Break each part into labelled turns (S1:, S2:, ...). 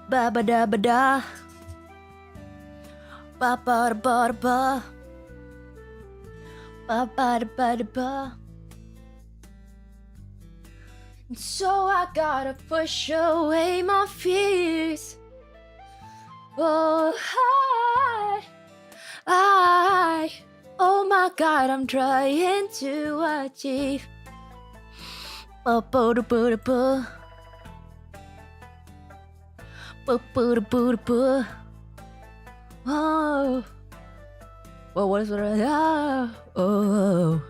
S1: Ba ba da ba da. Ba ba da ba da ba. Ba ba da ba da ba. So I gotta push away my fears. Oh, oh my God, I'm trying to achieve. Ba ba da ba da ba. Ba ba da ba da ba. Oh, well, what is it? Oh.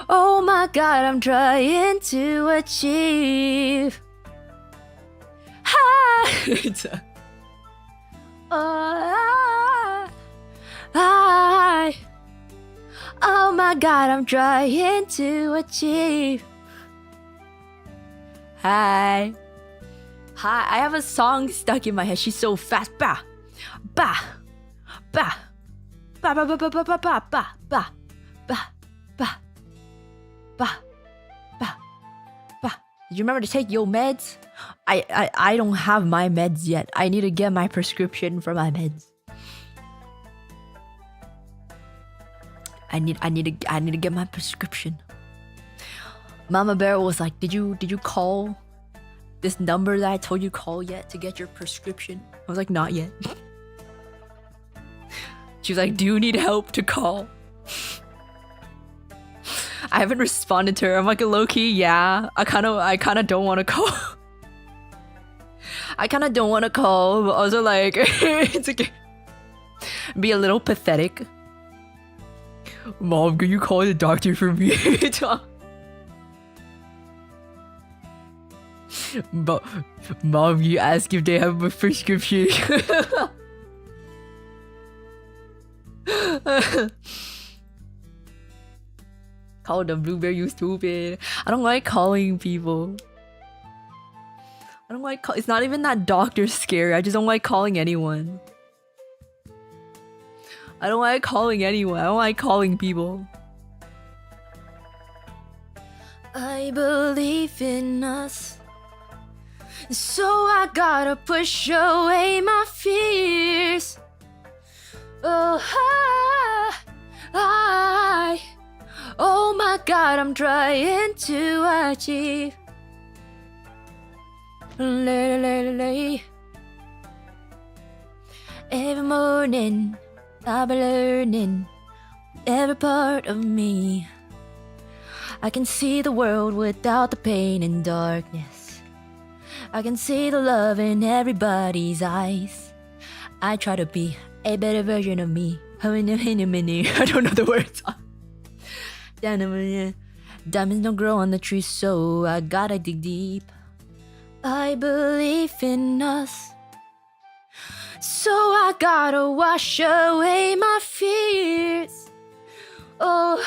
S1: Oh my God, I'm trying to achieve. Oh my God, I'm trying to achieve. Hi, I have a song stuck in my head. She's so fast. Ba, ba, ba, ba, ba, ba, ba, ba, ba, ba, ba, ba, ba, ba, ba, ba, ba. Did you remember to take your meds? I don't have my meds yet. I need to get my prescription for my meds. I need to get my prescription. Mama Bear was like, did you call this number that I told you call yet to get your prescription? I was like, not yet. She was like, do you need help to call? I haven't responded to her. I'm like, low-key, yeah. I kind of don't want to call. I kind of don't want to call, but also like, it's okay. Be a little pathetic. Mom, can you call the doctor for me? But Mom, you ask if they have a prescription. Call the blueberry, you stupid. I don't like calling people. I don't like it's not even that doctor scary. I just don't like calling anyone. I don't like calling anyone. I don't like calling people. I believe in us, so I gotta push away my fears. Oh, oh my God, I'm trying to achieve. Every morning I'll be learning every part of me. I can see the world without the pain and darkness. I can see the love in everybody's eyes. I try to be a better version of me. I don't know the words. Diamonds don't grow on the tree, so I gotta dig deep. I believe in us, so I gotta wash away my fears. Oh,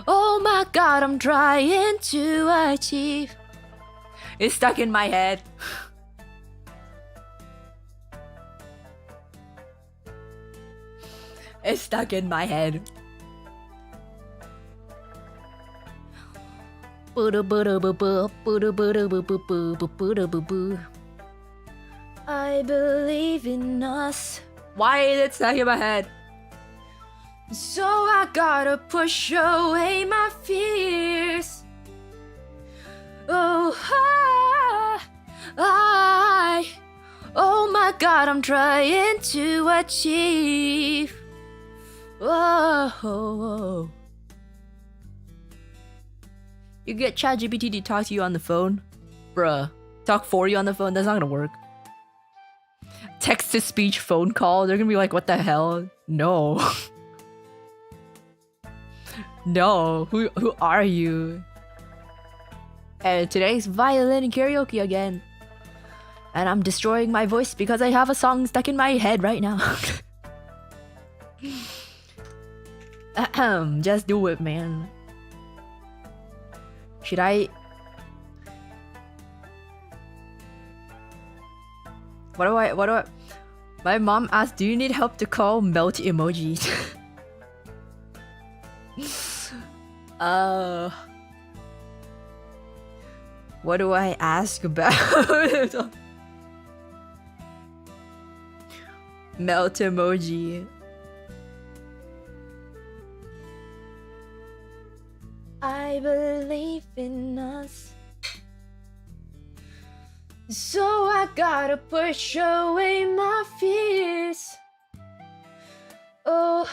S1: oh my God, I'm trying to achieve. It's stuck in my head. It's stuck in my head. I believe in us. Why is it stuck in my head? So I gotta push away my fears. Oh, oh my God, I'm trying to achieve. Whoa. You get ChatGPT to talk to you on the phone? Bruh. Talk for you on the phone? That's not gonna work. Text-to-speech phone call? They're gonna be like, what the hell? No. No. Who are you? And today's violin and karaoke again. And I'm destroying my voice because I have a song stuck in my head right now. Just do it, man. Should I? What do I? My mom asked, do you need help to call melt emojis? What do I ask about? Melt emoji. I believe in us, so I gotta push away my fears. Oh,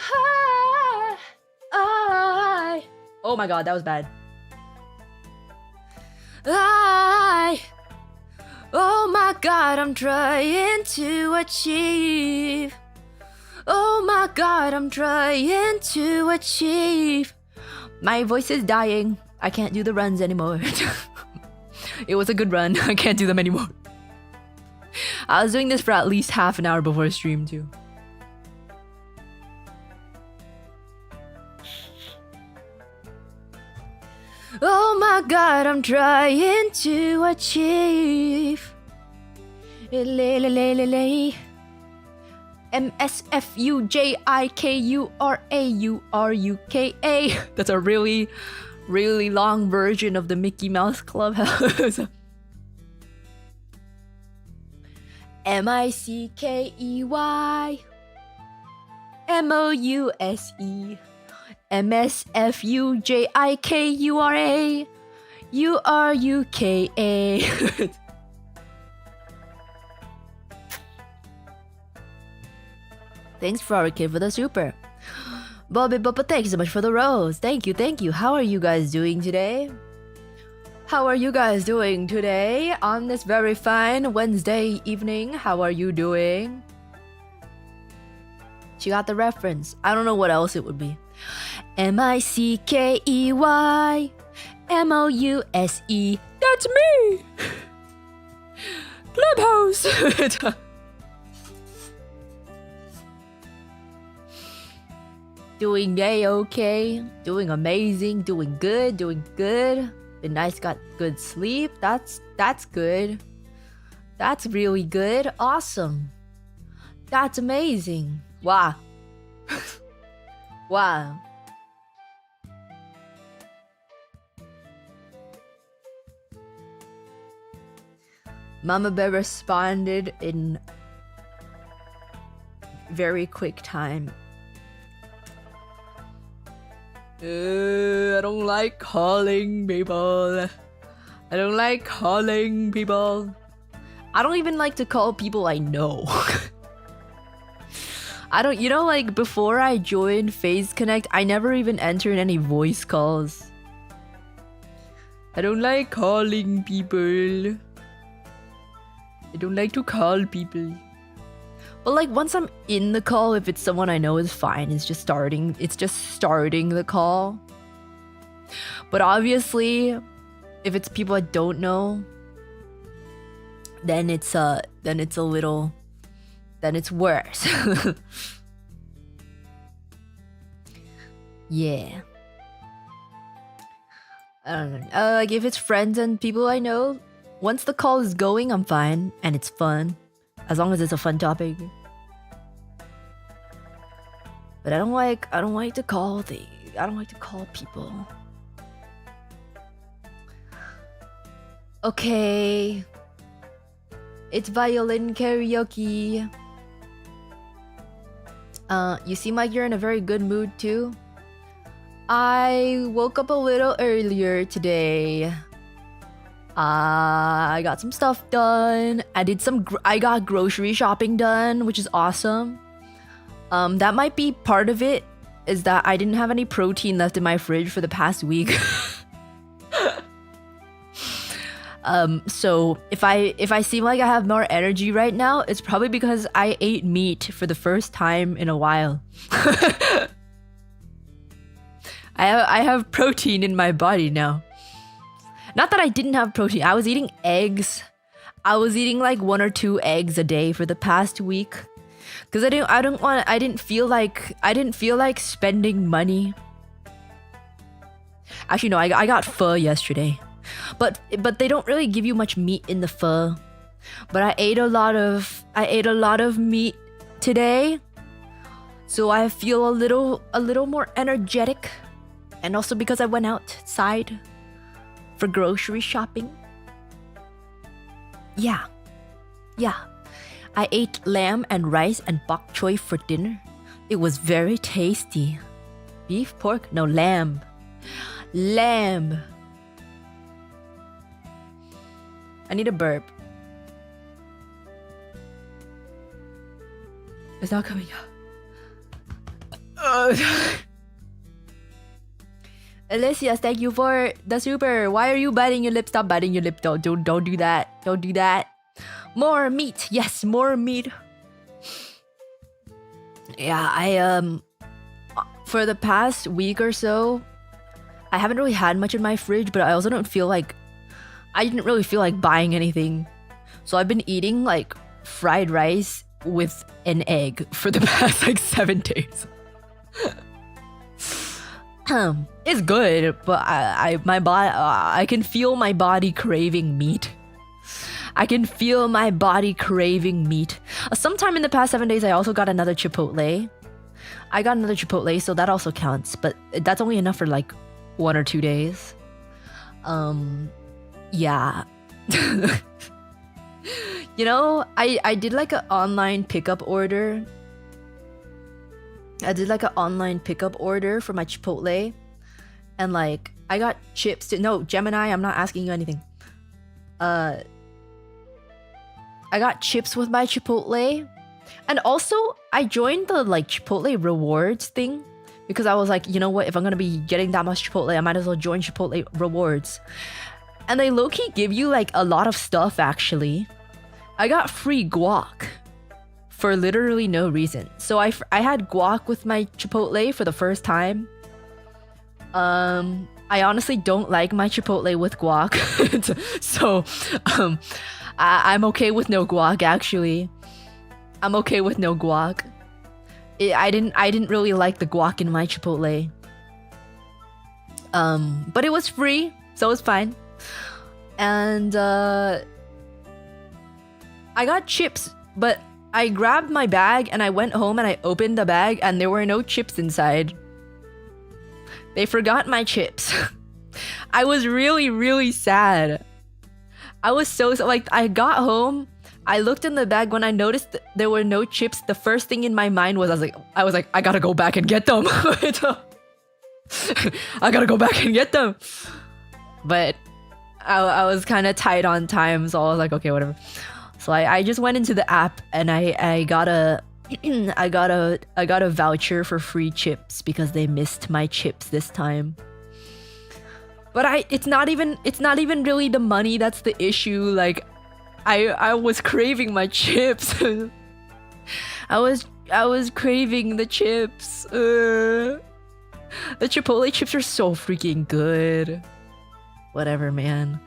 S1: oh my god, that was bad. Oh my god, I'm trying to achieve. Oh my god, I'm trying to achieve. My voice is dying. I can't do the runs anymore. It was a good run. I can't do them anymore. I was doing this for at least half an hour before stream too. Oh my god, I'm trying to achieve. MSFUJIKURAURUKA. That's a really, really long version of the Mickey Mouse Clubhouse. MICKEY MOUSE MSFUJIKURA URUKA. Thanks, Frarikid, for the super. Bobby Bubba, thank you so much for the rose. Thank you, thank you. How are you guys doing today? How are you guys doing today on this very fine Wednesday evening? How are you doing? She got the reference. I don't know what else it would be. MICKEY MOUSE. That's me! Clubhouse! Doing okay, doing amazing, doing good, Been nice, got good sleep. That's good. That's really good. Awesome. That's amazing. Wow. Wow. Mama Bear responded in very quick time. I don't like calling people. I don't like calling people. I don't even like to call people I know. I don't, you know, like before I joined Phase Connect, I never even entered any voice calls. I don't like calling people. I don't like to call people. But like once I'm in the call, if it's someone I know, is fine. It's just starting the call. But obviously, if it's people I don't know, then it's worse. Yeah. I don't know. Like if it's friends and people I know, once the call is going, I'm fine and it's fun. As long as it's a fun topic. But I don't like to call people. Okay. It's violin karaoke. You seem like you're in a very good mood too. I woke up a little earlier today. I got some stuff done. I got grocery shopping done, which is awesome. That might be part of it, is that I didn't have any protein left in my fridge for the past week. So if I seem like I have more energy right now, it's probably because I ate meat for the first time in a while. I have protein in my body now. Not that I didn't have protein. I was eating eggs. I was eating like 1 or 2 eggs a day for the past week. Cause I didn't feel like spending money. Actually no, I got pho yesterday. But they don't really give you much meat in the pho. But I ate a lot of meat today, so I feel a little more energetic, and also because I went outside for grocery shopping. Yeah. I ate lamb and rice and bok choy for dinner. It was very tasty. Beef, pork? No, lamb. Lamb. I need a burp. It's not coming out. Alessias, thank you for the super. Why are you biting your lip? Stop biting your lip. Don't do that. Don't do that. More meat. Yes, more meat. Yeah, I for the past week or so, I haven't really had much in my fridge, but I also didn't really feel like buying anything. So I've been eating like fried rice with an egg for the past like 7 days. It's good, but I can feel my body craving meat. I can feel my body craving meat. Sometime in the past 7 days, I also got another Chipotle. I got another Chipotle, so that also counts, but that's only enough for like 1 or 2 days. Yeah. You know, I did like an online pickup order. I did like an online pickup order for my Chipotle. And like, I got chips too. No, Gemini, I'm not asking you anything. I got chips with my Chipotle. And also, I joined the like Chipotle rewards thing. Because I was like, you know what? If I'm gonna be getting that much Chipotle, I might as well join Chipotle rewards. And they low-key give you like a lot of stuff actually. I got free guac for literally no reason. So I had guac with my Chipotle for the first time. I honestly don't like my Chipotle with guac. So I'm okay with no guac actually. I'm okay with no guac. I didn't really like the guac in my Chipotle. But it was free, so it's fine. And I got chips, but I grabbed my bag and I went home and I opened the bag and there were no chips inside. They forgot my chips. I was really, really sad. I was so like, I got home, I looked in the bag. When I noticed there were no chips, the first thing in my mind was I was like, I gotta go back and get them. I gotta go back and get them. But I was kind of tight on time, so I was like, okay, whatever. So I just went into the app and I got a I got a voucher for free chips because they missed my chips this time. But it's not even really the money that's the issue. Like I was craving my chips. I was craving the chips. The Chipotle chips are so freaking good. Whatever, man.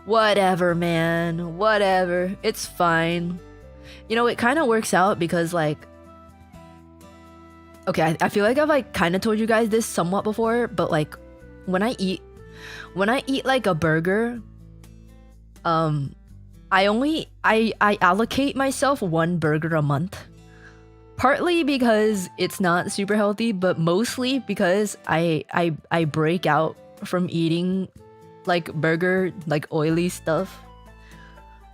S1: Whatever, man. Whatever. It's fine. You know, it kind of works out because, like... Okay, I feel like I've, like, kind of told you guys this somewhat before, but, like, when I eat, like, a burger, I allocate myself 1 burger a month. Partly because it's not super healthy, but mostly because I break out from eating like burger, like oily stuff.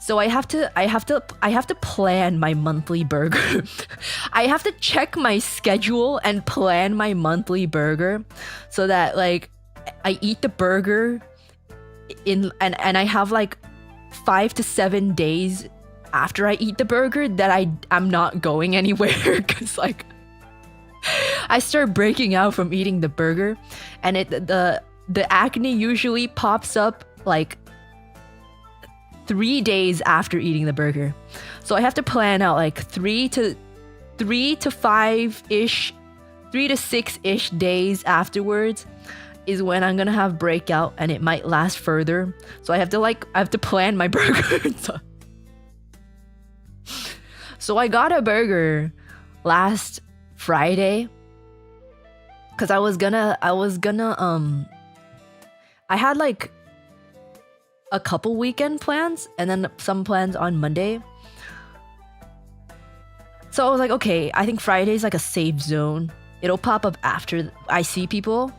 S1: So I have to plan my monthly burger. I have to check my schedule and plan my monthly burger so that like I eat the burger and I have like 5 to 7 days after I eat the burger that I'm not going anywhere, because like I start breaking out from eating the burger, and the acne usually pops up like 3 days after eating the burger. So I have to plan out like 3 to 5-ish, 3 to 6-ish days afterwards is when I'm gonna have breakout, and it might last further. So I have to plan my burger. So I got a burger last Friday because I had like a couple weekend plans and then some plans on Monday. So I was like, okay, I think Friday's like a safe zone. It'll pop up after I see people.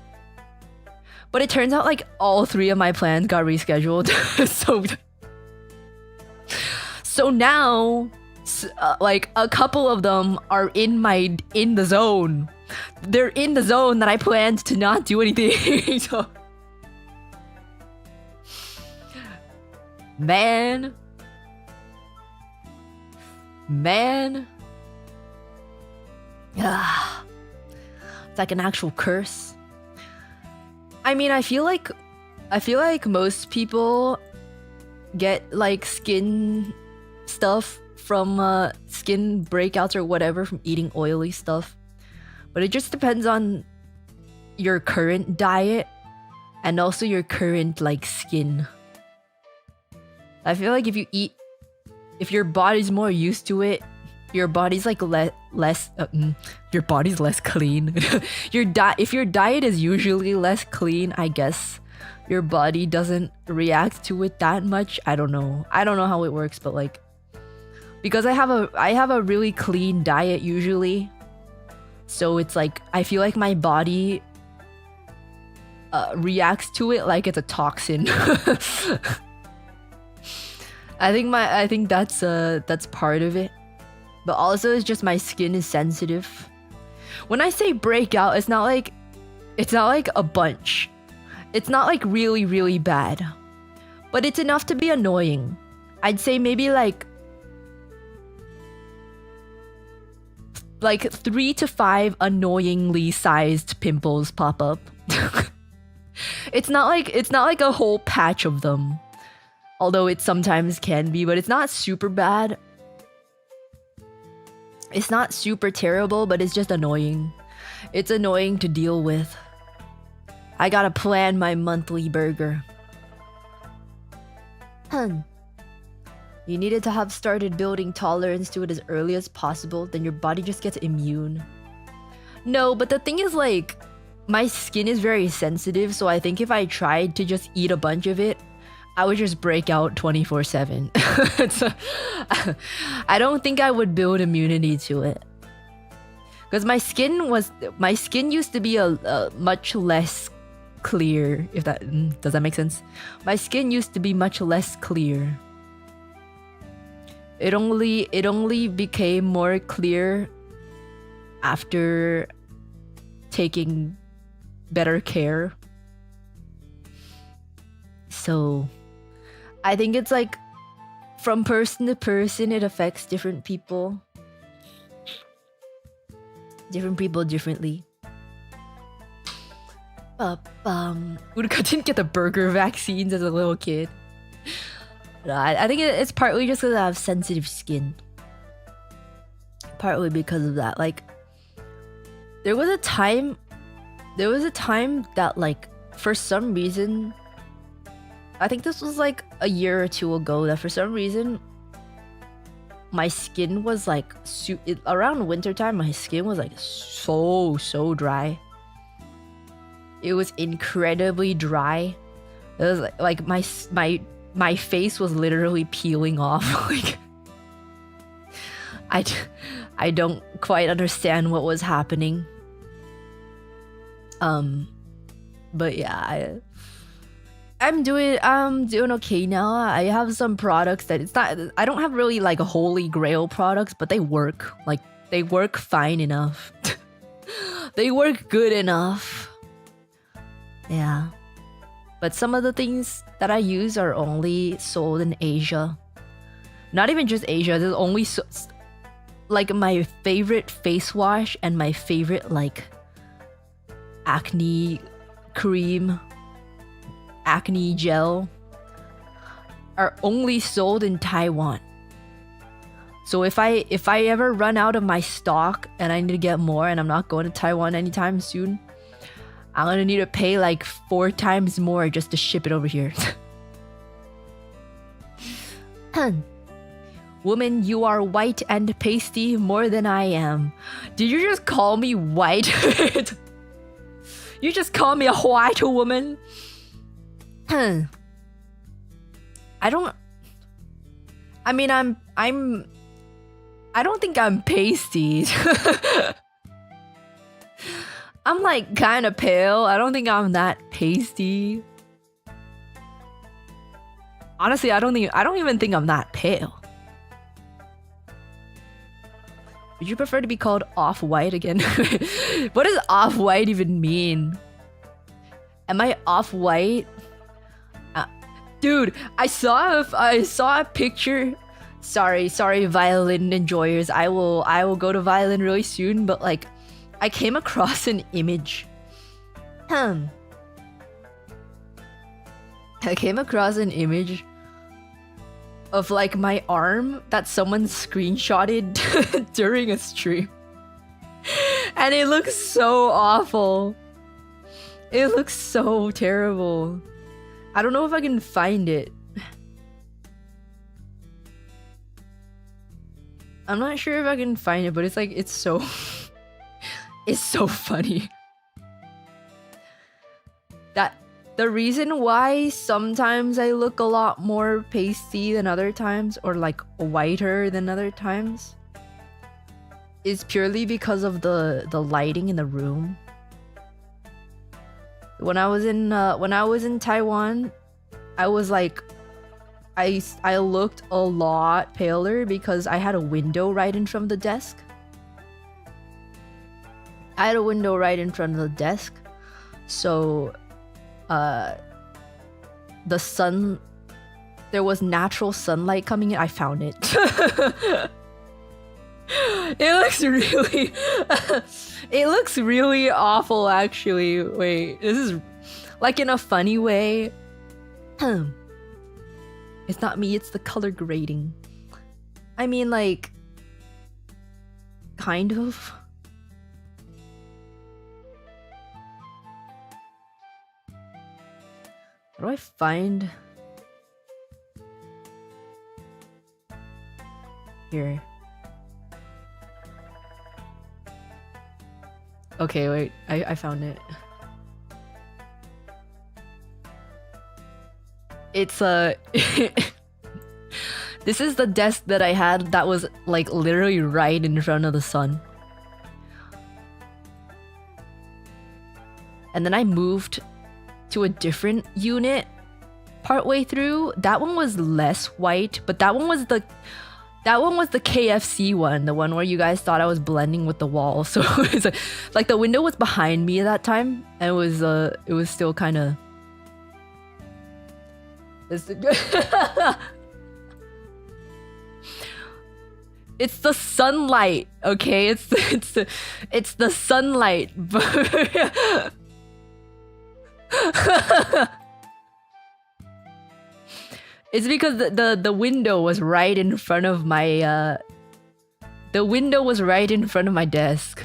S1: But it turns out like all 3 of my plans got rescheduled. So now, like a couple of them are in the zone. They're in the zone that I planned to not do anything. So, man, it's like an actual curse. I mean, I feel like most people get like skin stuff from skin breakouts or whatever from eating oily stuff. But it just depends on your current diet and also your current like skin. I feel like if your body's more used to it, your body's like your body's less clean. If your diet is usually less clean, I guess your body doesn't react to it that much. I don't know how it works, but like, because I have a really clean diet usually, so it's like I feel like my body reacts to it like it's a toxin. I think that's part of it, but also it's just my skin is sensitive. When I say breakout, it's not like a bunch. It's not like really, really bad, but it's enough to be annoying. I'd say maybe like 3 to 5 annoyingly sized pimples pop up. It's not like a whole patch of them, although it sometimes can be, but it's not super bad. It's not super terrible, but it's just annoying. It's annoying to deal with. I gotta plan my monthly burger. You needed to have started building tolerance to it as early as possible, then your body just gets immune. No, but the thing is like, my skin is very sensitive, so I think if I tried to just eat a bunch of it, I would just break out 24/7. I don't think I would build immunity to it. Because my skin used to be a much less clear, if that does that make sense? My skin used to be much less clear. It only became more clear after taking better care. So I think it's like from person to person, it affects different people. Different people differently. Uruka didn't get the burger vaccines as a little kid. I think it's partly just because I have sensitive skin. Partly because of that. Like, there was a time that like, for some reason, I think this was like a year or 2 ago, that for some reason my skin was like around wintertime, my skin was like so dry. It was incredibly dry. It was like my face was literally peeling off. Like, I don't quite understand what was happening. But yeah, I'm doing okay now. I have some products that I don't have really like holy grail products, but they work. Like, they work fine enough. They work good enough. Yeah. But some of the things that I use are only sold in Asia. Not even just Asia. There's only like my favorite face wash and my favorite like acne cream, acne gel are only sold in Taiwan. So if I ever run out of my stock and I need to get more, and I'm not going to Taiwan anytime soon, I'm gonna need to pay like 4 times more just to ship it over here. Woman, you are white and pasty more than I am. Did you just call me white? You just call me a white woman? I I don't think I'm pasty. I'm like kind of pale. I don't think I'm that pasty. Honestly, I don't even think I'm that pale. Would you prefer to be called off-white again? What does off-white even mean? Am I off-white? Dude, I saw a picture. Sorry, violin enjoyers. I will go to violin really soon, but like I came across an image. I came across an image of like my arm that someone screenshotted during a stream. And it looks so awful. It looks so terrible. I don't know if I can find it. I'm not sure if I can find it, but it's like, it's so... it's so funny. The reason why sometimes I look a lot more pasty than other times, or like whiter than other times, is purely because of the lighting in the room. When I was in Taiwan, I was like, I looked a lot paler because I had a window right in front of the desk. I had a window right in front of the desk, so the sun, there was natural sunlight coming in. I found it. It looks really it looks really awful actually. Wait, this is like in a funny way. It's not me, it's the color grading. I mean, like, kind of. How do I find... Here. Okay, wait. I found it. It's a... This is the desk that I had that was like literally right in front of the sun. And then I moved to a different unit partway through. That one was less white, but that one was the KFC one, the one where you guys thought I was blending with the wall. So it's like the window was behind me at that time, and it was still kind of. It's the sunlight, okay? It's the sunlight. It's because the window was right in front of my the window was right in front of my desk.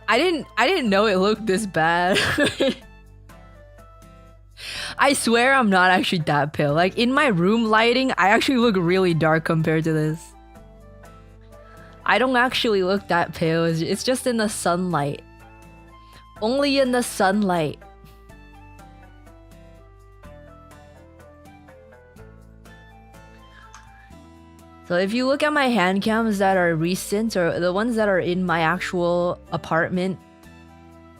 S1: I didn't know it looked this bad. I swear I'm not actually that pale. Like in my room lighting, I actually look really dark compared to this. I don't actually look that pale. It's just in the sunlight. Only in the sunlight. So if you look at my hand cams that are recent, or the ones that are in my actual apartment,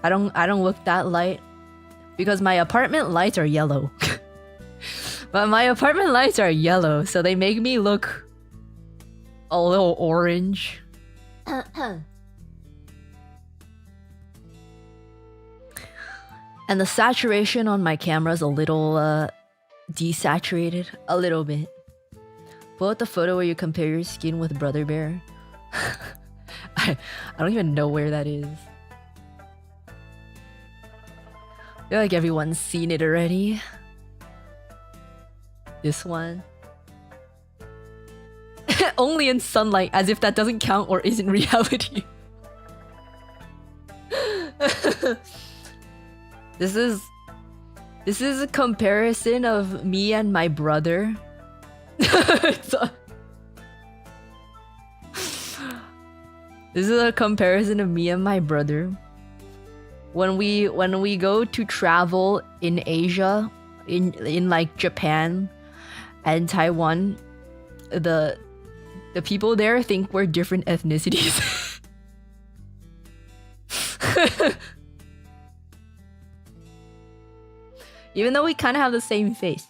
S1: I don't look that light. Because my apartment lights are yellow. But my apartment lights are yellow, so they make me look a little orange. And the saturation on my camera is a little desaturated. A little bit. Pull out the photo where you compare your skin with Brother Bear. I don't even know where that is. I feel like everyone's seen it already. This one. Only in sunlight, as if that doesn't count or isn't reality. This is a comparison of me and my brother. This is a comparison of me and my brother. When we go to travel in Asia, in like Japan, and Taiwan, the people there think we're different ethnicities. Even though we kind of have the same face.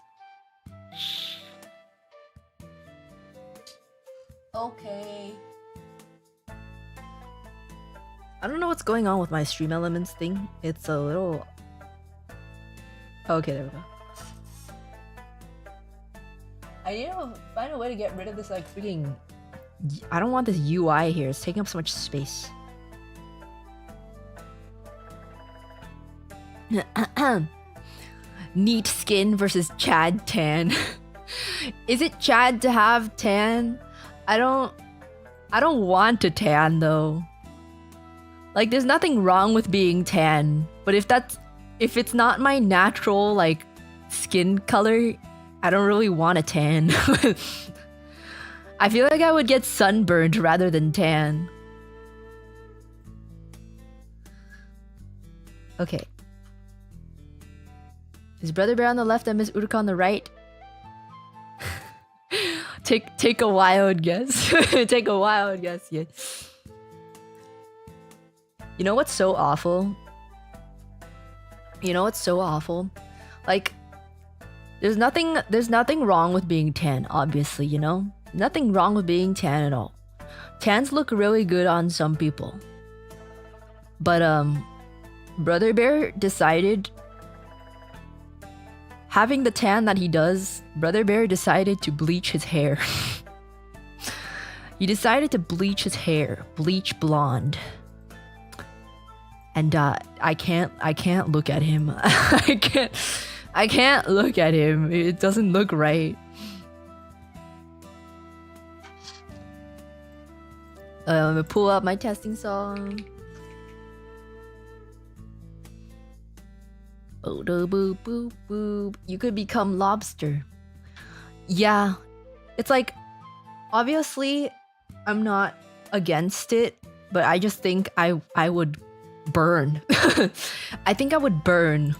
S1: Okay. I don't know what's going on with my StreamElements thing. It's a little... Okay, there we go. I need to find a way to get rid of this, like, freaking... I don't want this UI here. It's taking up so much space. Neat skin versus Chad tan. Is it Chad to have tan? I don't want to tan though. Like, there's nothing wrong with being tan, but if it's not my natural like skin color, I don't really want a tan. I feel like I would get sunburned rather than tan. Okay. Is Brother Bear on the left and Miss Uruka on the right? Take a wild guess. Take a wild guess, yes. You know what's so awful? You know what's so awful? Like, there's nothing wrong with being tan, obviously, you know? Nothing wrong with being tan at all. Tans look really good on some people. But Brother Bear decided, having the tan that he does, Brother Bear decided to bleach his hair. He decided to bleach his hair, bleach blonde. And I can't look at him. I can't look at him. It doesn't look right. I'm gonna pull up my testing song. Oh, boop boop boop. You could become lobster. Yeah, it's like, obviously, I'm not against it, but I just think I would burn. I think I would burn.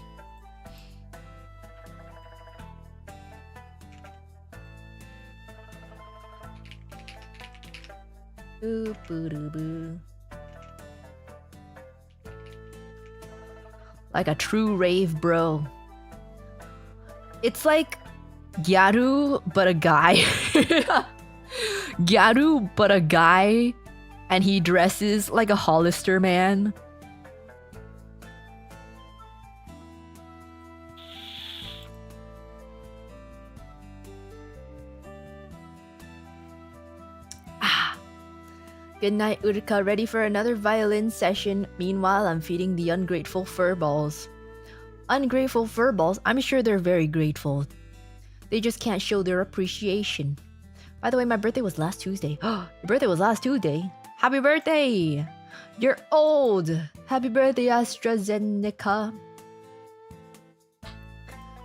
S1: Boo boo doo boo. Like a true rave bro. It's like Gyaru but a guy. Gyaru but a guy, and he dresses like a Hollister man. Good night, Uruka. Ready for another violin session. Meanwhile, I'm feeding the ungrateful furballs. Ungrateful furballs? I'm sure they're very grateful. They just can't show their appreciation. By the way, my birthday was last Tuesday. Your birthday was last Tuesday? Happy birthday! You're old! Happy birthday, AstraZeneca.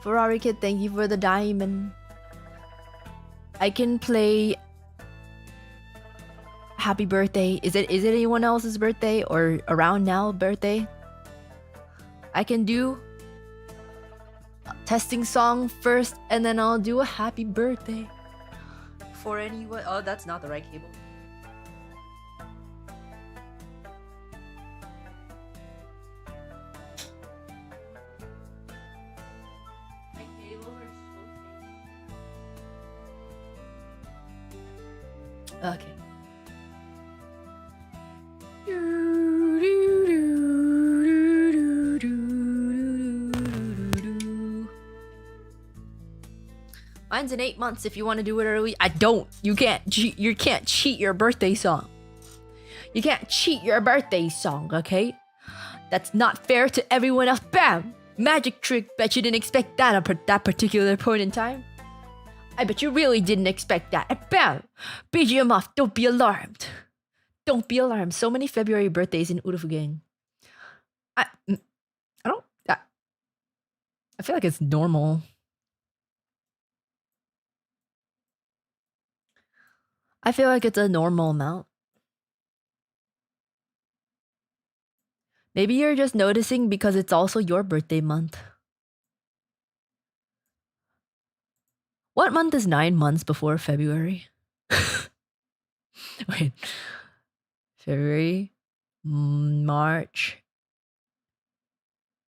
S1: Ferrari Kid, thank you for the diamond. I can play... Happy birthday. Is it anyone else's birthday or around now birthday? I can do a testing song first and then I'll do a happy birthday for anyone. Oh, that's not the right cable. My cable is so okay. Mine's in 8 months if you want to do it early. I don't. You can't cheat your birthday song. You can't cheat your birthday song, okay? That's not fair to everyone else. Bam! Magic trick. Bet you didn't expect that at that particular point in time. I bet you really didn't expect that. And bam! BGM off. Don't be alarmed. Don't be alarmed. So many February birthdays in Urufugen. I feel like it's normal. I feel like it's a normal amount. Maybe you're just noticing because it's also your birthday month. What month is 9 months before February? Wait. February, March,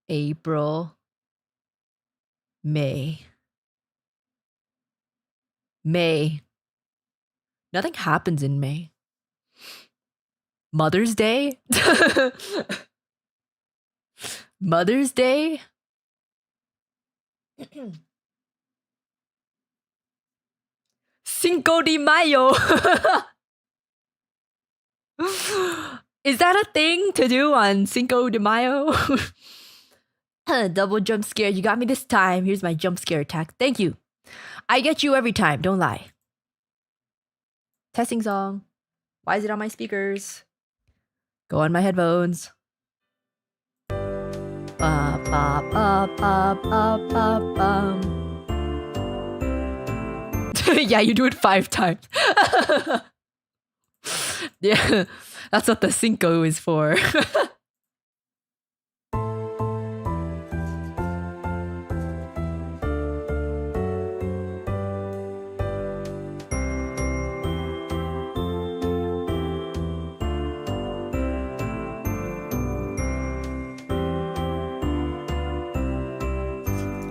S1: April, May. May. Nothing happens in May. Mother's Day? Mother's Day? Cinco de Mayo. Is that a thing to do on Cinco de Mayo? Double jump scare. You got me this time. Here's my jump scare attack. Thank you. I get you every time. Don't lie. Testing song. Why is it on my speakers? Go on my headphones. Ba, ba, ba, ba, ba, ba, ba. Yeah, you do it 5 times. Yeah, that's what the Cinco is for.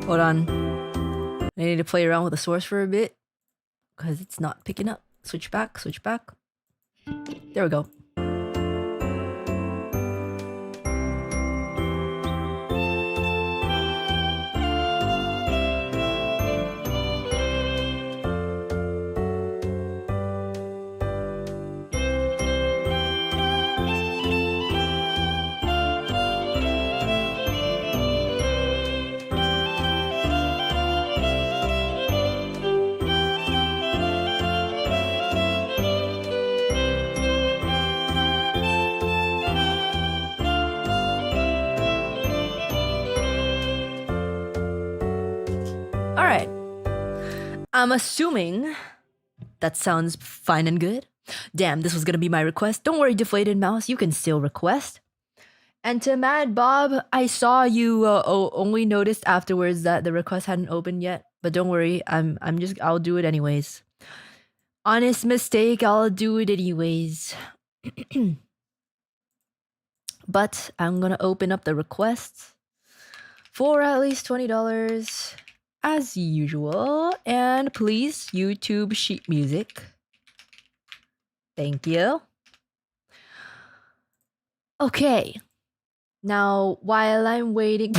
S1: Hold on. I need to play around with the source for a bit because it's not picking up. Switch back, switch back. There we go. Alright. I'm assuming that sounds fine and good. Damn, this was gonna be my request. Don't worry, Deflated Mouse, you can still request. And to Mad Bob, I saw you only noticed afterwards that the request hadn't opened yet. But don't worry, I'll do it anyways. Honest mistake, I'll do it anyways. But I'm gonna open up the requests for at least $20 as usual. And please, YouTube sheet music. Thank you. Okay. Now, while I'm waiting...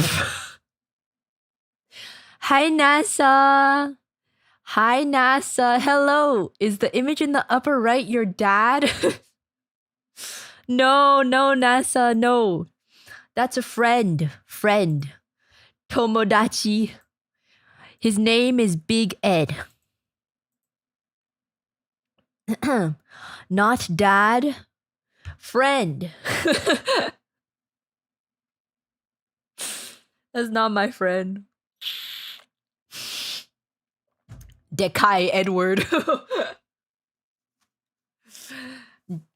S1: Hi, NASA! Hi, NASA! Hello! Is the image in the upper right your dad? No, NASA, no. That's a friend. Tomodachi. His name is Big Ed. Not dad. Friend. That's not my friend. Dekai Edward.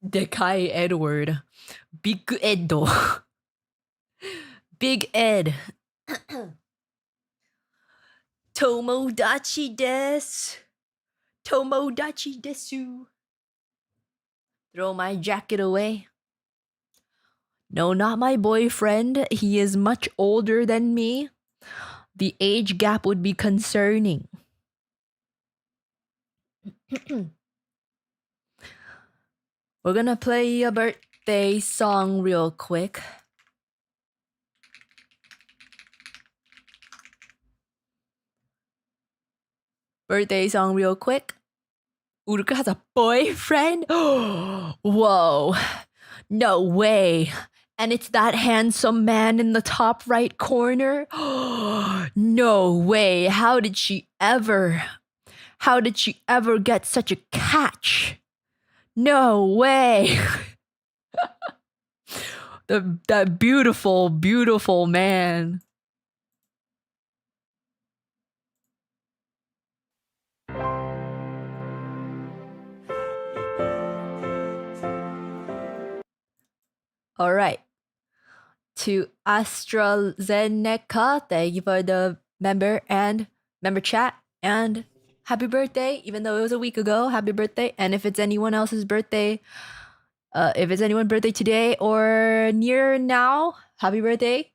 S1: Dekai Edward. Big Edo. Big Ed. Tomodachi desu. Tomodachi desu. Throw my jacket away. No, not my boyfriend. He is much older than me. The age gap would be concerning. We're gonna play a birthday song real quick. Birthday song real quick. Uruka has a boyfriend? Whoa. No way. And it's that handsome man in the top right corner? No way. How did she ever get such a catch? No way. That beautiful, beautiful man. All right. To AstraZeneca, thank you for the member chat. And happy birthday, even though it was a week ago. Happy birthday. And if it's anyone else's birthday, if it's anyone's birthday today or near now, happy birthday.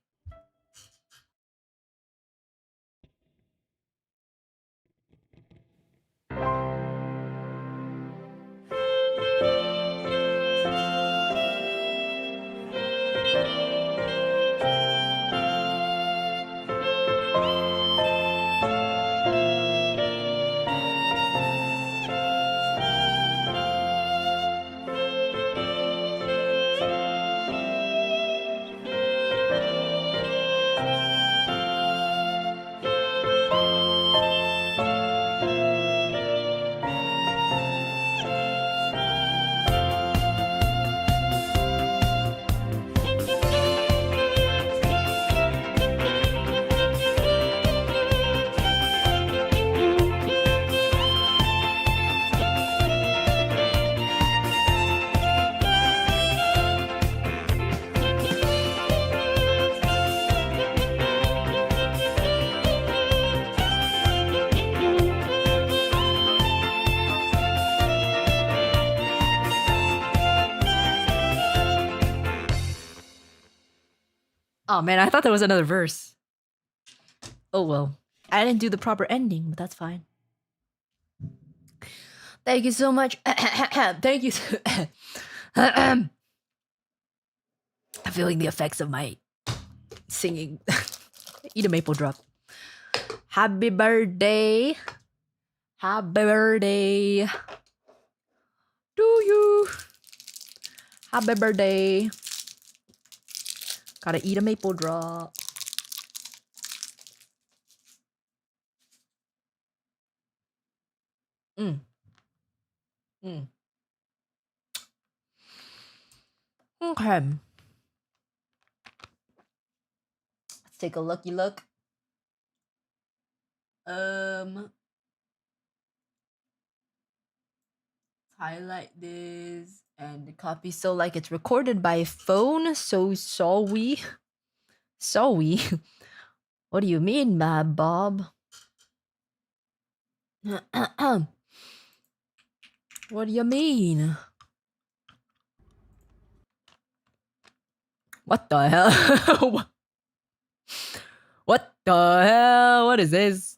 S1: Oh man, I thought there was another verse. Oh well. I didn't do the proper ending, but that's fine. Thank you so much. Thank you. I'm feeling the effects of my singing. Eat a maple drop. Happy birthday. Happy birthday to you. Happy birthday. Gotta eat a maple drop. Mm. Okay. Let's take a looky look. Highlight this and copy so like it's recorded by phone. So sorry. Sorry. What do you mean, Mad Bob? What do you mean? What the hell? What the hell? What is this?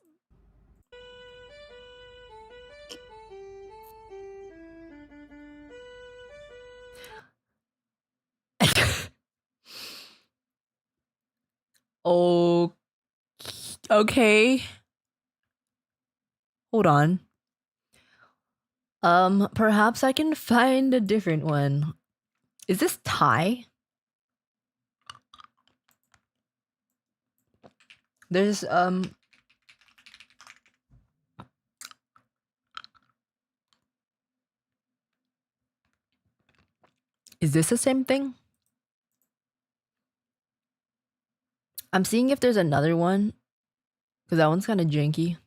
S1: Oh, okay. Hold on. Perhaps I can find a different one. Is this Thai? There's is this the same thing? I'm seeing if there's another one. Because that one's kind of janky.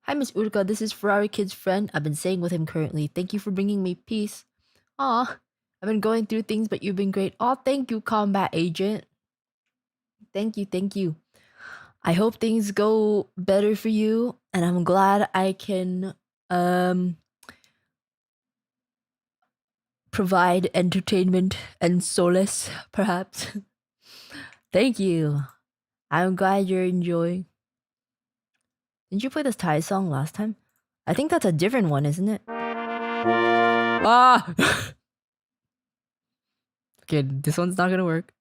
S1: Hi, Miss Uruka. This is Ferrari Kid's friend. I've been staying with him currently. Thank you for bringing me peace. Aw, I've been going through things, but you've been great. Aw, thank you, combat agent. Thank you, thank you. I hope things go better for you, and I'm glad I can provide entertainment and solace, perhaps. Thank you. I'm glad you're enjoying. Didn't you play this Thai song last time? I think that's a different one, isn't it? Ah! Okay, this one's not gonna work.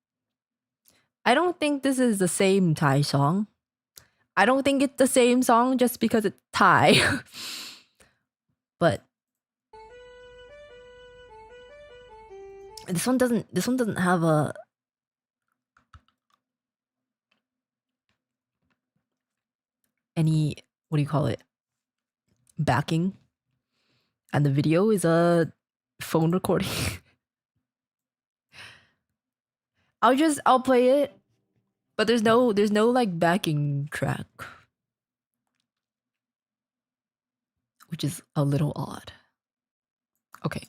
S1: I don't think this is the same Thai song. I don't think it's the same song just because it's Thai. But this one doesn't have a any, what do you call it, backing, and the video is a phone recording. I'll play it, but there's no like backing track, which is a little odd. Okay.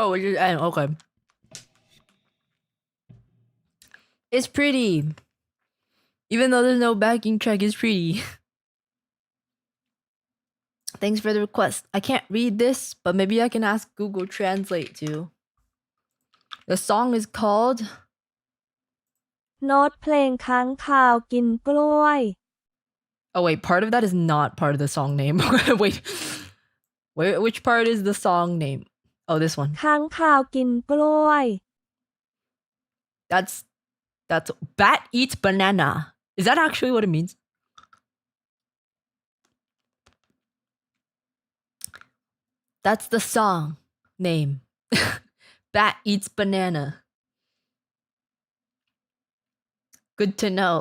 S1: Oh, okay. It's pretty. Even though there's no backing track, it's pretty. Thanks for the request. I can't read this, but maybe I can ask Google Translate too. The song is called
S2: โน้ตเพลงค้างคาวกินกล้วย
S1: Oh wait, part of that is not part of the song name. Wait, which part is the song name? Oh, this one.
S2: ค้างคาวกินกล้วย
S1: That's bat eats banana. Is that actually what it means? That's the song name. Bat eats banana. Good to know.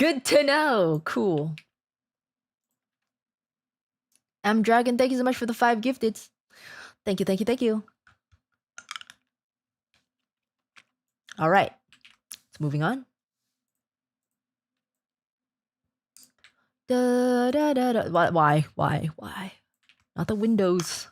S1: Good to know. Cool. Dragon, thank you so much for the 5 gifted. Thank you, thank you, thank you. All right. Let's moving on. Da, da, da, da. Why? Not the windows.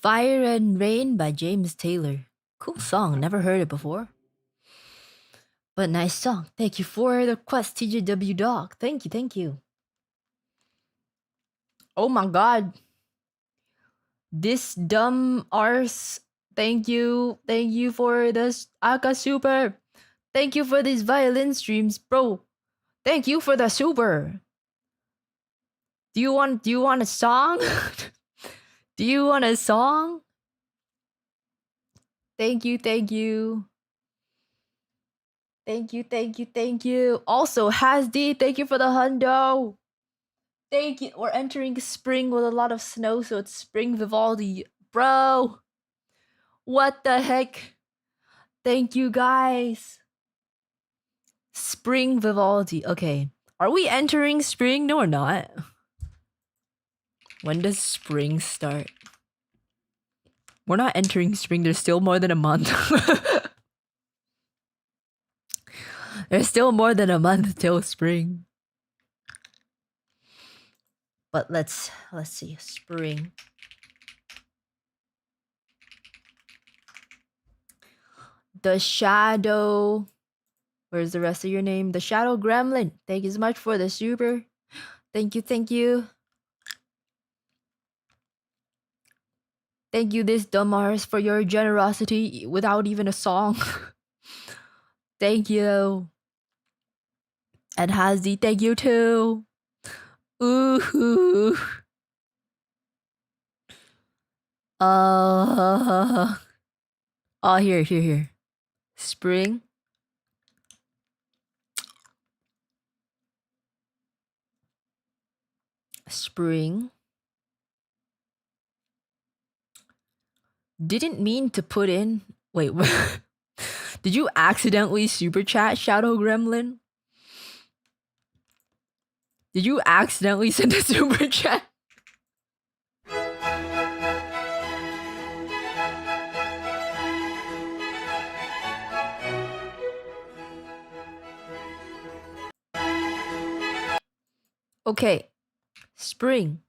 S1: Fire and Rain by James Taylor. Cool song, never heard it before. But nice song. Thank you for the request, TJW Dog. Thank you, thank you. Oh my god. This dumb arse. Thank you. Thank you for this Aka Super. Thank you for these violin streams, bro. Thank you for the super. Do you want a song? Do you want a song? Thank you, thank you. Thank you, thank you, thank you. Also, Hasdi, thank you for the hundo. Thank you. We're entering spring with a lot of snow, so it's spring Vivaldi. Bro, what the heck? Thank you, guys. Spring Vivaldi. Okay. Are we entering spring? No, we're not. When does spring start? We're not entering spring. There's still more than a month. There's still more than a month till spring. But let's see. Spring. The Shadow. Where's the rest of your name? The Shadow Gremlin. Thank you so much for the super. Thank you, thank you. Thank you, this Dumars, for your generosity without even a song. Thank you. And Hazi, thank you too. Ooh. Oh, here. Spring. Spring. Didn't mean to put in. Wait, did you accidentally super chat Shadow Gremlin? Did you accidentally send a super chat? Okay. Spring.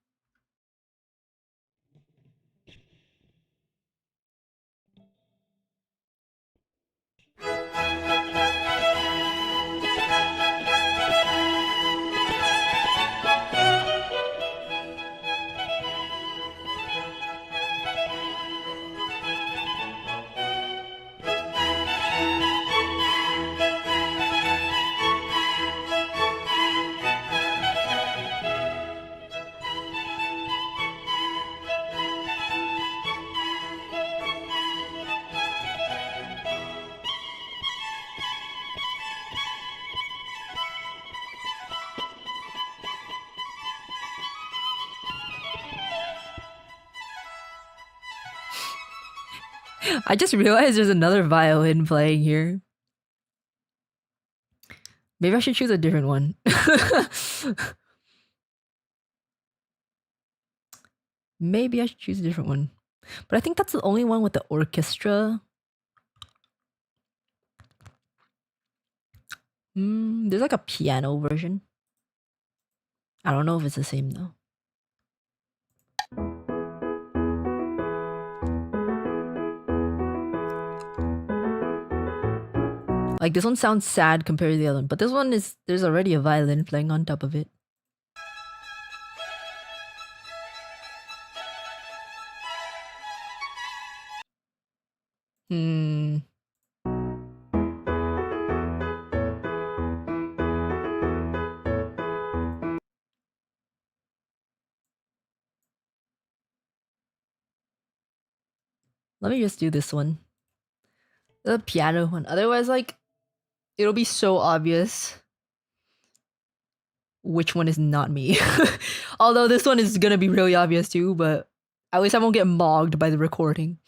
S1: I just realized there's another violin playing here. Maybe I should choose a different one. Maybe I should choose a different one. But I think that's the only one with the orchestra. There's like a piano version. I don't know if it's the same though. Like this one sounds sad compared to the other one, but this one there's already a violin playing on top of it. Let me just do this one. The piano one. Otherwise, like, it'll be so obvious which one is not me. Although this one is gonna be really obvious too, but at least I won't get mogged by the recording.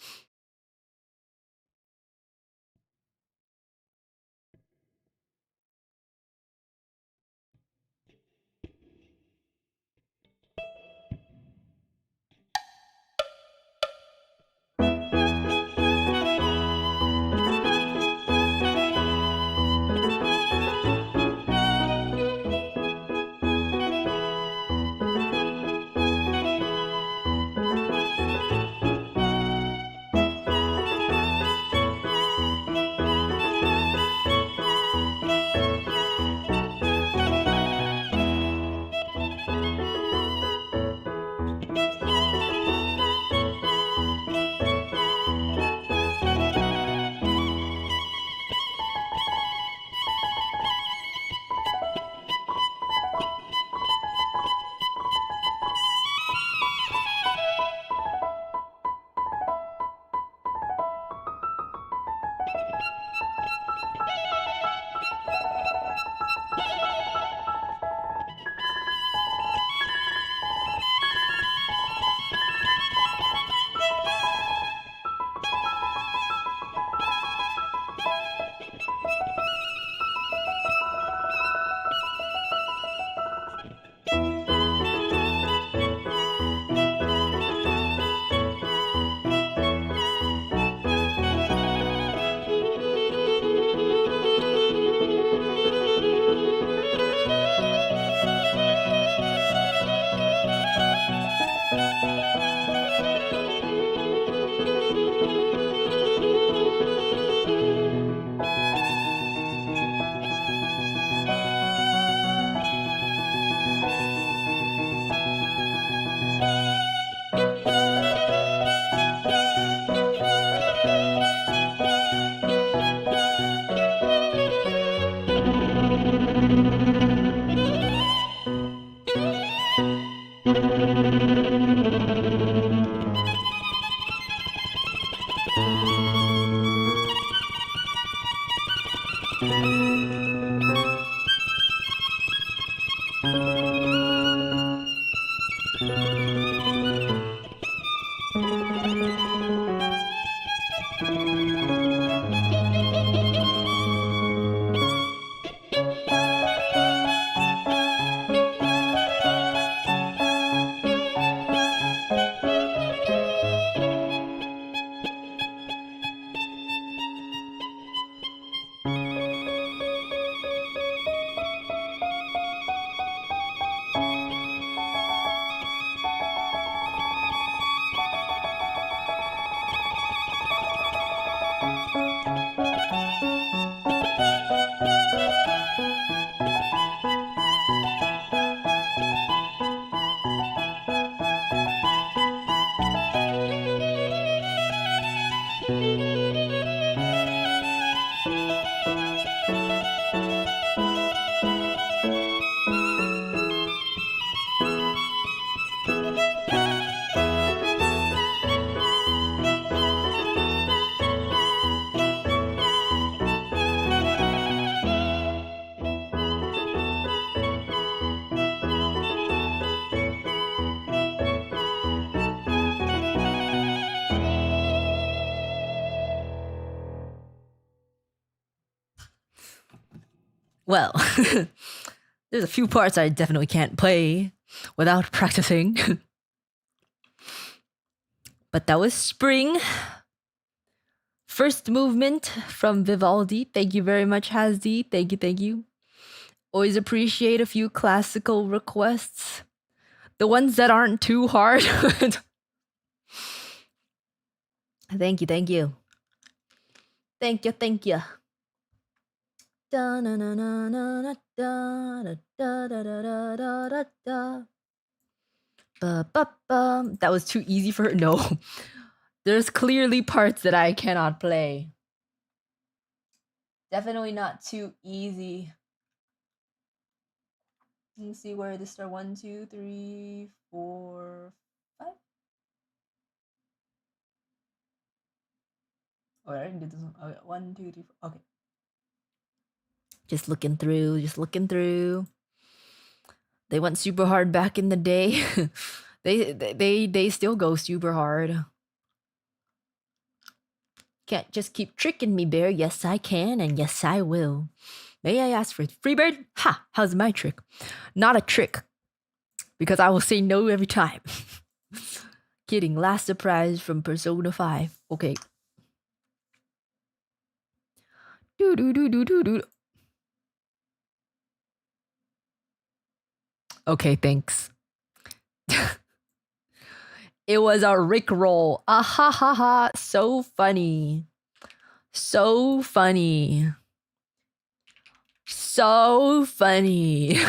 S1: Well, there's a few parts I definitely can't play without practicing. But that was Spring. First movement from Vivaldi. Thank you very much, Hasdi. Thank you, thank you. Always appreciate a few classical requests. The ones that aren't too hard. Thank you, thank you. Thank you, thank you. That was too easy for her. No. There's clearly parts that I cannot play. Definitely not too easy. Let me see where this start. 1, 2, 3, 4, 5. Oh, I didn't do this one. Okay, 1, 2, 3, 4. Okay. Just looking through, just looking through. They went super hard back in the day. they still go super hard. Can't just keep tricking me, Bear. Yes, I can, and yes, I will. May I ask for Freebird? Ha! How's my trick? Not a trick. Because I will say no every time. Kidding. Last surprise from Persona 5. Okay. Do. Okay, thanks. It was a Rickroll. Ah ha ha ha. So funny. So funny. So funny.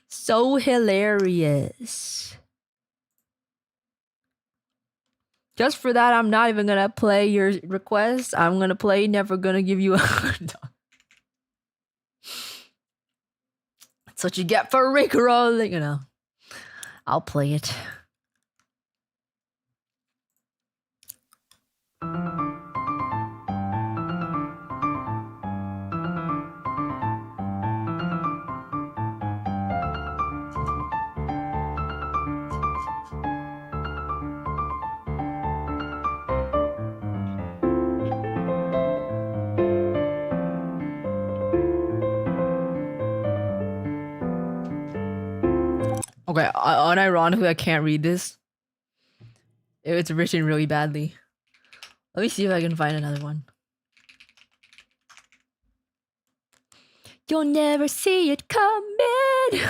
S1: So hilarious. Just for that, I'm not even gonna play your request. I'm gonna play Never Gonna Give You a That's what you get for Rickrolling, you know. I'll play it. Okay, unironically, I can't read this. It's written really badly. Let me see if I can find another one. You'll never see it coming.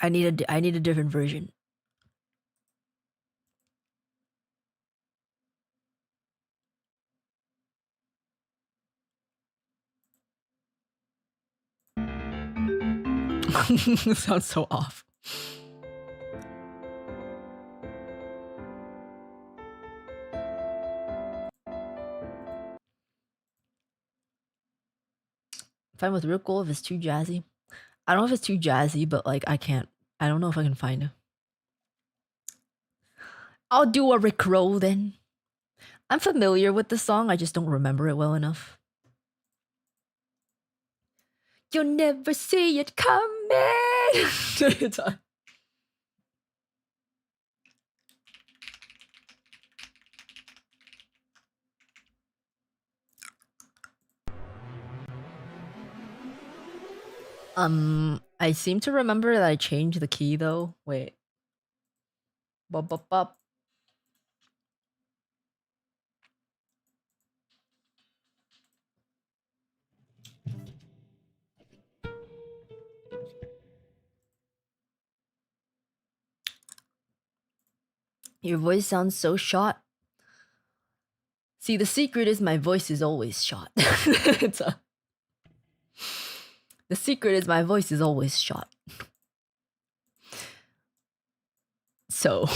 S1: I need a different version. It sounds so off. Fine with real cool if it's too jazzy. I don't know if it's too jazzy, but like I don't know if I can find it. I'll do a Rickroll then. I'm familiar with the song, I just don't remember it well enough. You'll never see it coming. I seem to remember that I changed the key though. Wait. Bop bop bop. Your voice sounds so shot. See, the secret is my voice is always shot. The secret is my voice is always shot. So.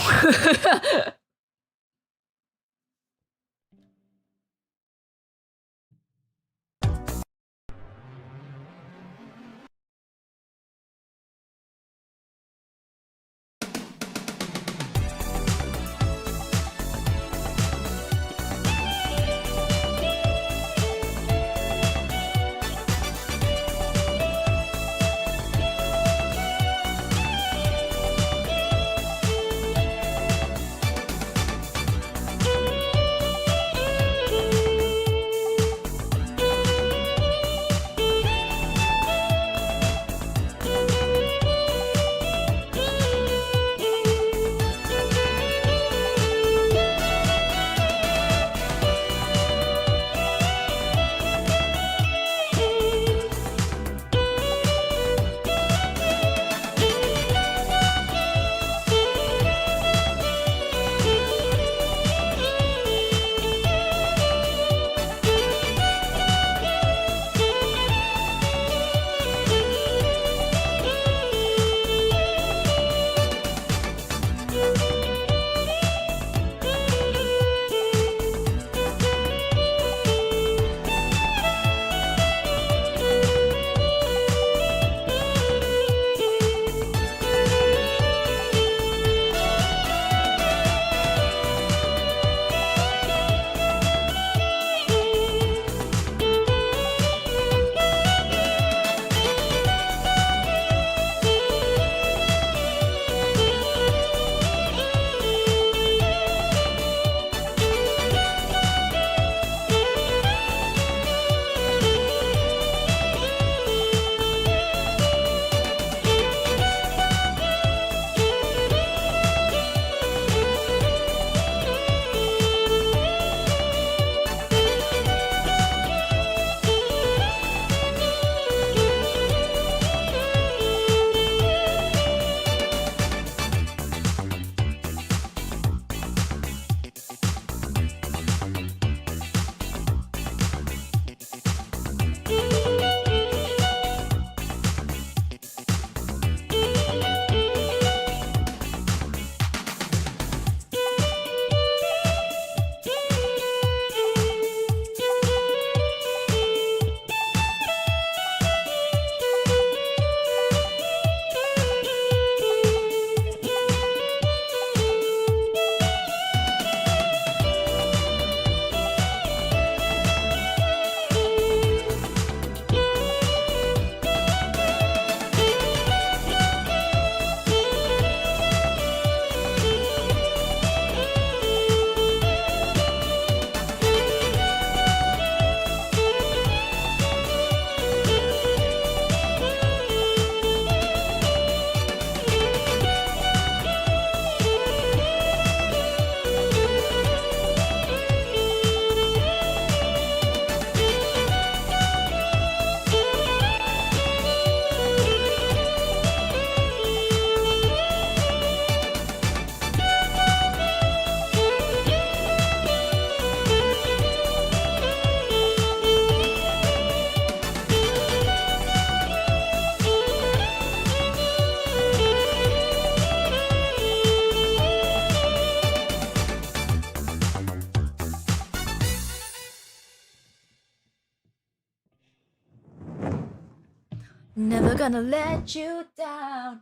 S1: Never gonna let you down.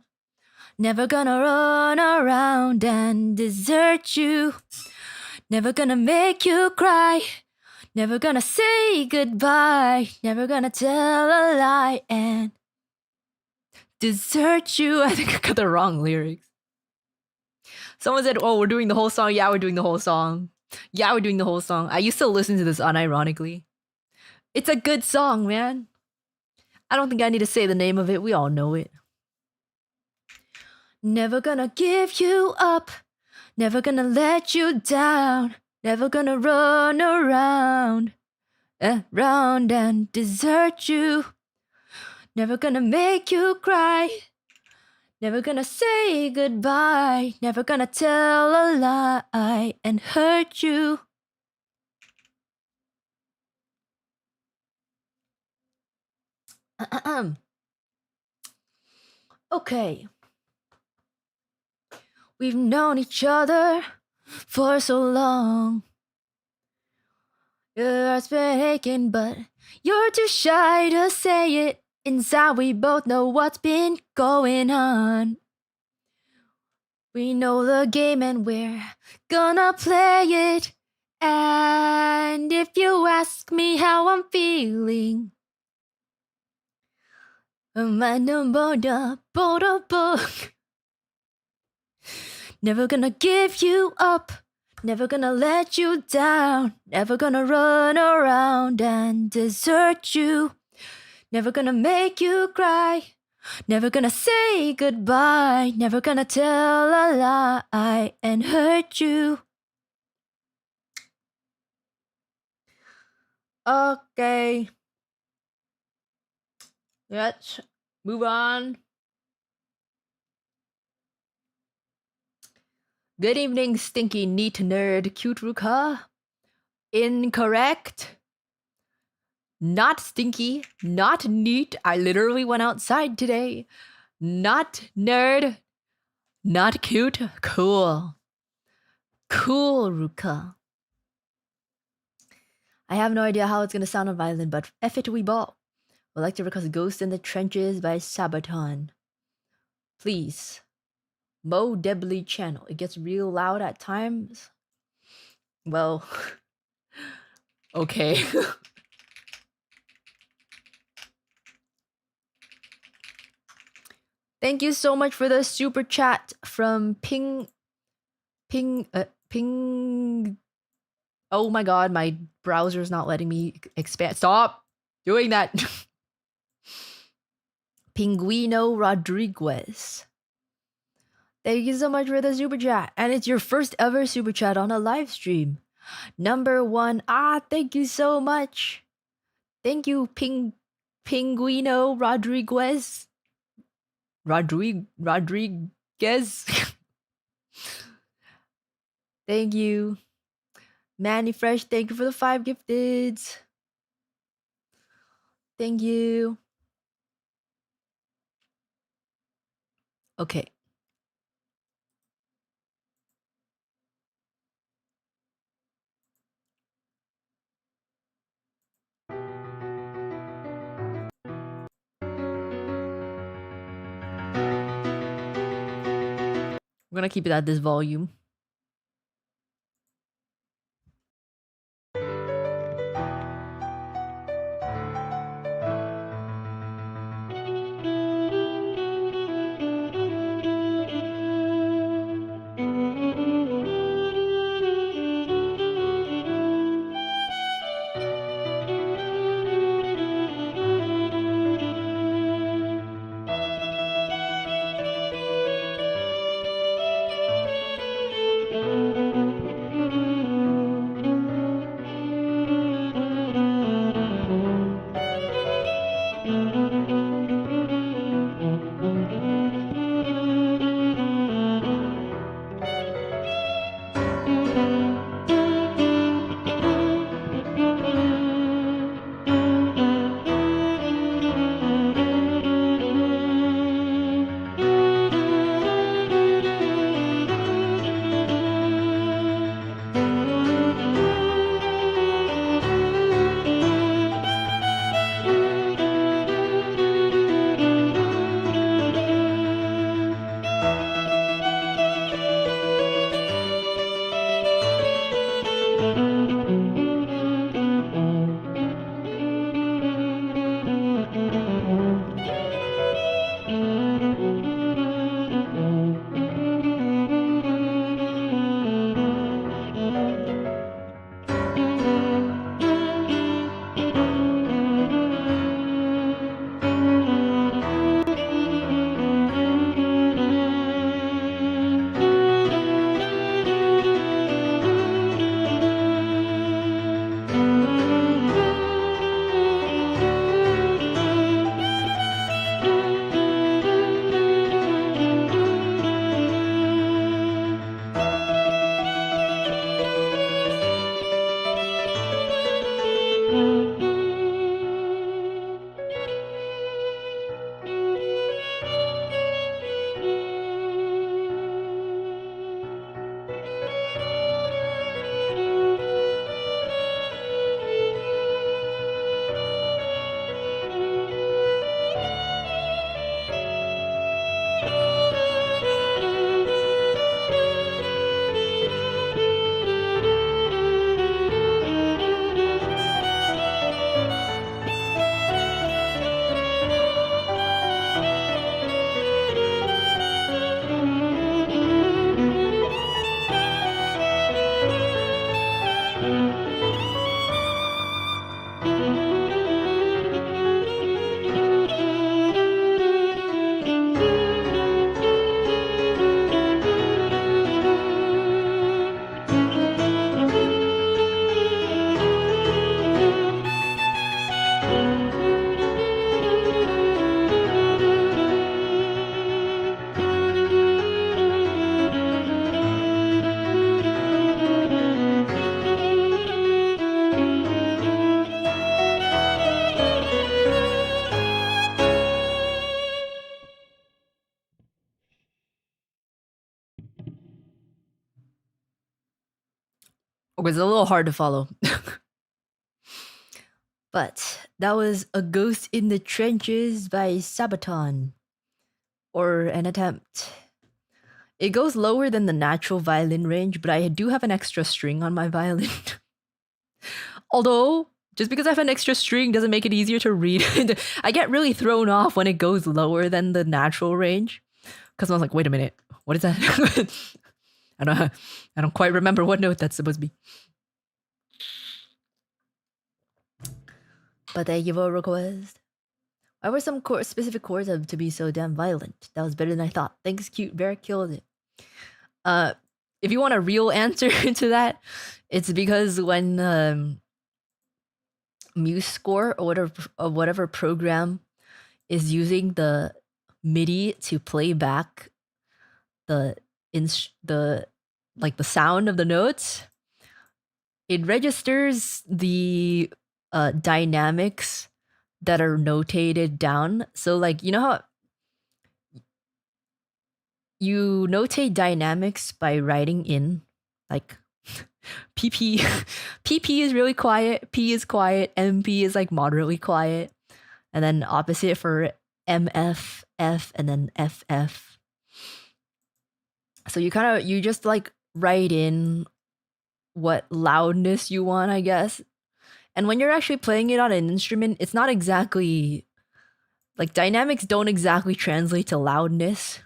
S1: Never gonna run around and desert you. Never gonna make you cry. Never gonna say goodbye. Never gonna tell a lie and desert you. I think I got the wrong lyrics. Someone said, oh, we're doing the whole song. Yeah, we're doing the whole song. Yeah, we're doing the whole song. I used to listen to this unironically. It's a good song, man. I don't think I need to say the name of it. We all know it. Never gonna give you up. Never gonna let you down. Never gonna run around and desert you. Never gonna make you cry. Never gonna say goodbye. Never gonna tell a lie and hurt you. Okay. We've known each other for so long. Your heart's been aching, but you're too shy to say it. Inside, we both know what's been going on. We know the game and we're gonna play it. And if you ask me how I'm feeling, never gonna give you up. Never gonna let you down. Never gonna run around and desert you. Never gonna make you cry. Never gonna say goodbye. Never gonna tell a lie and hurt you. Okay. Let's move on. Good evening, stinky neat nerd cute Uruka. Incorrect. Not stinky, not neat. I literally went outside today. Not nerd, not cute. Cool. Cool, Uruka. I have no idea how it's gonna sound on violin, but F it we ball. Would like to request Ghost in the Trenches by Sabaton. Please. Mo Debbly channel. It gets real loud at times. Well, okay. Thank you so much for the super chat from Ping. Oh my god, my browser's not letting me expand. Stop doing that. Pinguino Rodriguez. Thank you so much for the super chat. And it's your first ever super chat on a live stream. Number 1. Thank you so much. Thank you, Pinguino Rodriguez. Rodriguez. Thank you. Manny Fresh, thank you for the 5 gifteds. Thank you. Okay. We're gonna keep it at this volume. It was a little hard to follow. But that was A Ghost in the Trenches by Sabaton. Or an attempt. It goes lower than the natural violin range, but I do have an extra string on my violin. Although, just because I have an extra string doesn't make it easier to read. I get really thrown off when it goes lower than the natural range. Because I was like, wait a minute, what is that? I don't quite remember what note that's supposed to be. But thank you for a request. Why were some specific chords have to be so damn violent? That was better than I thought. Thanks, cute bear, killed it. If you want a real answer to that, it's because when MuseScore or whatever program is using the MIDI to play back the sound of the notes, it registers the dynamics that are notated down. So like, you know how you notate dynamics by writing in like PP. PP is really quiet, P is quiet, MP is like moderately quiet, and then opposite for MF, F, and then FF. So you just like write in what loudness you want, I guess. And when you're actually playing it on an instrument, it's not exactly like dynamics don't exactly translate to loudness.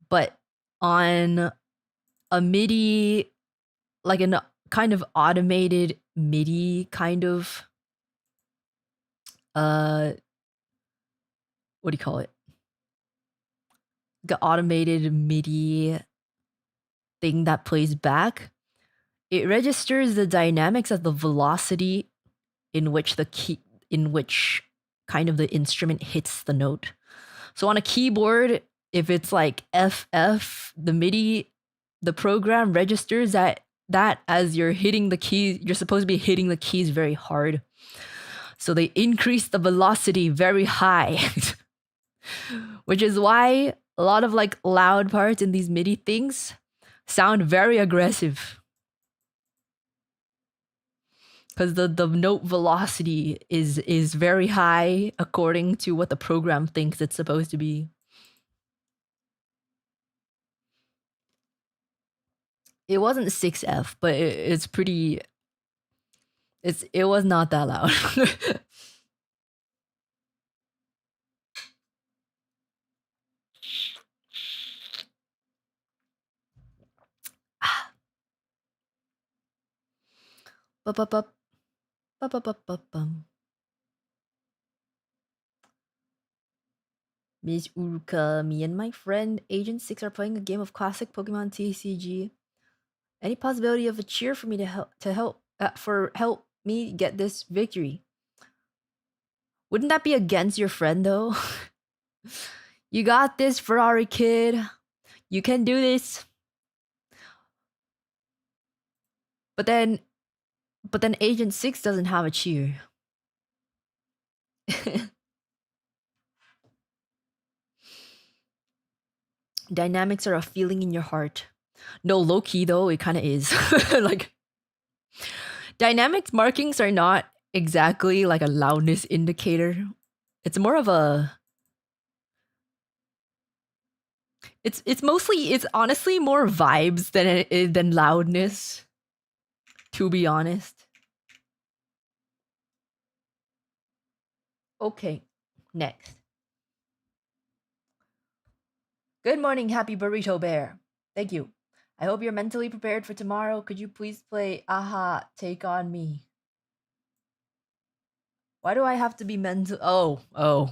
S1: But on a MIDI, like a kind of automated MIDI kind of what do you call it? The automated MIDI thing that plays back. It registers the dynamics of the velocity in which kind of the instrument hits the note. So on a keyboard, if it's like FF, the MIDI, the program registers that as you're hitting the keys, you're supposed to be hitting the keys very hard. So they increase the velocity very high, which is why a lot of like loud parts in these MIDI things sound very aggressive. Because the note velocity is very high according to what the program thinks it's supposed to be. It wasn't 6F, but it's pretty. It was not that loud. Miss Uruka, me and my friend Agent 6 are playing a game of classic Pokemon TCG. Any possibility of a cheer for me to help me get this victory? Wouldn't that be against your friend though? You got this, Ferrari kid. You can do this. But then Agent 6 doesn't have a cheer. Dynamics are a feeling in your heart. No, low key though, it kind of is. Like, dynamics markings are not exactly like a loudness indicator. It's more of a. It's honestly more vibes than loudness. To be honest. Okay, next. Good morning, happy burrito bear. Thank you. I hope you're mentally prepared for tomorrow. Could you please play Aha, Take On Me? Why do I have to be mental? Oh.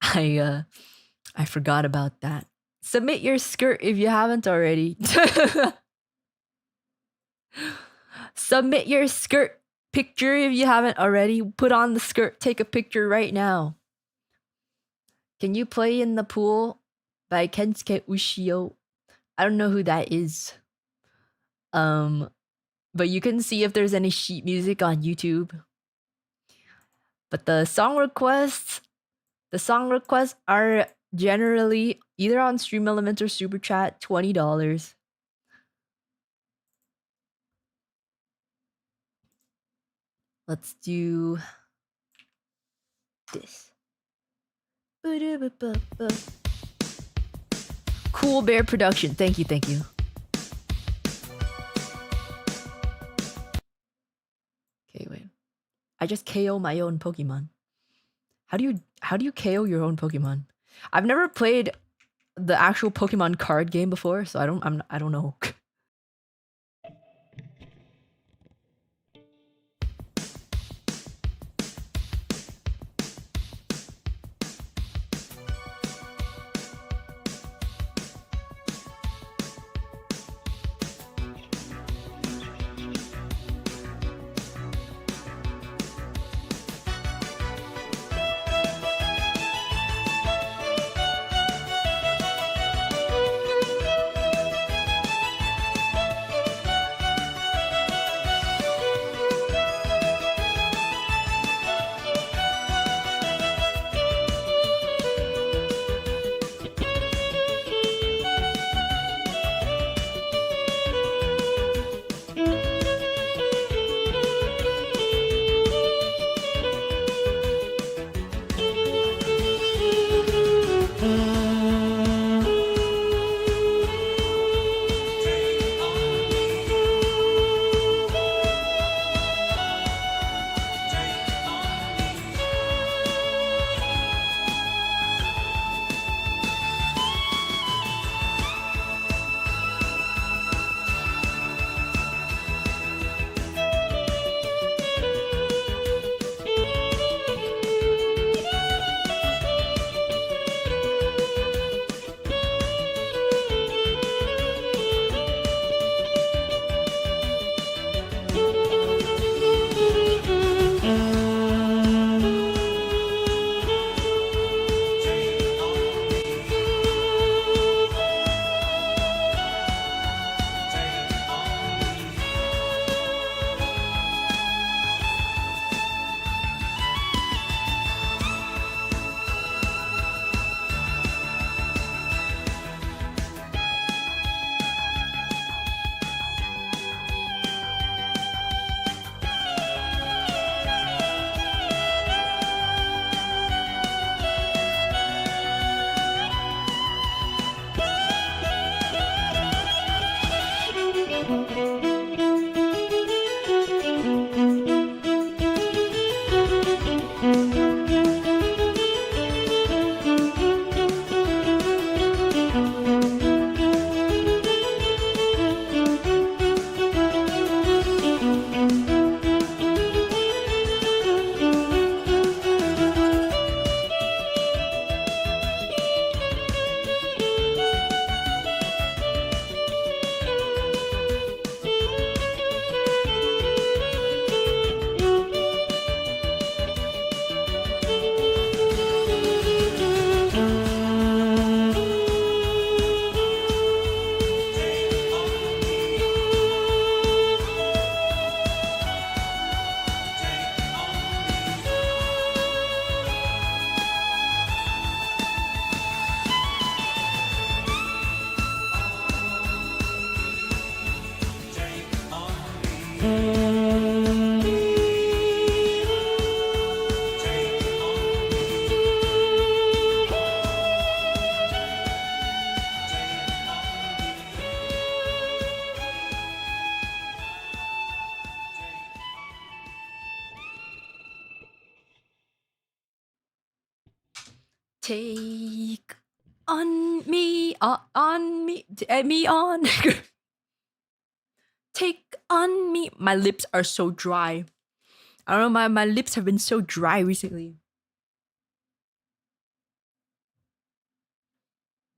S1: I forgot about that. Submit your skirt if you haven't already. Submit your skirt picture if you haven't already. Put on the skirt, take a picture right now. Can you play in the pool by Kensuke Ushio? I don't know who that is. But you can see if there's any sheet music on YouTube. But the song requests are generally either on StreamElements or superchat, $20. Let's do this. Cool Bear Production. Thank you, thank you. Okay, wait. I just KO my own Pokemon. How do you KO your own Pokemon? I've never played the actual Pokemon card game before, so I don't know. Take on me, me on. Take on me. My lips are so dry. I don't know, my lips have been so dry recently.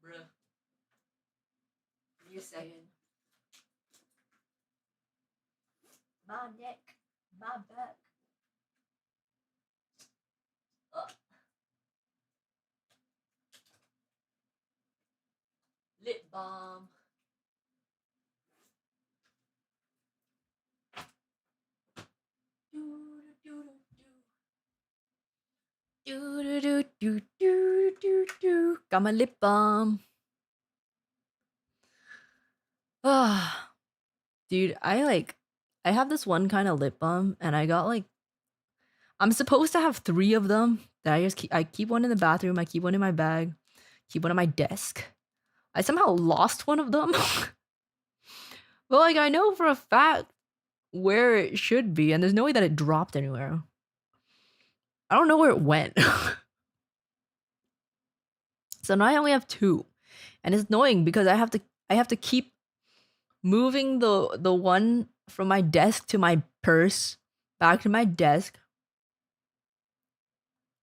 S1: Bruh. Give me a second. My neck, my back. Ugh. Lip balm. Got my lip balm. Ah, dude, I have this one kind of lip balm, and I got like I'm supposed to have 3 of them. That I keep one in the bathroom, I keep one in my bag, keep one on my desk. I somehow lost one of them. But like I know for a fact where it should be, and there's no way that it dropped anywhere. I don't know where it went. So now I only have 2. And it's annoying because I have to keep moving the one from my desk to my purse, back to my desk,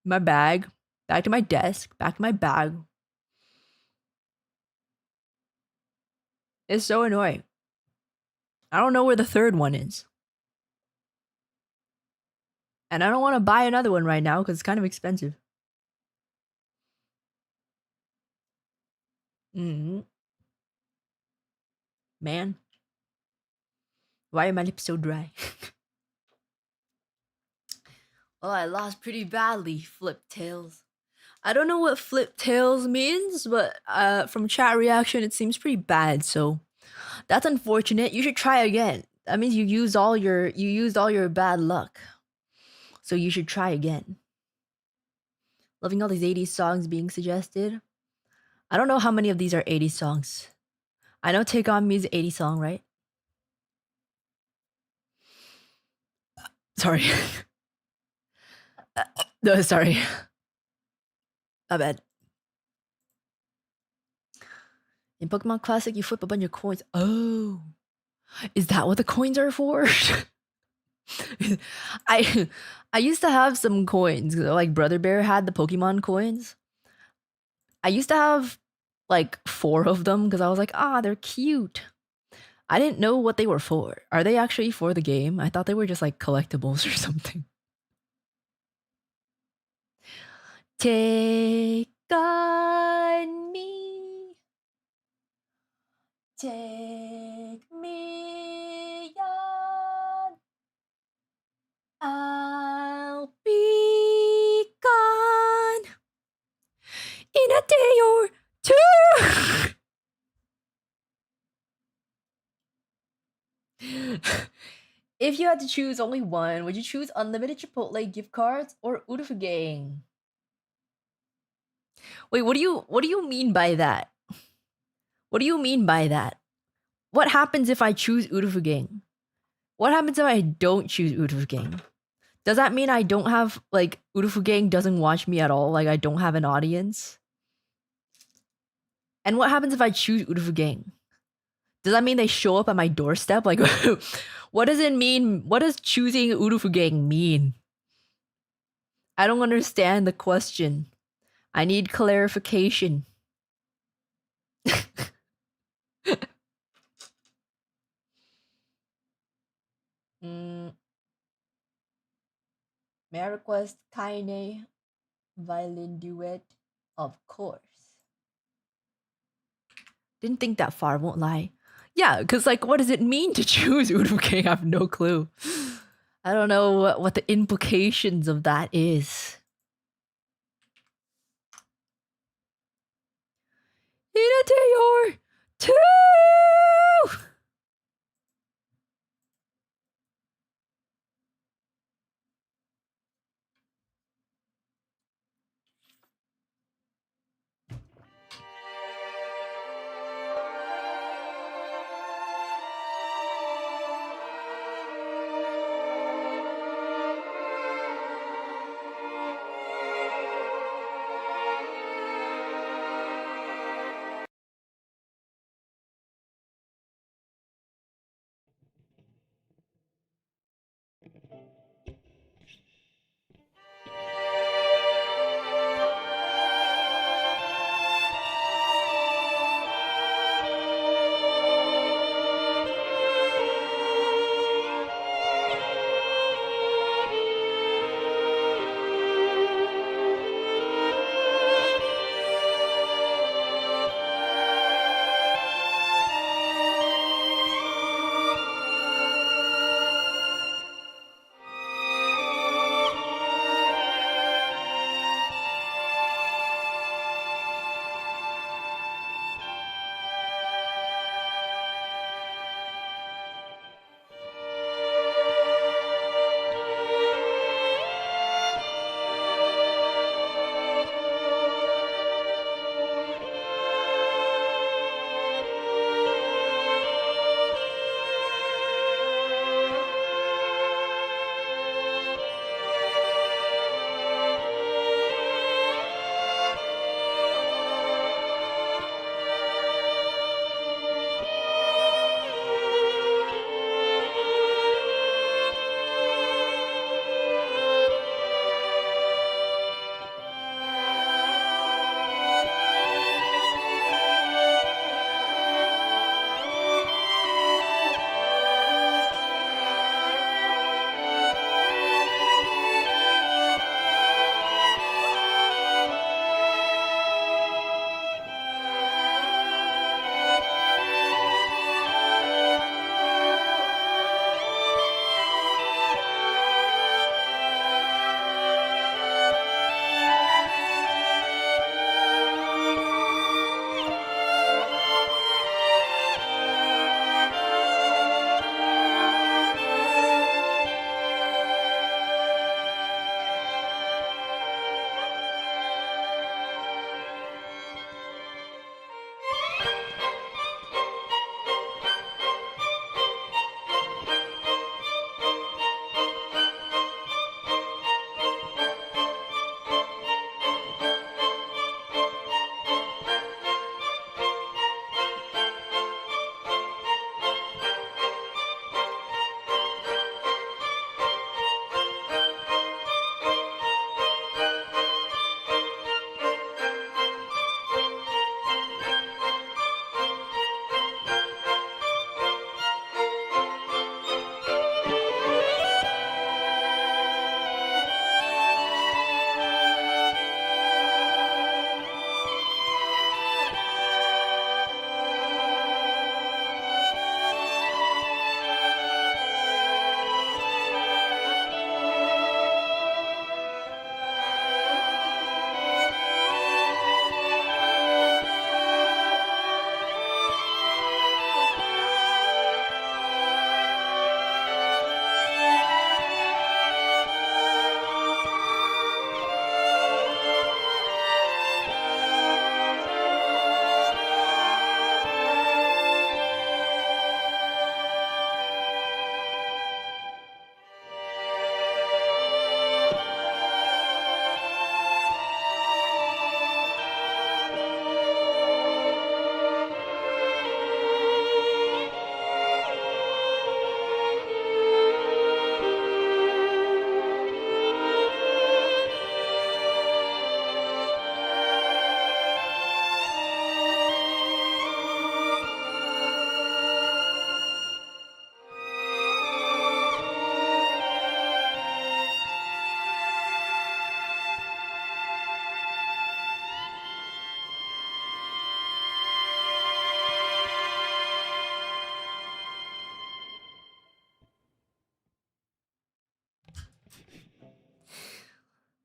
S1: my bag, back to my desk, back to my bag. It's so annoying. I don't know where the 3rd one is. And I don't want to buy another one right now because it's kind of expensive. Mm-hmm. Man. Why are my lips so dry? Oh, I lost pretty badly, Flip Tails. I don't know what Flip Tails means, but from chat reaction, it seems pretty bad, so that's unfortunate. You should try again. That means you used all your bad luck. So you should try again. Loving all these 80s songs being suggested. I don't know how many of these are 80s songs. I know Take On Me is an 80s song, right? Sorry. No, sorry. My bad. In Pokemon Classic, you flip a bunch of coins. Oh. Is that what the coins are for? I I used to have some coins. Like Brother Bear had the Pokemon coins. I used to have like 4 of them because I was like, they're cute. I didn't know what they were for. Are they actually for the game? I thought they were just like collectibles or something. Take on me. Take me on. I'll be gone in a day or 2. If you had to choose only one, would you choose unlimited Chipotle gift cards or Urufa Gang? Wait, what do you mean by that? What do you mean by that? What happens if I choose Urufa Gang? What happens if I don't choose Urufa Gang? Does that mean I don't have like Urufu Gang doesn't watch me at all? Like I don't have an audience? And what happens if I choose Urufu Gang? Does that mean they show up at my doorstep? Like what does it mean? What does choosing Urufu Gang mean? I don't understand the question. I need clarification. Mm, may I request Kaine violin duet? Of course. Didn't think that far, won't lie. Yeah, because like, what does it mean to choose Uruka? I have no clue. I don't know what the implications of that is. In a day or 2.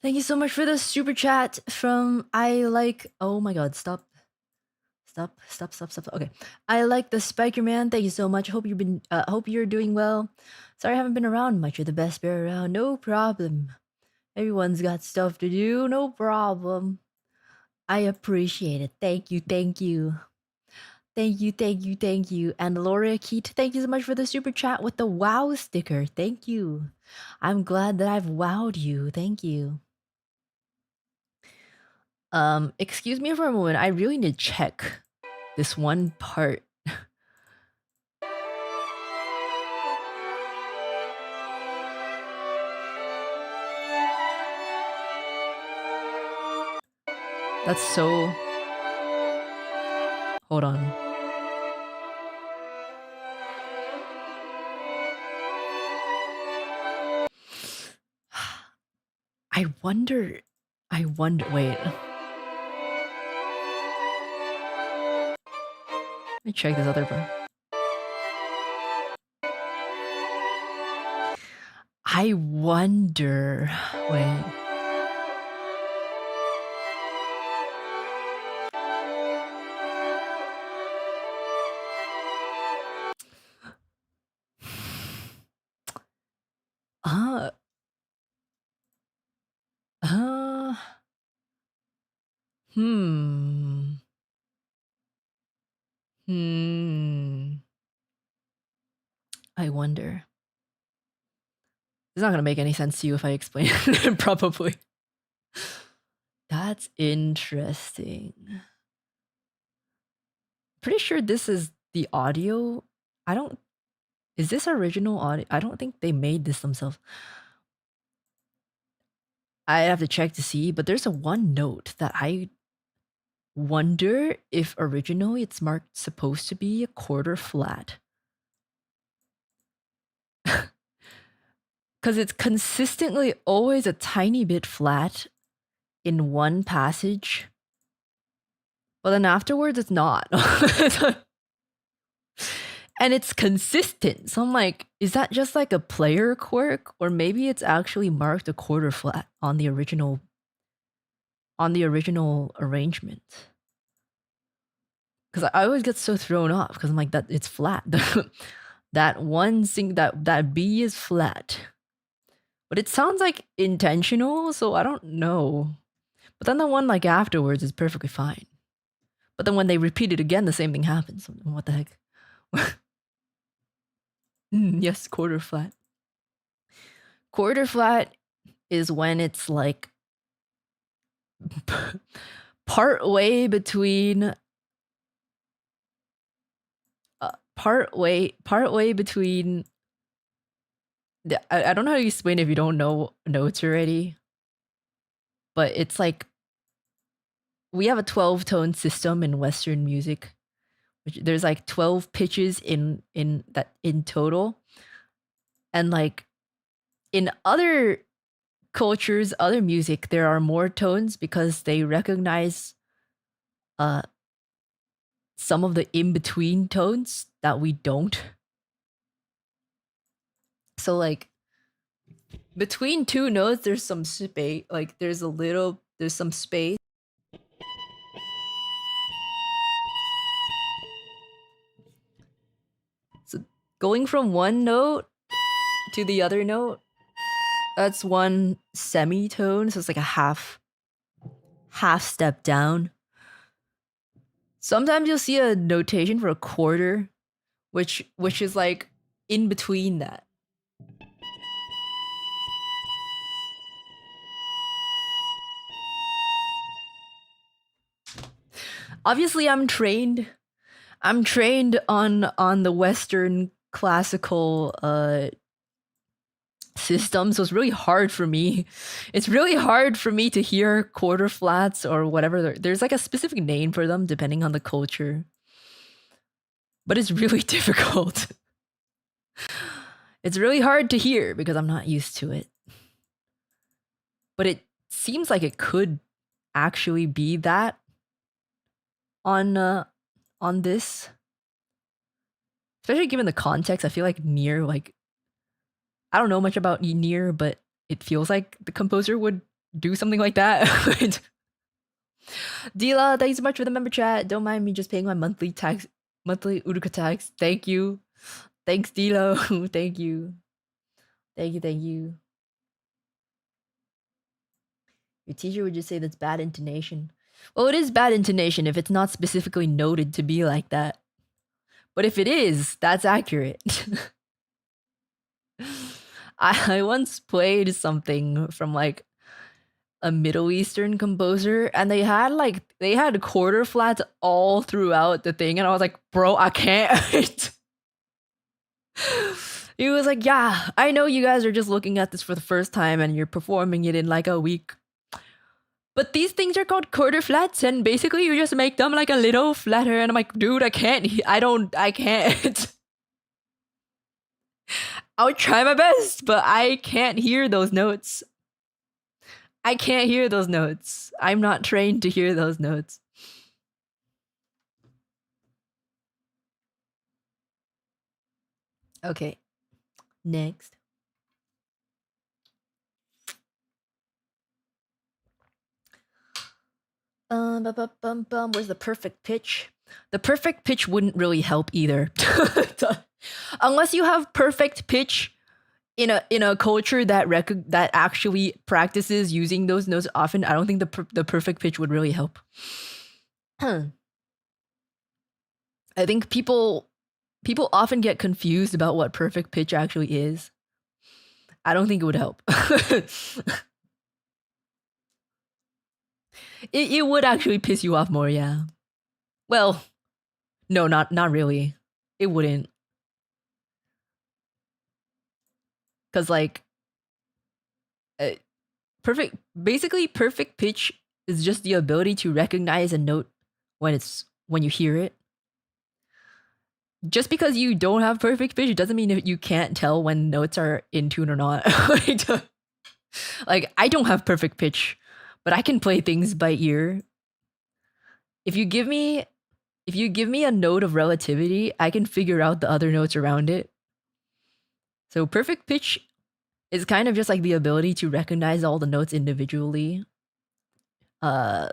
S1: Thank you so much for the super chat from I like. Oh my god, stop. Okay. I like the Spiker Man. Thank you so much. Hope you're doing well. Sorry I haven't been around much. You're the best bear around. No problem. Everyone's got stuff to do. No problem. I appreciate it. Thank you. Thank you. Thank you. Thank you. Thank you. And Laura Keat, thank you so much for the super chat with the wow sticker. Thank you. I'm glad that I've wowed you. Thank you. Excuse me for a moment. I really need to check this one part. That's so... Hold on. I wonder... Wait. Let me check this other part. I wonder... Wait. Uh... Uh... Hmm... I wonder. It's not gonna make any sense to you if I explain it. Probably. That's interesting. Pretty sure this is the audio. I don't... Is this original audio? I don't think they made this themselves. I have to check to see, but there's a one note that I wonder if originally it's marked supposed to be a quarter flat. Because it's consistently always a tiny bit flat in one passage, but then afterwards it's not. And it's consistent. So I'm like, is that just like a player quirk? Or maybe it's actually marked a quarter flat on the original arrangement. Because I always get so thrown off because I'm like, that it's flat. That one thing, that B is flat. But it sounds like intentional, so I don't know. But then the one like afterwards is perfectly fine. But then when they repeat it again, the same thing happens. What the heck? Yes, quarter flat. Quarter flat is when it's like part way between I don't know how to explain it if you don't know notes already, but it's like we have a 12-tone system in Western music, which there's like 12 pitches in total, and like in other cultures, other music, there are more tones because they recognize some of the in-between tones that we don't. So like between two notes, there's some space. Like there's some space. So going from one note to the other note, that's one semitone. So it's like a half step down. Sometimes you'll see a notation for a quarter, which is like in between that. Obviously, I'm trained on the Western classical system, so it's really hard for me. It's really hard for me to hear quarter flats or whatever. There's like a specific name for them depending on the culture, but it's really difficult. It's really hard to hear because I'm not used to it. But it seems like it could actually be that on this, especially given the context. I feel like Nier, like I don't know much about Nier, but it feels like the composer would do something like that. Dila, thanks so much for the member chat. Don't mind me just paying my monthly Uruka tax. Thank you. Thanks, Dilo. Thank you. Thank you. Your teacher would just say that's bad intonation. Well, it is bad intonation if it's not specifically noted to be like that. But if it is, that's accurate. I once played something from like a Middle Eastern composer, and they had quarter flats all throughout the thing, and I was like, bro, I can't. He was like, yeah, I know you guys are just looking at this for the first time and you're performing it in like a week. But these things are called quarter flats, and basically you just make them like a little flatter. And I'm like, dude, I can't. I can't. I would try my best, but I can't hear those notes. I can't hear those notes. I'm not trained to hear those notes. Okay. Next. Where's the perfect pitch? The perfect pitch wouldn't really help either. Unless you have perfect pitch in a culture that actually practices using those notes often, I don't think the perfect pitch would really help. I think people often get confused about what perfect pitch actually is. I don't think it would help. It would actually piss you off more, yeah. Well, no, not really. It wouldn't. Cuz like perfect pitch is just the ability to recognize a note when you hear it. Just because you don't have perfect pitch doesn't mean you can't tell when notes are in tune or not. Like I don't have perfect pitch, but I can play things by ear. If you give me a note of relativity, I can figure out the other notes around it. So perfect pitch is kind of just like the ability to recognize all the notes individually. Like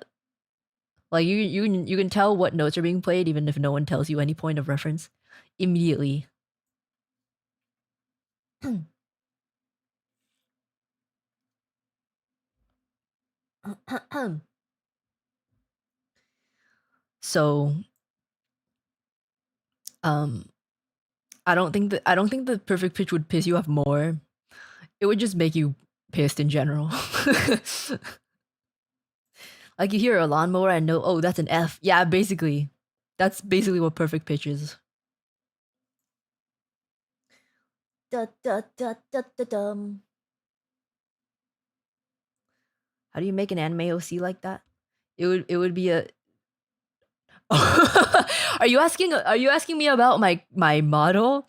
S1: you can tell what notes are being played even if no one tells you any point of reference immediately. So I don't think the perfect pitch would piss you off more. It would just make you pissed in general. Like you hear a lawnmower and know, oh, that's an F. Yeah, basically. That's basically what perfect pitch is. Da, da, da, da, da, dum. How do you make an anime OC like that? It would be a Are you asking me about my model?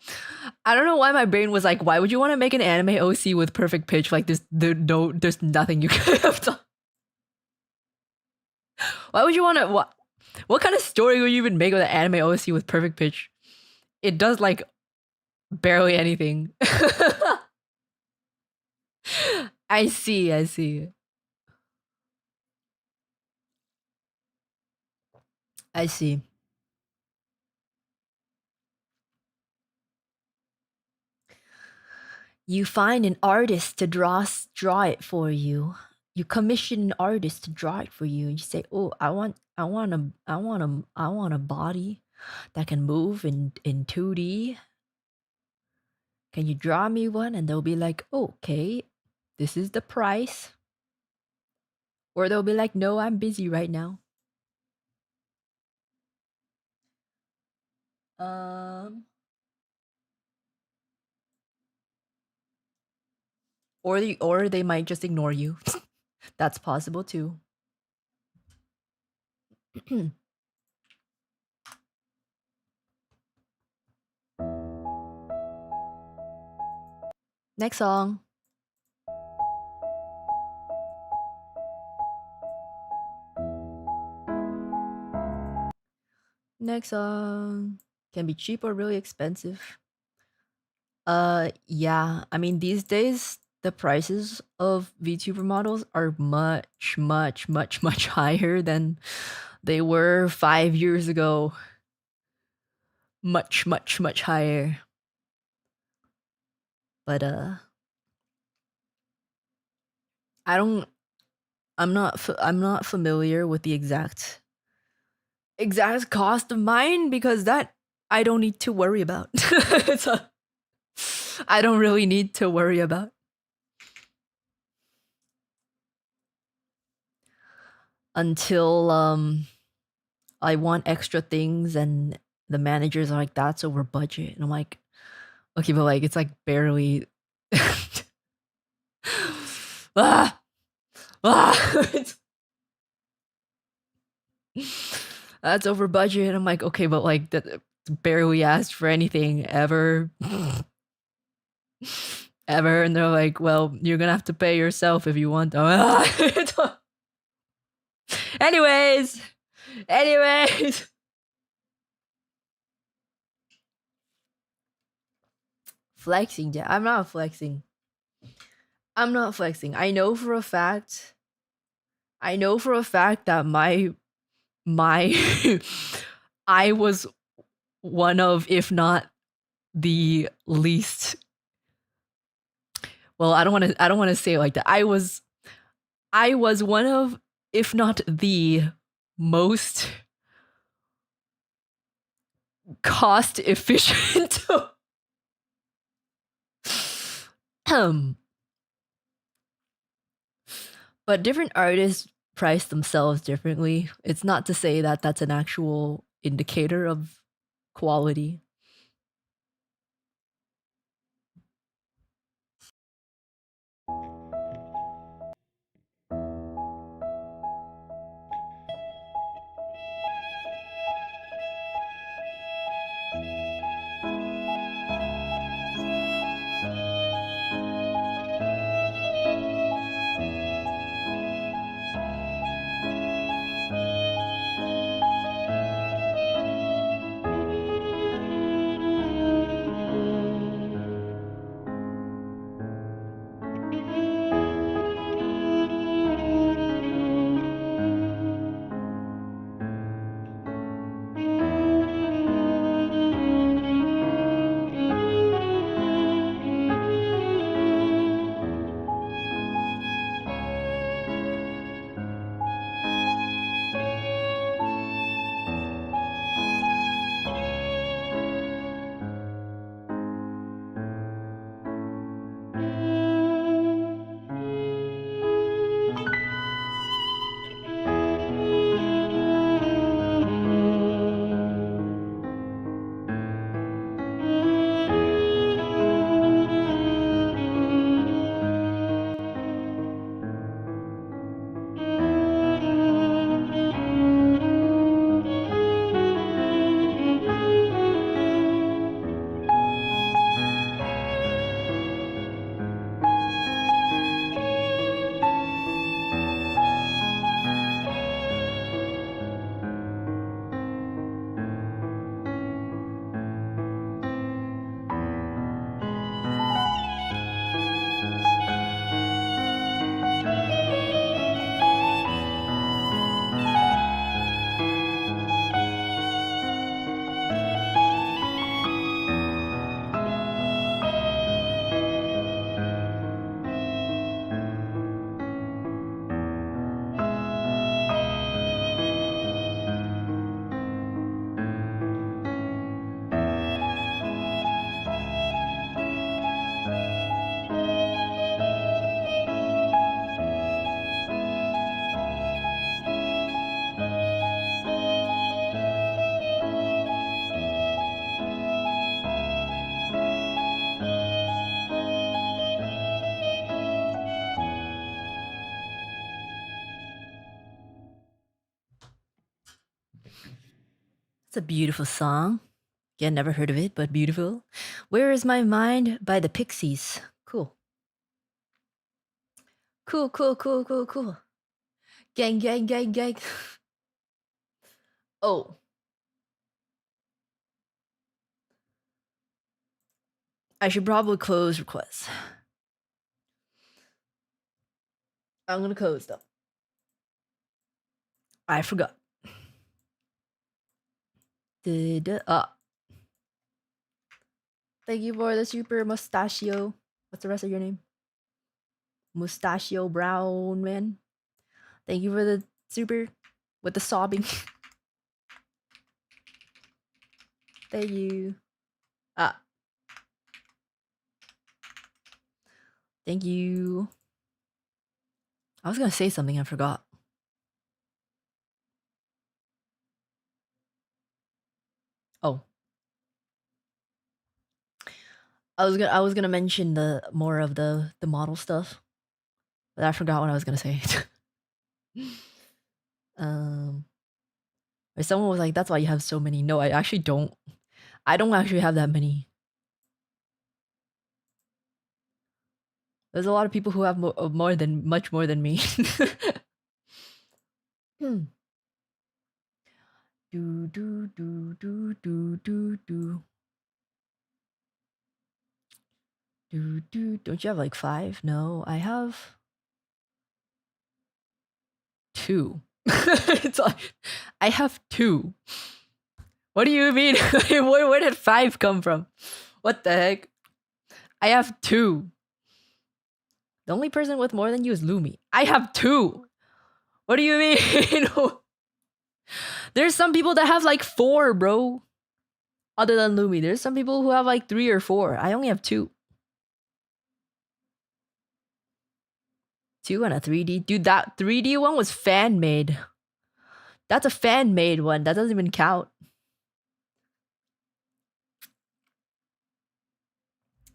S1: I don't know why my brain was like, why would you want to make an anime OC with perfect pitch? Like there's nothing you could have done. Why would you want to what kind of story would you even make with an anime OC with perfect pitch? It does like barely anything. I see. You find an artist to draw it for you. You commission an artist to draw it for you. And you say, "Oh, I want a body that can move in 2D. Can you draw me one?" And they'll be like, "Okay, this is the price." Or they'll be like, "No, I'm busy right now." Or they might just ignore you. That's possible too. Next song. Next song. Can be cheap or really expensive. Yeah. I mean, these days the prices of VTuber models are much, much, much, much higher than they were 5 years ago. Much, much, much higher. But I'm not familiar with the exact cost of mine because that I don't need to worry about. I don't really need to worry about. Until I want extra things and the managers are like, that's over budget. And I'm like, okay, but like it's like barely ah, that's over budget. And I'm like, okay, but like that barely asked for anything ever. Ever. And they're like, well, you're gonna have to pay yourself if you want. Anyways. Flexing, yeah. I'm not flexing. I know for a fact that my I was one of, if not the least, well, I don't want to say it like that. I was one of, if not the most cost efficient but different artists price themselves differently. It's not to say that that's an actual indicator of quality. It's a beautiful song. Yeah, never heard of it, but beautiful. Where is My Mind by the Pixies. Cool. Cool. Gang. Oh. I should probably close requests. I'm gonna close them. I forgot. Thank you for the super mustachio. What's the rest of your name? Mustachio Brown Man. Thank you for the super with the sobbing. Thank you. Thank you. I was gonna say something, I forgot. Oh. I was gonna mention the more of the model stuff, but I forgot what I was gonna say. Someone was like, "That's why you have so many." No, I actually don't. I don't actually have that many. There's a lot of people who have much more than me. Hmm. Do do do do do do do. Don't you have like 5? No, I have 2. It's like, I have 2. What do you mean? Where did 5 come from? What the heck? I have 2. The only person with more than you is Lumi. I have 2. What do you mean? There's some people that have like 4, bro. Other than Lumi, there's some people who have like 3 or 4. I only have 2. 2 and a 3D. Dude, that 3D one was fan made. That's a fan made one. That doesn't even count.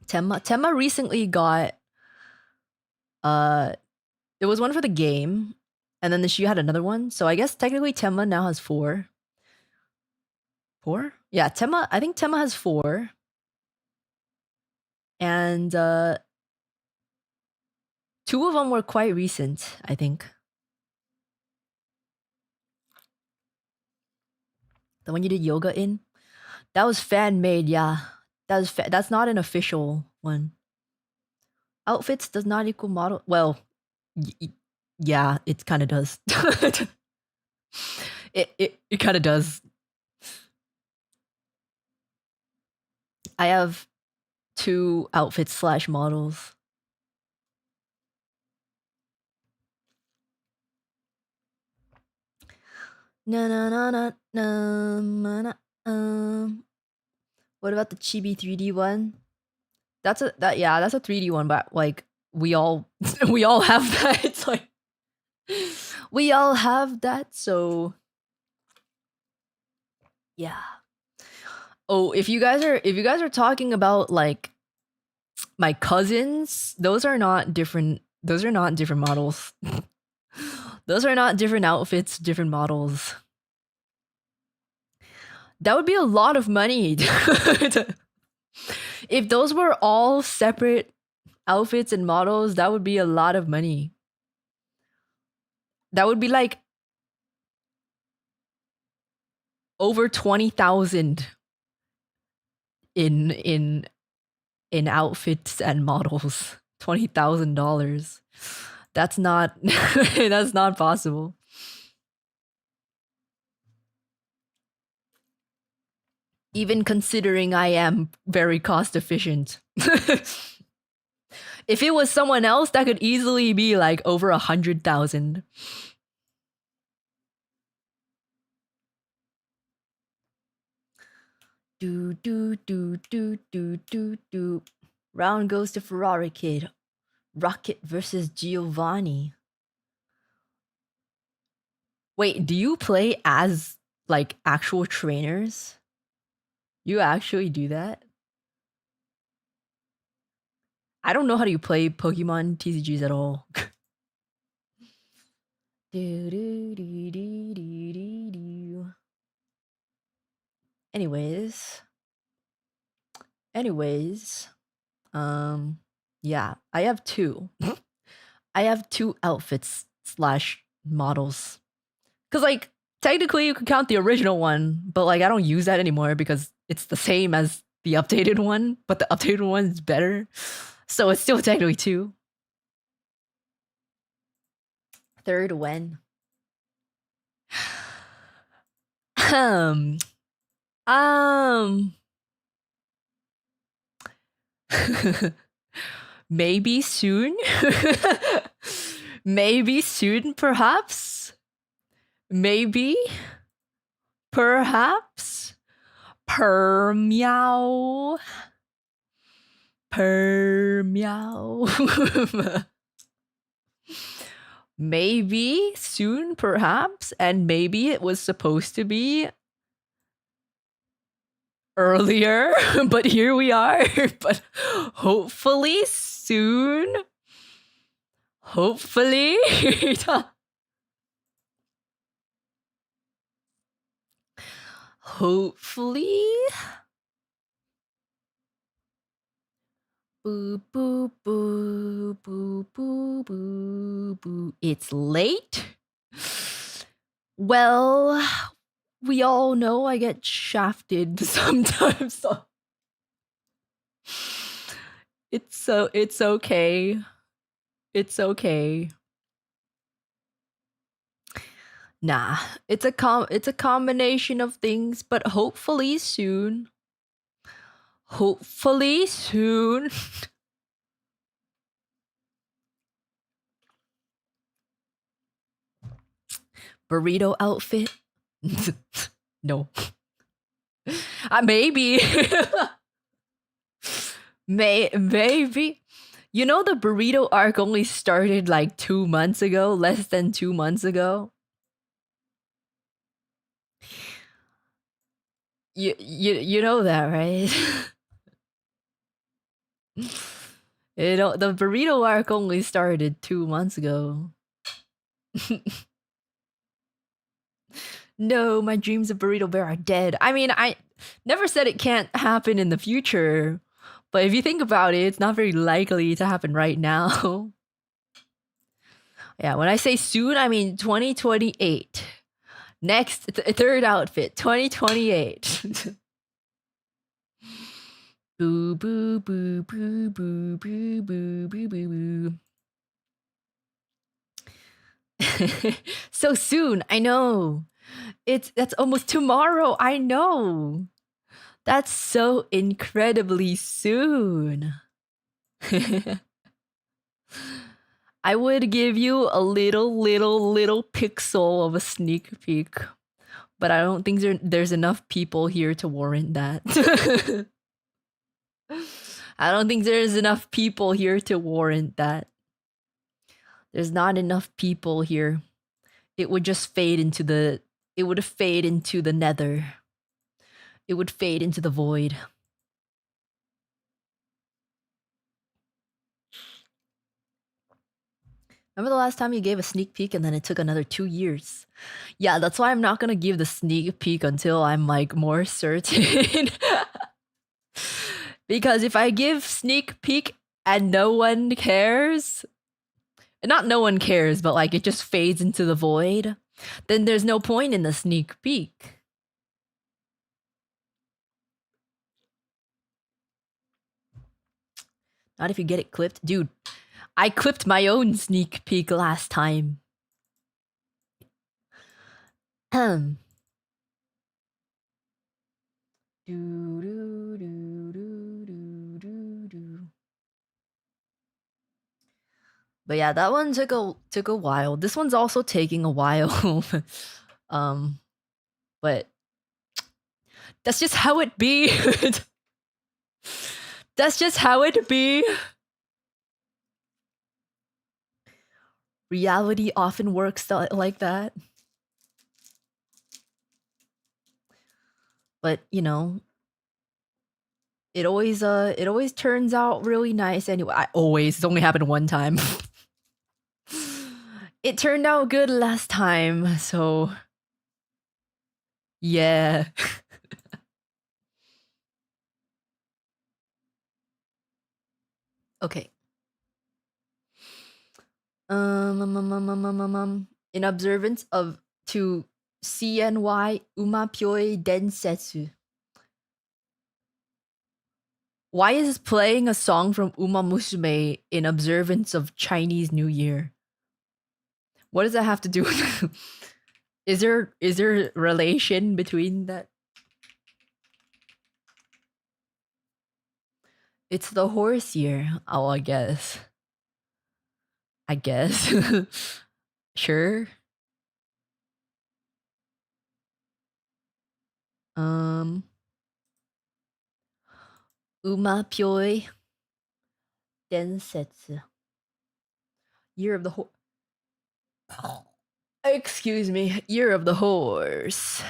S1: Temma recently got it was one for the game, and then she had another one. So I guess technically Temma now has 4. 4? Yeah, I think Temma has 4. And 2 of them were quite recent, I think. The one you did yoga in? That was fan made, yeah. That's not an official one. Outfits does not equal model. Well, yeah, it kind of does. it kind of does. I have 2 outfits / models. Na na na na na na. What about the chibi 3D one? That's a 3D one, but like we all we all have that. It's like we all have that, so yeah. Oh, if you guys are talking about like my cousins, those are not different models. Those are not different outfits, different models. That would be a lot of money. If those were all separate outfits and models, that would be a lot of money. That would be like over 20,000 in outfits and models. $20,000. That's not that's not possible. Even considering I am very cost efficient. If it was someone else, that could easily be like over 100,000. Do do do do do do do. Round goes to Ferrari Kid. Rocket versus Giovanni. Wait, do you play as like actual trainers? You actually do that? I don't know how to play Pokemon TCGs at all. Anyways, yeah, I have 2. I have 2 outfits / models. Cause like technically you could count the original one, but like I don't use that anymore because it's the same as the updated one, but the updated one is better. So it's still technically 2. Third when? um um maybe soon. Maybe soon, perhaps. Maybe, perhaps. Per meow. Per meow. Maybe soon, perhaps, and maybe it was supposed to be earlier, but here we are. But hopefully soon. Hopefully. Hopefully. Boo, boo, boo, boo, boo, boo, boo. It's late? Well, we all know I get shafted sometimes. So it's okay. It's okay. Nah, it's a combination of things, but hopefully soon. Hopefully soon. Burrito outfit? No. Maybe. Maybe. You know the burrito arc only started like 2 months ago, less than 2 months ago. You know that, right? You know, the burrito arc only started 2 months ago. No, my dreams of Burrito Bear are dead. I mean, I never said it can't happen in the future. But if you think about it, it's not very likely to happen right now. Yeah, when I say soon, I mean 2028. Next, third outfit, 2028. Boo, boo, boo, boo, boo, boo, boo, boo, boo, boo. So soon, I know. That's almost tomorrow, I know. That's so incredibly soon. I would give you a little pixel of a sneak peek, but I don't think there's enough people here to warrant that. I don't think there's enough people here to warrant that. There's not enough people here. It would just fade into the. It would fade into the nether. It would fade into the void. Remember the last time you gave a sneak peek and then it took another 2 years? Yeah, that's why I'm not gonna give the sneak peek until I'm like more certain. Because if I give sneak peek and no one cares, not no one cares, but like it just fades into the void, then there's no point in the sneak peek. Not if you get it clipped. Dude, I clipped my own sneak peek last time. Do, do, do, do, do, do, do. But yeah, that one took a while. This one's also taking a while. But that's just how it be. That's just how it be. Reality often works like that. But, you know, it always turns out really nice anyway. It's only happened one time. It turned out good last time, so yeah. Okay. In observance of to CNY Umapyoi Densetsu. Why is playing a song from Uma Musume in observance of Chinese New Year? What does that have to do with is there relation between that? It's the horse year. Oh, I guess. Sure. Uma Pyoi Densetsu. Year of the horse. Excuse me. Year of the horse.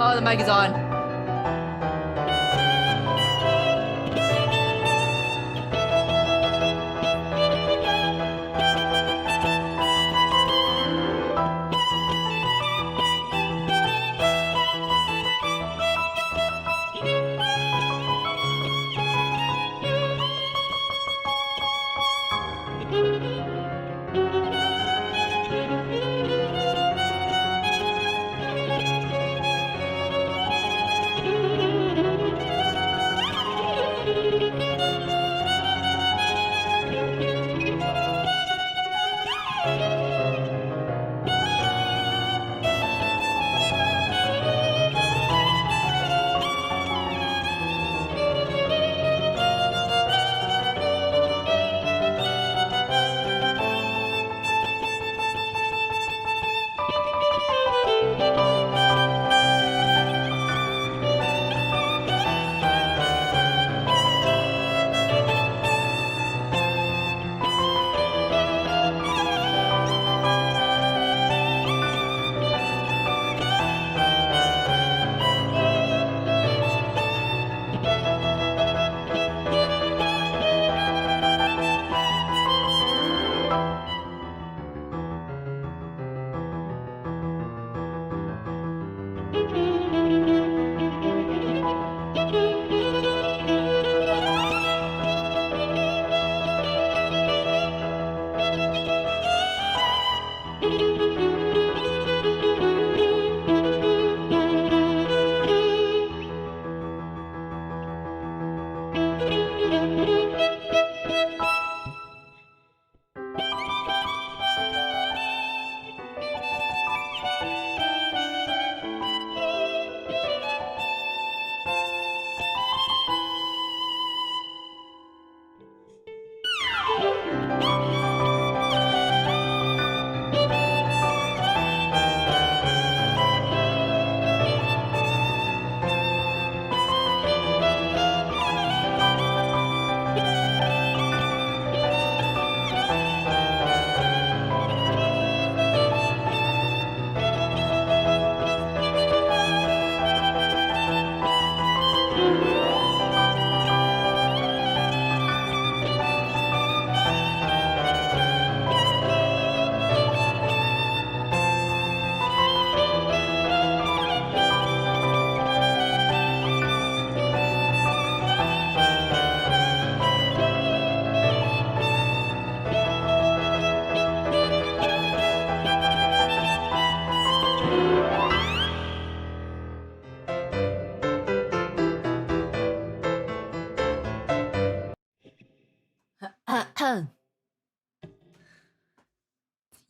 S1: Oh, the mic is on.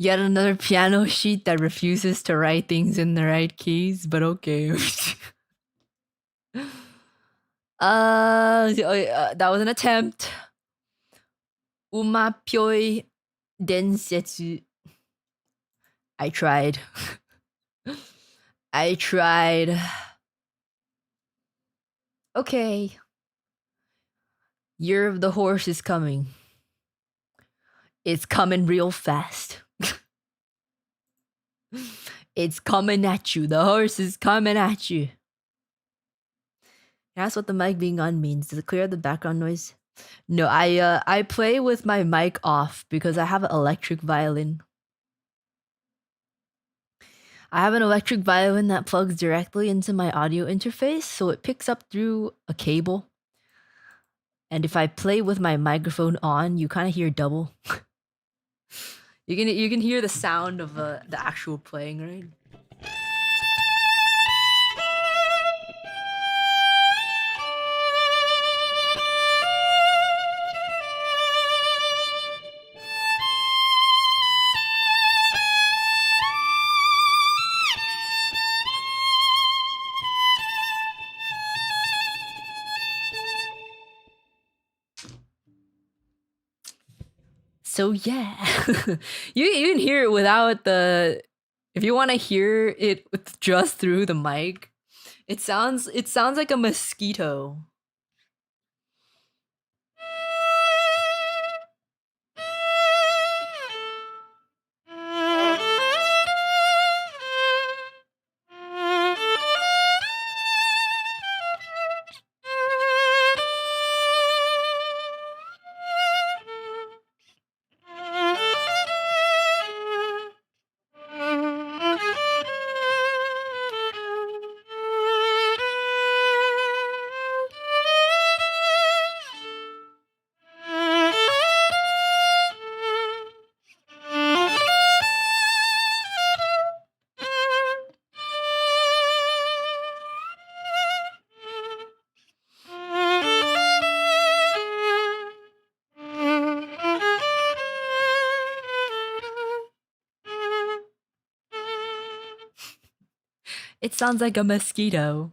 S1: Yet another piano sheet that refuses to write things in the right keys, but okay. That was an attempt. Umapyoi densetsu. I tried. I tried. Okay. Year of the horse is coming. It's coming real fast. It's coming at you. The horse is coming at you. That's what the mic being on means. Does it clear the background noise? No, I play with my mic off because I have an electric violin. I have an electric violin that plugs directly into my audio interface, so it picks up through a cable. And if I play with my microphone on, you kind of hear double. You can hear the sound of the actual playing, right? So yeah, you can hear it without the. If you want to hear it with just through the mic, it sounds like a mosquito. It sounds like a mosquito.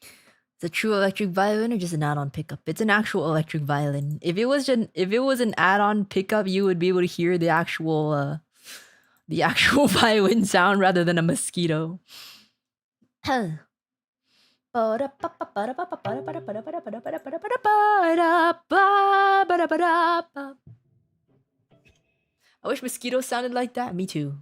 S1: It's a true electric violin or just an add-on pickup? It's an actual electric violin. If it was an add-on pickup, you would be able to hear the actual violin sound rather than a mosquito. I wish mosquitoes sounded like that. Me too.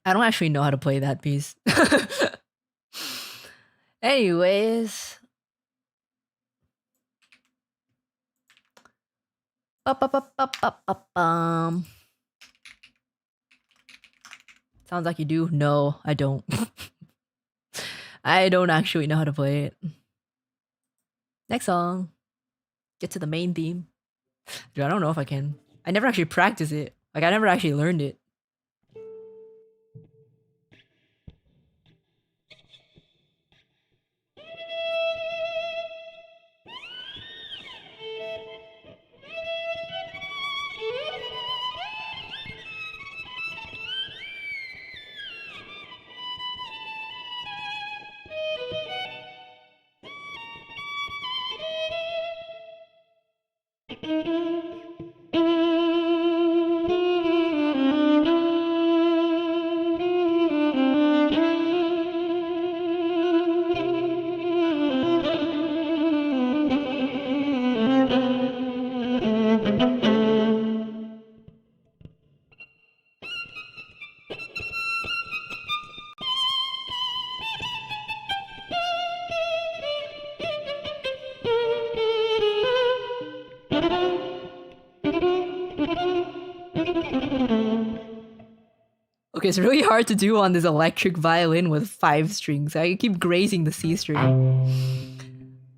S1: I don't actually know how to play that piece. Anyways. Sounds like you do. No, I don't. I don't actually know how to play it. Next song. Get to the main theme. Dude, I don't know if I can. I never actually practiced it. Like, I never actually learned it. Okay, it's really hard to do on this electric violin with 5 strings. I keep grazing the C string.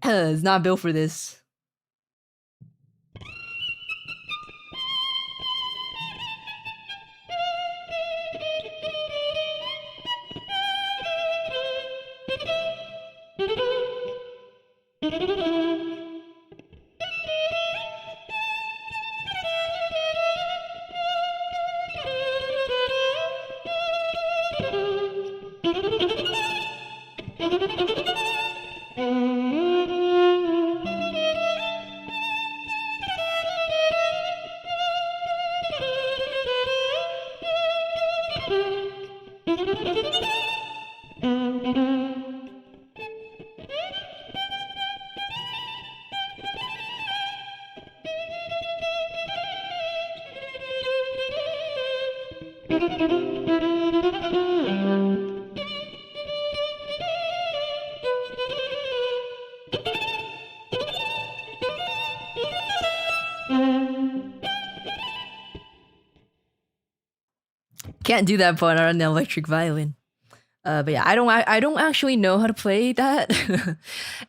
S1: It's not built for this. Can't do that part on the electric violin. But yeah, I don't actually know how to play that.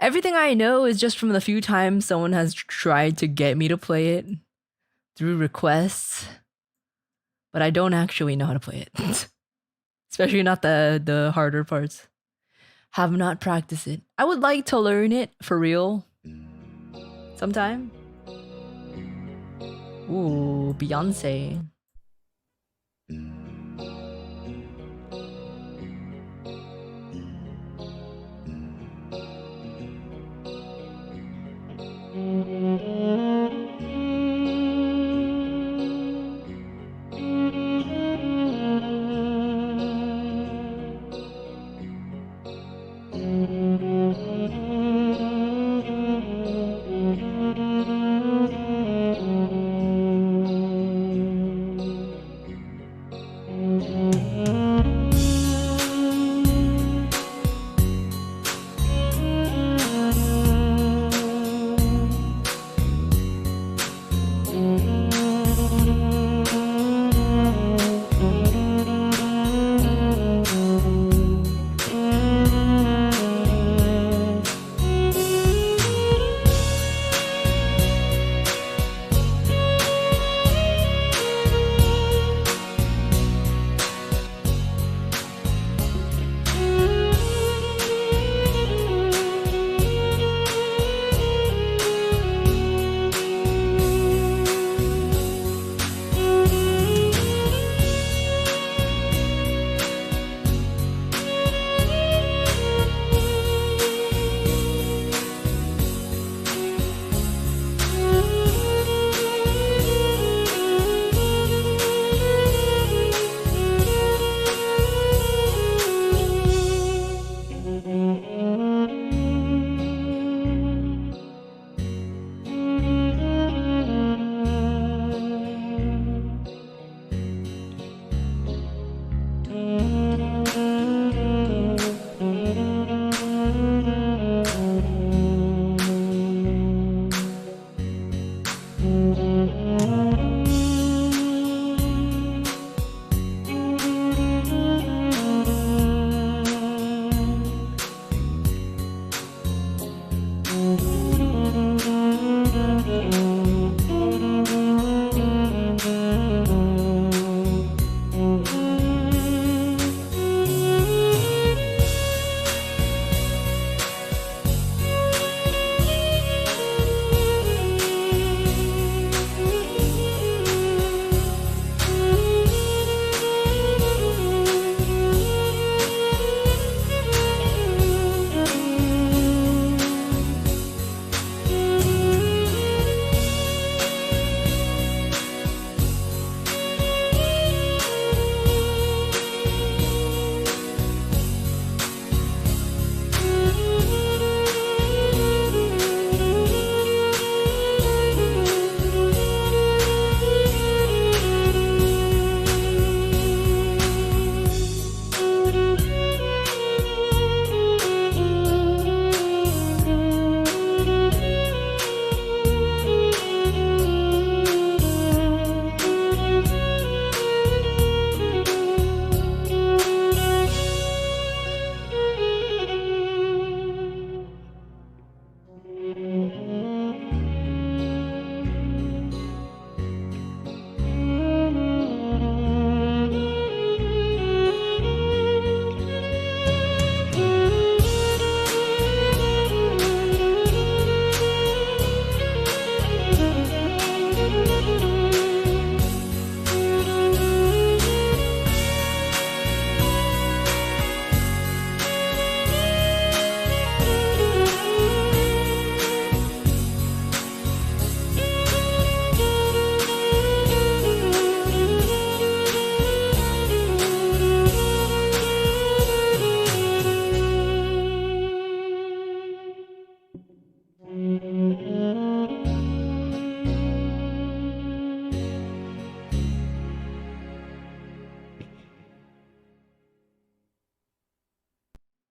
S1: Everything I know is just from the few times someone has tried to get me to play it through requests. But I don't actually know how to play it. Especially not the harder parts. Have not practiced it. I would like to learn it for real. Sometime. Ooh, Beyonce.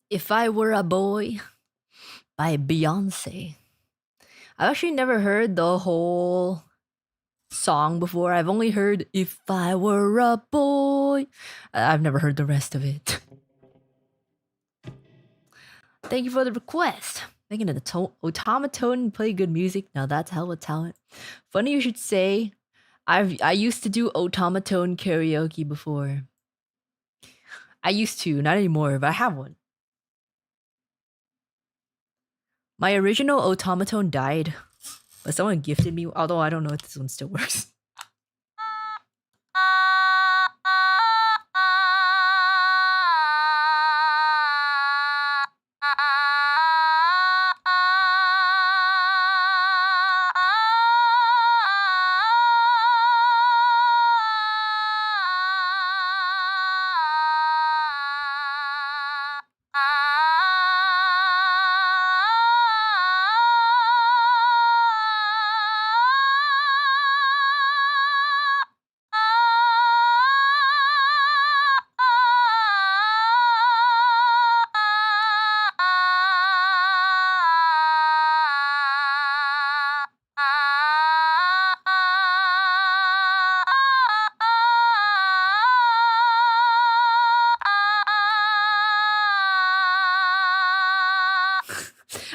S1: If I Were a Boy by Beyonce. I've actually never heard the whole song before. I've only heard If I Were a Boy. I've never heard the rest of it. Thank you for the request. Making it a automaton and play good music. Now that's hell of talent. Funny you should say. I used to do automaton karaoke before. I used to, not anymore, but I have one. My original automaton died, but someone gifted me, although I don't know if this one still works.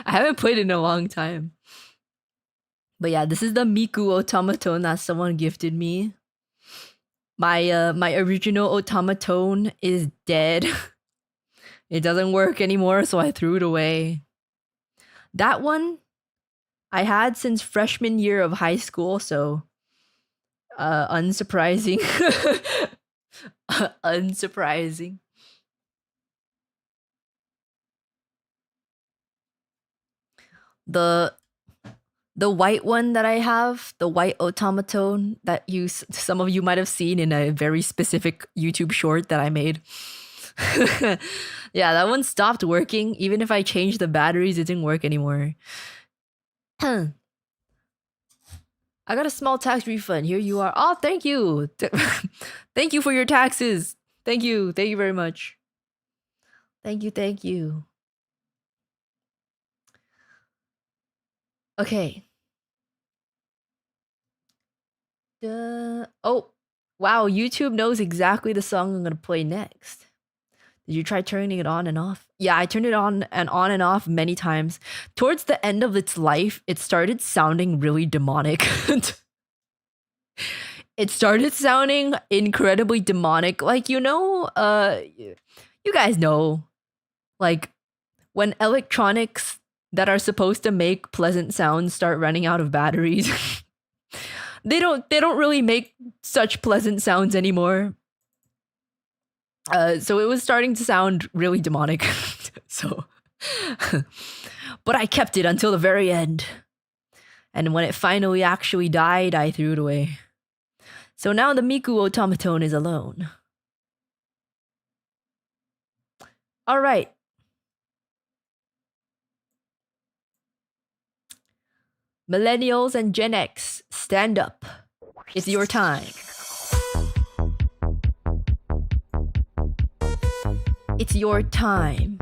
S1: I haven't played in a long time. But yeah, this is the Miku automaton that someone gifted me. My original automaton is dead. It doesn't work anymore, so I threw it away. That one I had since freshman year of high school, so unsurprising. Unsurprising. The white one that I have, the white automaton that some of you might have seen in a very specific YouTube short that I made. Yeah, that one stopped working. Even if I changed the batteries, it didn't work anymore. I got a small tax refund. Here you are. Oh, thank you. Thank you for your taxes. Thank you. Thank you very much. Thank you. Thank you. Okay. Oh, wow. YouTube knows exactly the song I'm going to play next. Did you try turning it on and off? Yeah, I turned it on and off many times. Towards the end of its life, it started sounding really demonic. It started sounding incredibly demonic. Like, you guys know, like, when electronics that are supposed to make pleasant sounds start running out of batteries, they don't really make such pleasant sounds anymore. So it was starting to sound really demonic. So, but I kept it until the very end. And when it finally actually died, I threw it away. So now the Miku automaton is alone. All right. Millennials and Gen X, stand up. It's your time. It's your time.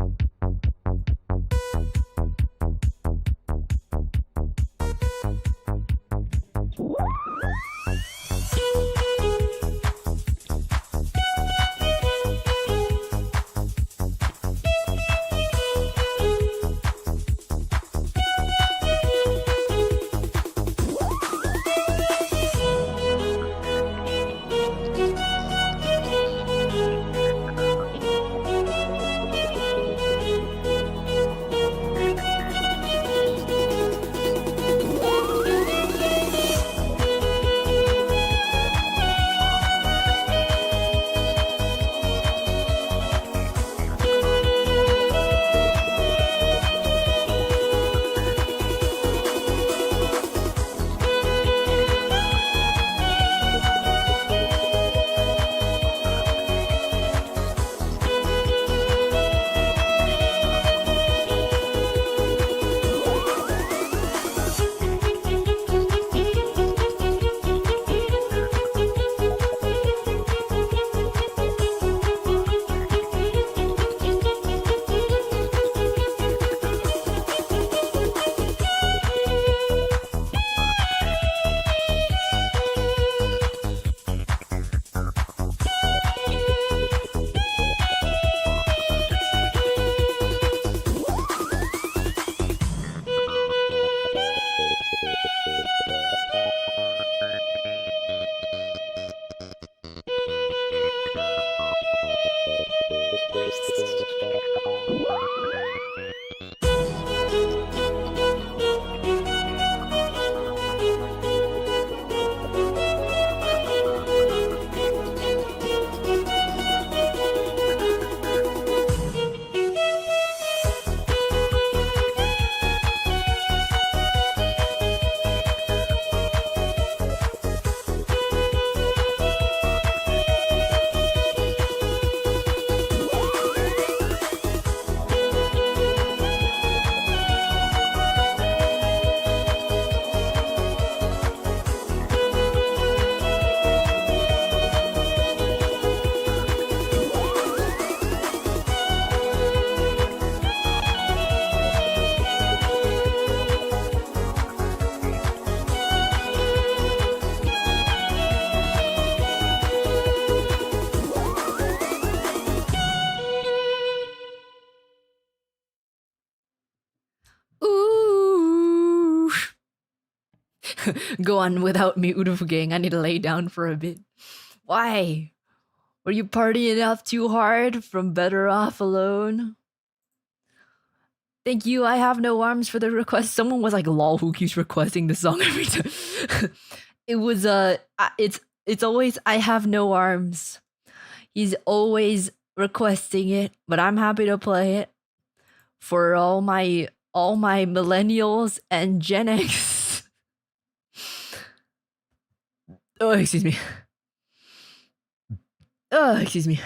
S1: Go on without me, Uruka gang. I need to lay down for a bit. Why? Were you partying up too hard from Better Off Alone? Thank you. I have no arms for the request. Someone was like, "Lol, who keeps requesting the song every time?" It was it's always I have no arms. He's always requesting it, but I'm happy to play it for all my millennials and Gen X. Oh, excuse me. Oh, excuse me.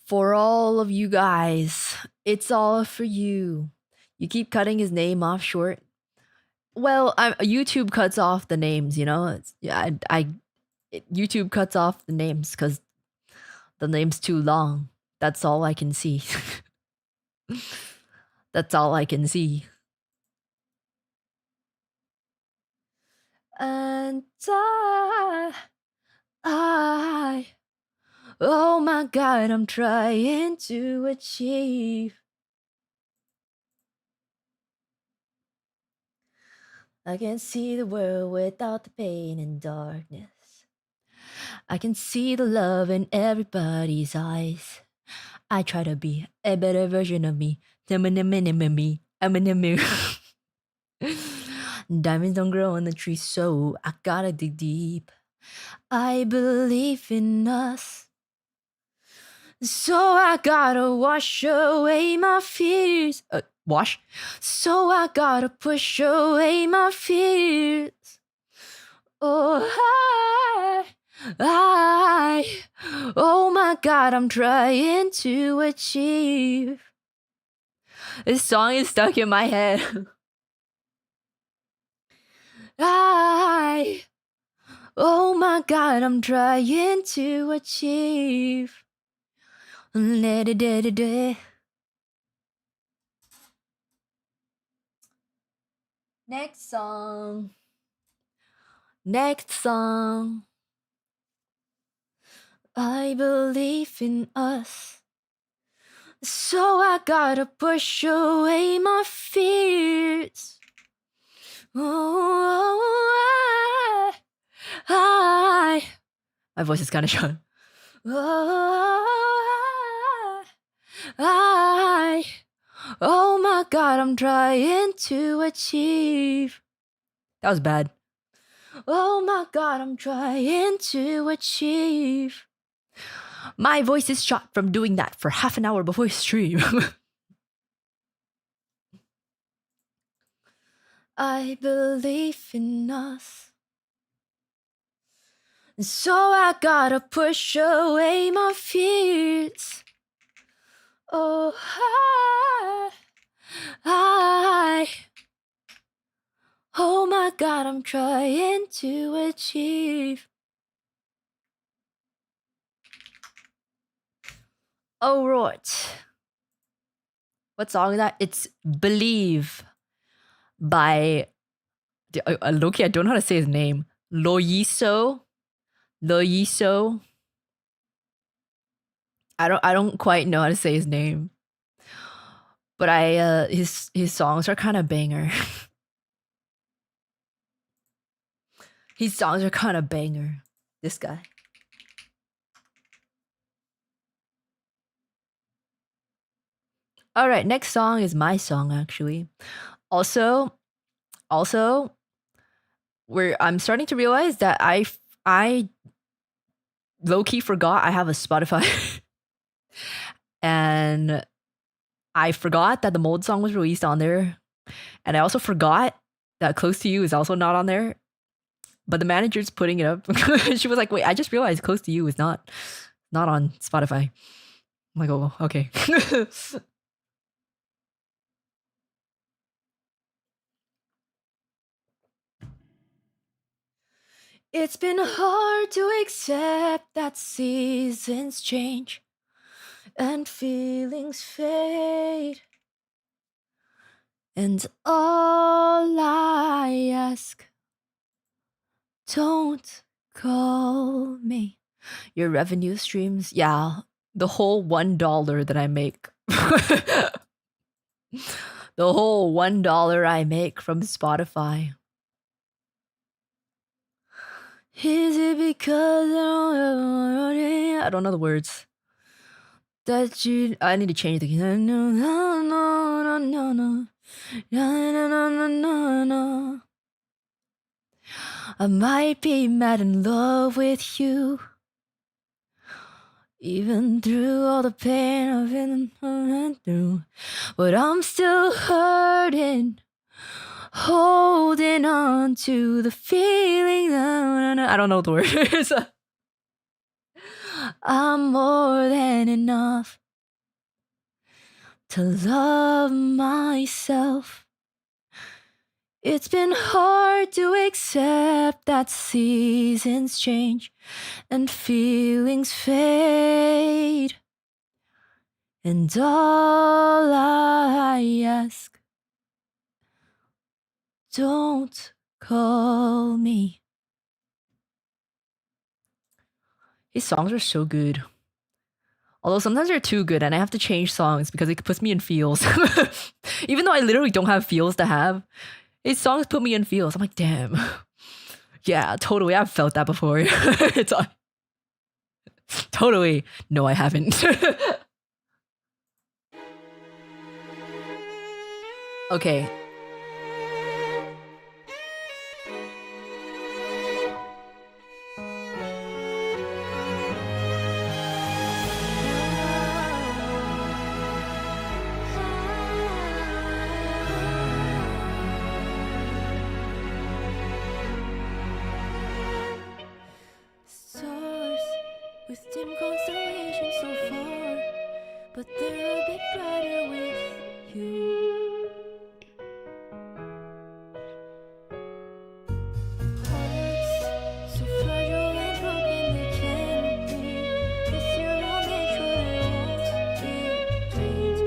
S1: For all of you guys, it's all for you. You keep cutting his name off short. Well, YouTube cuts off the names, you know. YouTube cuts off the names because the name's too long. That's all I can see. That's all I can see. And oh my God, I'm trying to achieve. I can see the world without the pain and darkness. I can see the love in everybody's eyes. I try to be a better version of me. Diamonds don't grow on the tree, so I gotta dig deep. I believe in us, so I gotta wash away my fears. Wash? So I gotta push away my fears. Oh, oh my God, I'm trying to achieve. This song is stuck in my head. Oh my God, I'm trying to achieve. Next song. Next song. I believe in us, so I gotta push away my fears. Oh, my voice is kind of short. Oh my God, I'm trying to achieve. That was bad. Oh my God, I'm trying to achieve. My voice is shot from doing that for half an hour before stream. I believe in us, so I gotta push away my fears. Oh, oh my God, I'm trying to achieve. Oh, right. What song is that? It's Believe by Loki. I don't know how to say his name. Loyiso. I don't quite know how to say his name. But his songs are kind of banger. His songs are kind of banger. This guy. All right, next song is my song actually. Also, where I'm starting to realize that I low-key forgot I have a Spotify. And I forgot that the Mold song was released on there. And I also forgot that Close to You is also not on there. But the manager's putting it up. She was like, wait, I just realized Close to You is not on Spotify. I'm like, oh, okay. It's been hard to accept that seasons change and feelings fade. And all I ask, don't call me. Your revenue streams, yeah, the whole $1 that I make. The The whole $1 I make from Spotify. Is it because I don't know the words? That you, I need to change the. I might be mad in love with you, even through all the pain I've been through, but I'm still hurting, holding on to the feeling that I don't know the words. I'm more than enough to love myself. It's been hard to accept that seasons change and feelings fade. And all I ask, don't call me. These songs are so good. Although sometimes they're too good and I have to change songs because it puts me in feels. Even though I literally don't have feels to have, these songs put me in feels. I'm like, damn. Yeah, totally. I've felt that before. It's totally. No, I haven't. Okay. Stars with dim constellations so far, but they're a bit brighter with you. Hearts so fragile and broken they can be. This year I'll make sure they won't be drained.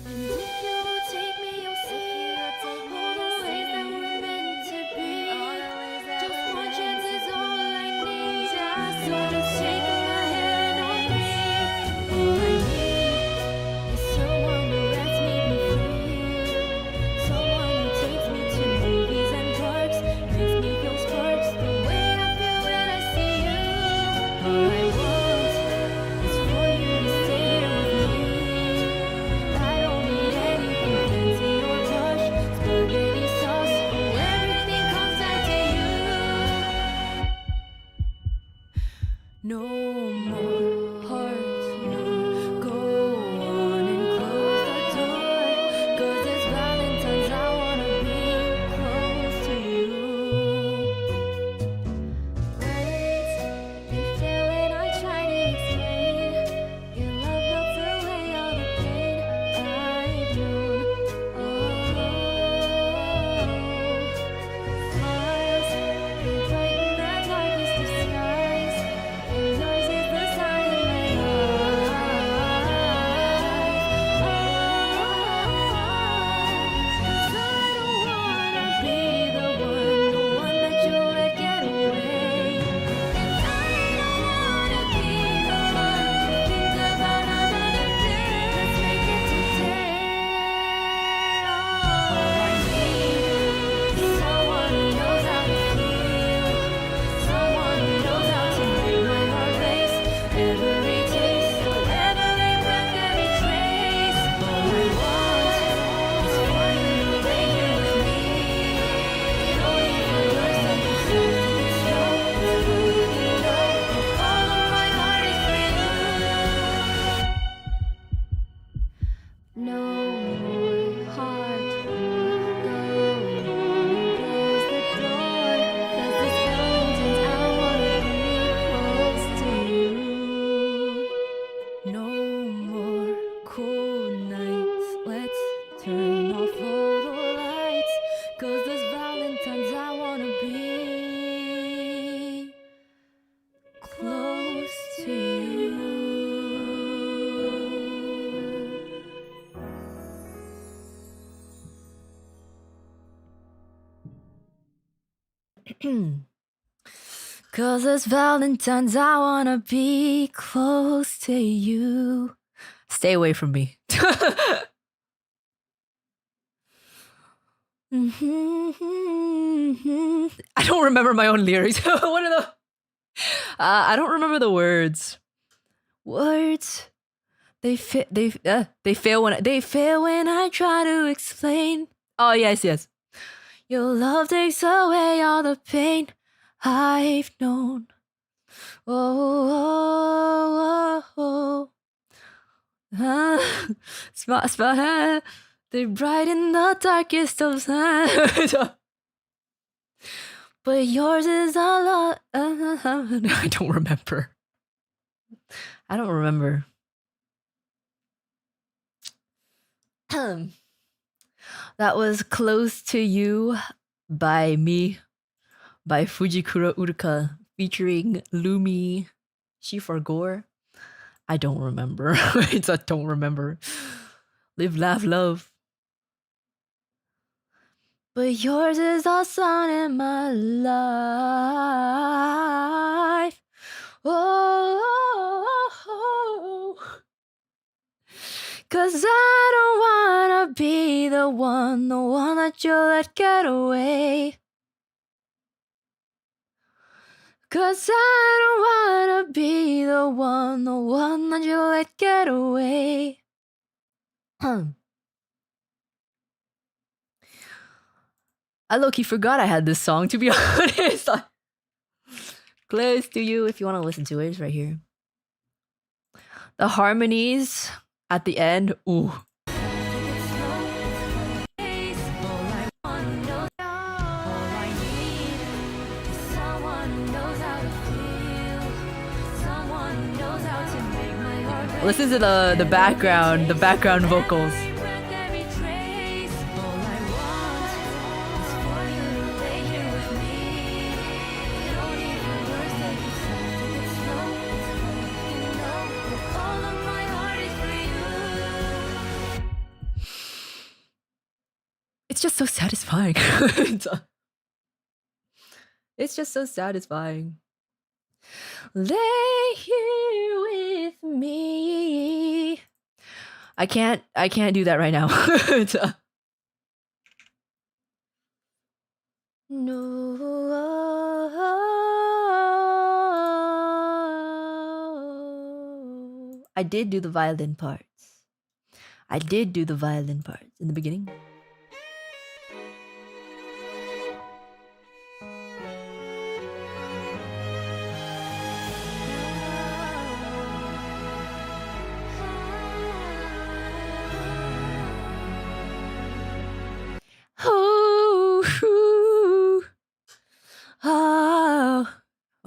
S1: And if you take me, you'll see all the ways that we're meant to be. Just one chance is all I need. So just take my hand on me. All I need is someone who lets me be free. Someone who takes me to movies and parks, makes me feel sparks the way I feel when I see you. All I want is for you to stay here with me. I don't need anything fancy or posh, spaghetti sauce, everything comes back to you. No more hearts will go on and close the door. 'Cause it's Valentine's, I wanna be close to you. Words, they fail when I try to explain. Your love melts away all the pain I've known. Smiles, they brighten the darkest of skies. And yours is the sun in my eyes. 'Cause I don't wanna be the one that you let get away. And I don't wanna be the one to think about another day. Let's make it today. All I need is someone who knows how to feel, someone who knows how to make my heart race. Every taste, every breath, every trace. All I want is for you to lay here with me. Know you for yours and be certain it's yours. You know, all of my heart is for you. No more heart will go on and close the door. 'Cause this Valentine's, I wanna be close to you. No more cold nights, let's turn off all the lights. 'Cause this Valentine's, I wanna be close to you. Cause it's Valentine's, I wanna be close to you. Stay away from me. I don't remember my own lyrics. What are the? I don't remember the words. Words. They fail when I try to explain. Oh yes. Your love takes away all the pain I've known. Oh. Smile. They brighten the darkest of times. But yours is a lot. I don't remember. That was Close to You by me, by Fujikura Uruka, featuring Lumi Shifar. I don't remember. I don't remember. Live, laugh, love. But yours is the sun in my life. Oh. 'Cause I don't wanna be the one that you let get away. 'Cause I don't wanna be the one that you let get away. I low-key forgot I had this song, to be honest. Close to You, if you want to listen to it, it's right here. The harmonies at the end, ooh. Listen to the background vocals. It's just so satisfying. It's just so satisfying. Lay here with me. I can't do that right now. No. I did do the violin parts. In the beginning.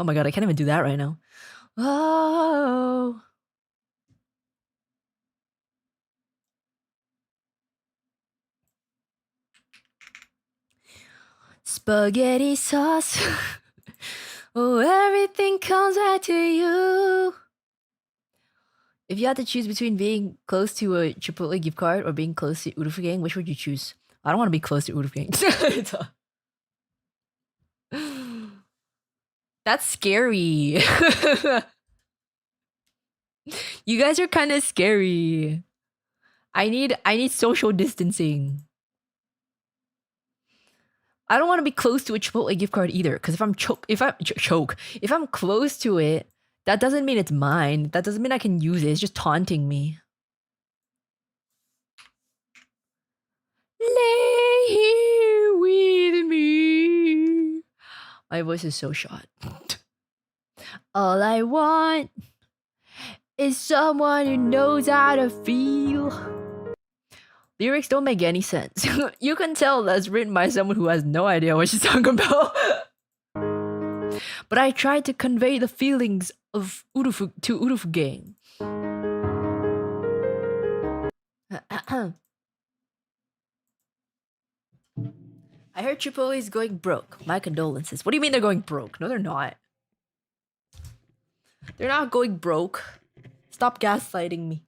S1: Oh my god, I can't even do that right now. Oh. Spaghetti sauce. Oh, everything comes back to you. If you had to choose between being close to a Chipotle gift card or being close to Uruka Gang, which would you choose? I don't want to be close to Uruka Gang. That's scary. You guys are kind of scary. I need social distancing. I don't want to be close to a Chipotle gift card either, because if I'm close to it, that doesn't mean it's mine. That doesn't mean I can use it. It's just taunting me. Lay here with me. My voice is so shot. All I want is someone who knows how to feel. Lyrics don't make any sense. You can tell that's written by someone who has no idea what she's talking about. But I tried to convey the feelings of Uruka Gang. I heard Chipotle is going broke. My condolences. What do you mean they're going broke? No, they're not. They're not going broke. Stop gaslighting me.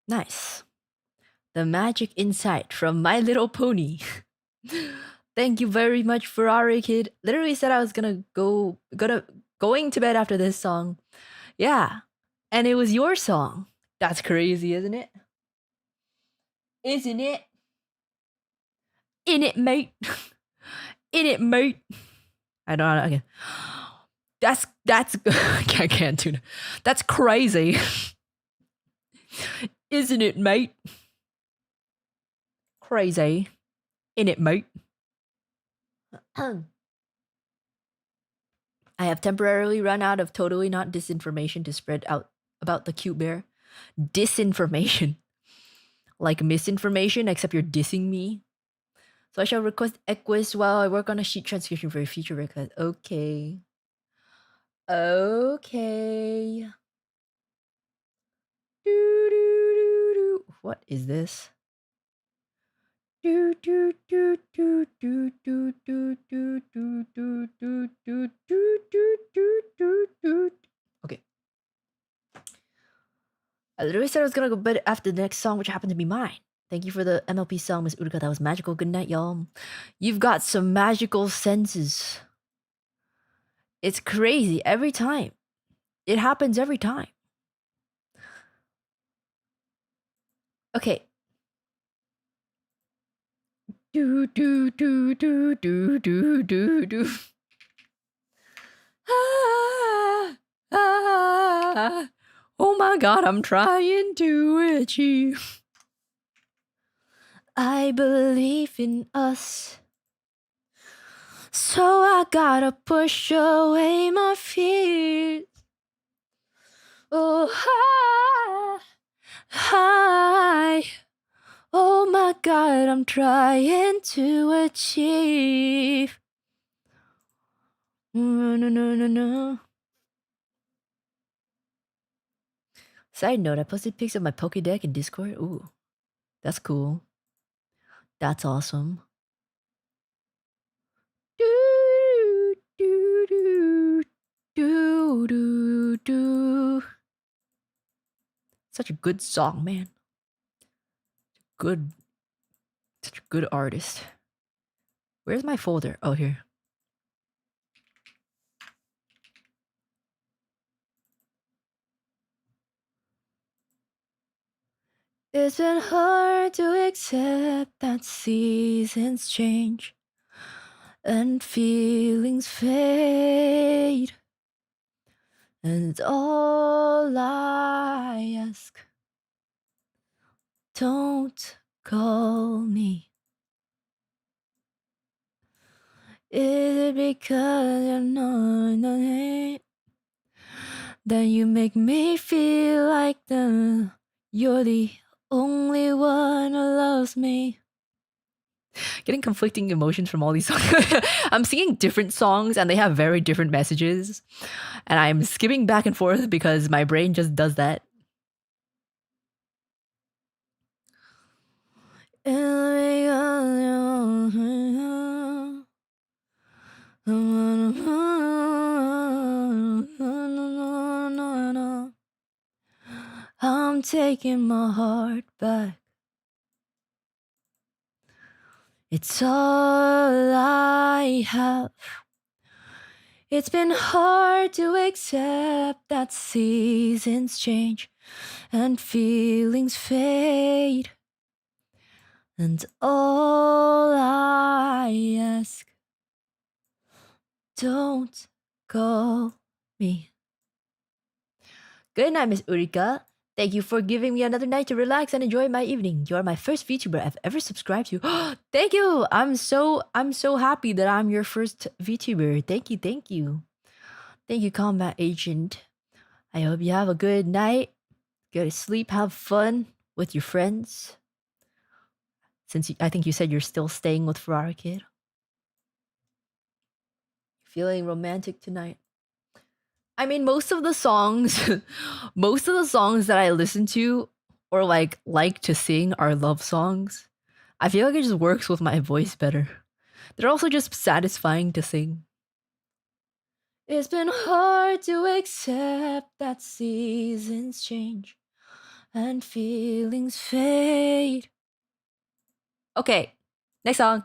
S1: Nice. The magic insight from My Little Pony. Thank you very much, Ferrari Kid. Literally said I was going to bed after this song. Yeah. And it was your song. That's crazy, isn't it? Isn't it? In it, mate. In it, mate. I don't know. Okay. That's I can't do that. That's crazy. Isn't it, mate? Crazy. In it, mate. I have temporarily run out of totally not disinformation to spread out about the cute bear. Disinformation. Like misinformation, except you're dissing me. So I shall request Equus while I work on a sheet transcription for a future request. Okay. Okay. What is this? Okay. I literally said I was gonna go bed after the next song, which happened to be mine. Thank you for the MLP song, Miss Uruka. That was magical. Good night, y'all. You've got some magical senses. It's crazy every time. It happens every time. Okay. Do do do do do do do do. Ah, ah, oh my god, I'm trying to achieve. I believe in us. So I gotta push away my fears. Oh, hi. Oh my god, I'm trying to achieve. No. Side note, I posted pics of my Pokédex in Discord. Ooh, that's cool. That's awesome. Do, do, do, do, do, do. Such a good song, man. Such a good artist. Where's my folder? Oh, here. It's been hard to accept that seasons change and feelings fade. And all I ask, don't call me. Is it because you're not that you make me feel like you're the only one who loves me? Getting conflicting emotions from all these songs. I'm singing different songs and they have very different messages. And I'm skipping back and forth because my brain just does that. I'm taking my heart back. It's all I have. It's been hard to accept that seasons change and feelings fade. And all I ask, don't call me. Good night, Miss Uruka. Thank you for giving me another night to relax and enjoy my evening. You are my first VTuber I've ever subscribed to. Thank you. I'm so happy that I'm your first VTuber. Thank you. Thank you, Combat Agent. I hope you have a good night. Go to sleep, have fun with your friends. Since I think you said you're still staying with Ferrari Kid. Feeling romantic tonight. I mean, most of the songs that I listen to or like to sing are love songs. I feel like it just works with my voice better. They're also just satisfying to sing. It's been hard to accept that seasons change and feelings fade. Okay, next song.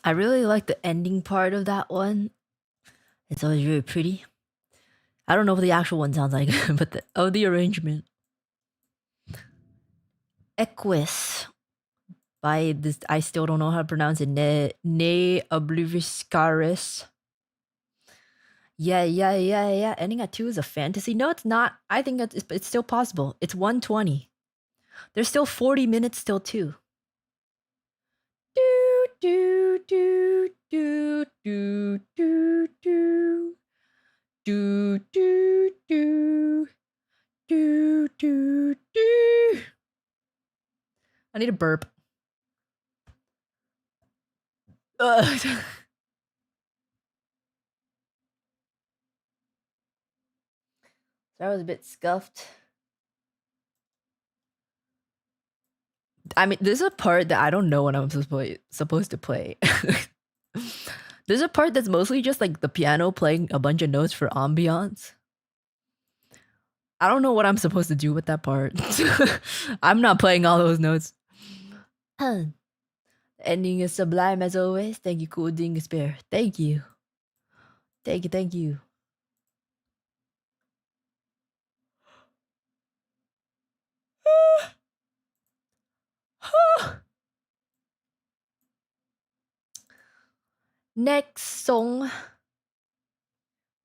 S1: I really like the ending part of that one. It's always really pretty. I don't know what the actual one sounds like, but the arrangement. Equus by this, I still don't know how to pronounce it. Ne Obliviscaris. Yeah. Ending at 2 is a fantasy. No, it's not. I think it's still possible. It's 1:20. There's still 40 minutes still too. Do do do do do do do do do do do do. I need a burp. That was a bit scuffed. I mean, there's a part that I don't know what I'm supposed to play. There's a part that's mostly just like the piano playing a bunch of notes for ambiance. I don't know what I'm supposed to do with that part. I'm not playing all those notes. The ending is sublime as always. Thank you, Cool Ding Despair. Thank you. Thank you. Next song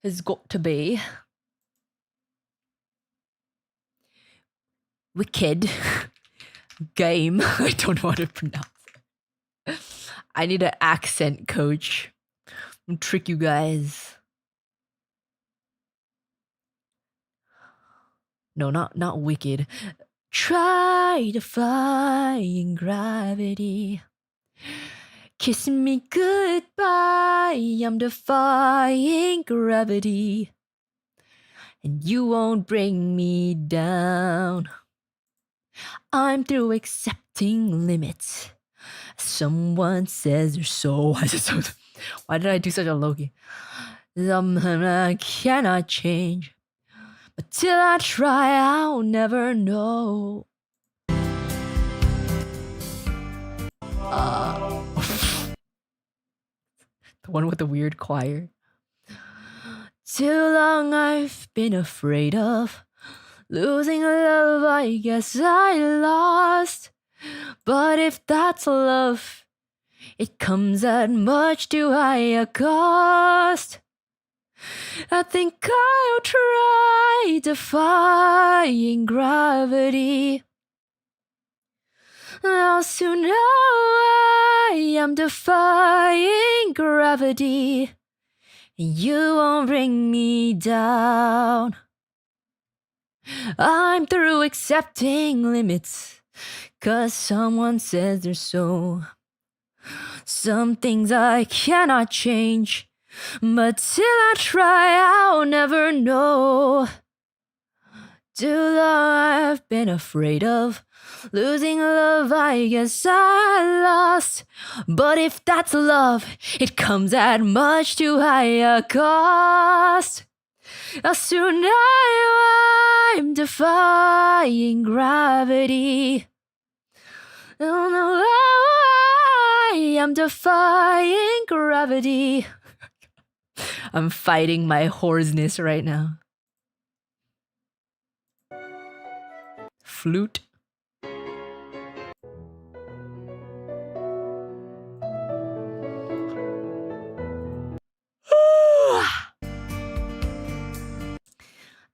S1: has got to be Wicked Game. I don't know how to pronounce it. I need an accent coach. I'm trick you guys. No, not wicked. Try defying gravity. Kiss me goodbye. I'm defying gravity. And you won't bring me down. I'm through accepting limits. Someone says you're so. Why did I do such a Loki? Something I cannot change. But till I try, I'll never know. The one with the weird choir. Too long I've been afraid of losing love, I guess I lost. But if that's love, it comes at much too high a cost. I think I'll try defying gravity. I'll soon know I am defying gravity. You won't bring me down. I'm through accepting limits, 'cause someone says they're so. Some things I cannot change, but till I try, I'll never know. Too long I've been afraid of losing love, I guess I lost. But if that's love, it comes at much too high a cost. Soon I'm defying gravity. Oh no, I am defying gravity. I'm fighting my hoarseness right now. Flute.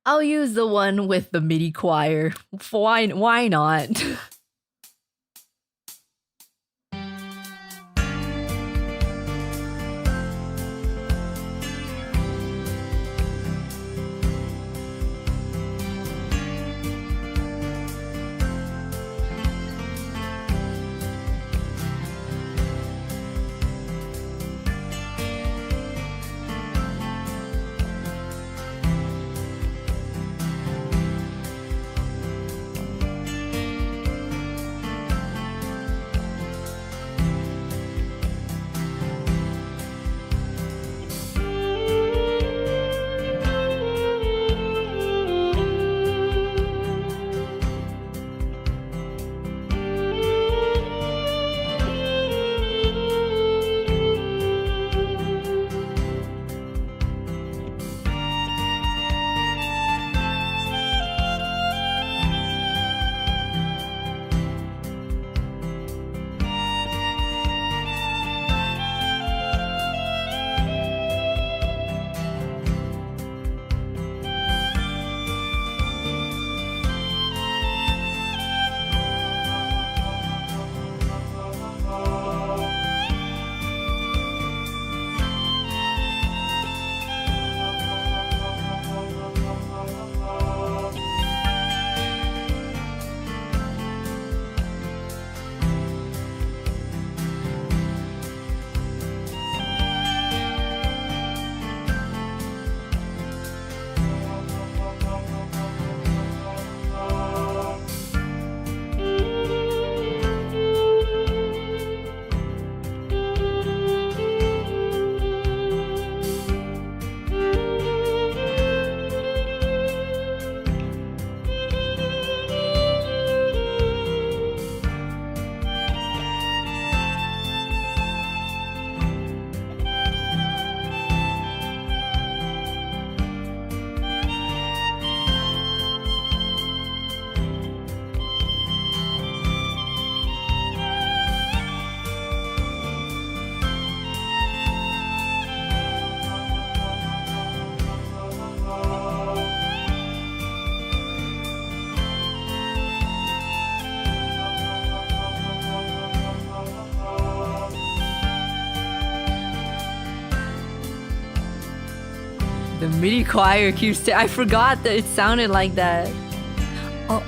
S1: I'll use the one with the MIDI choir. Why not? The MIDI choir keeps I forgot that it sounded like that. Oh.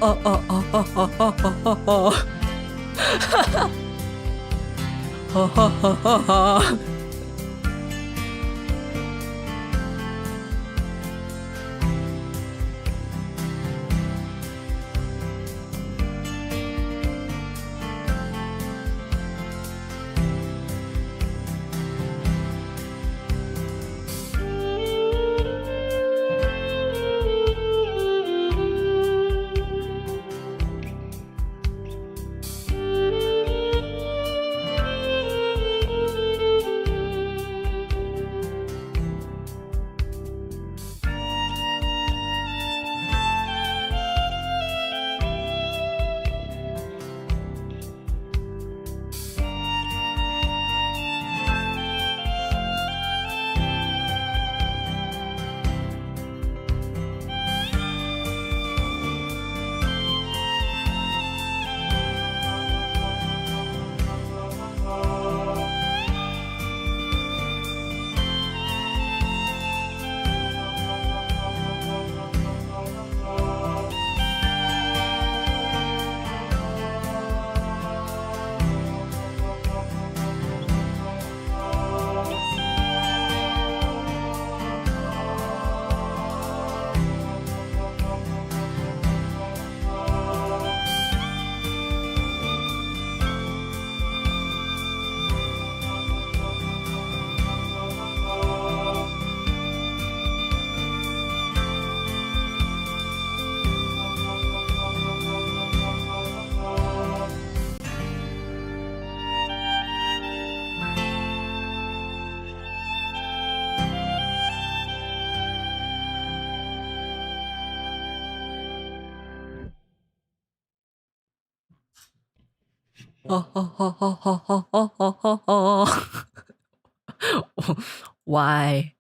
S1: Why?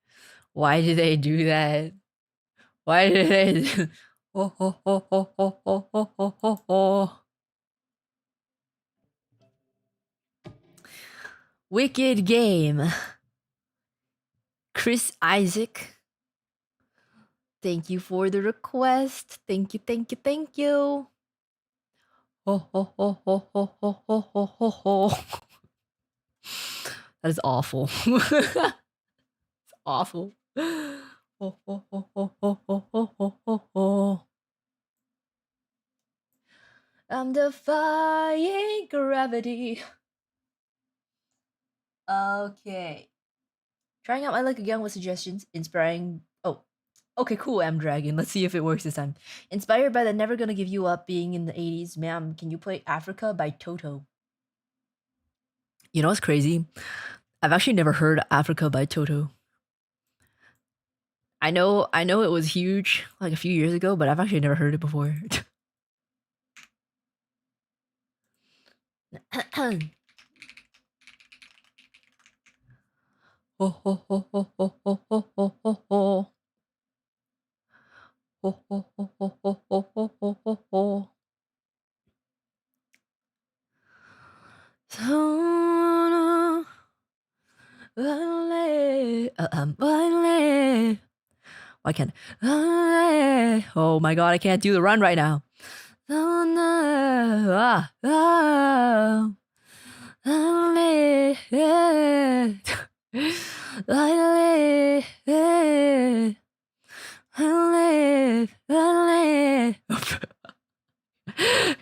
S1: Why did they do that? Why did they? Wicked game. Chris Isaac. Thank you for the request. Thank you, thank you, thank you. That is awful. It's awful. I'm defying gravity. Okay. Trying out my luck again with suggestions, inspiring. Oh, okay, cool, M Dragon. Let's see if it works this time. Inspired by the Never Gonna Give You Up being in the 80s, ma'am, can you play Africa by Toto? You know what's crazy? I've actually never heard Africa by Toto. I know it was huge like a few years ago, but I've actually never heard it before. Why can't? Oh my god, I can't do the run right now.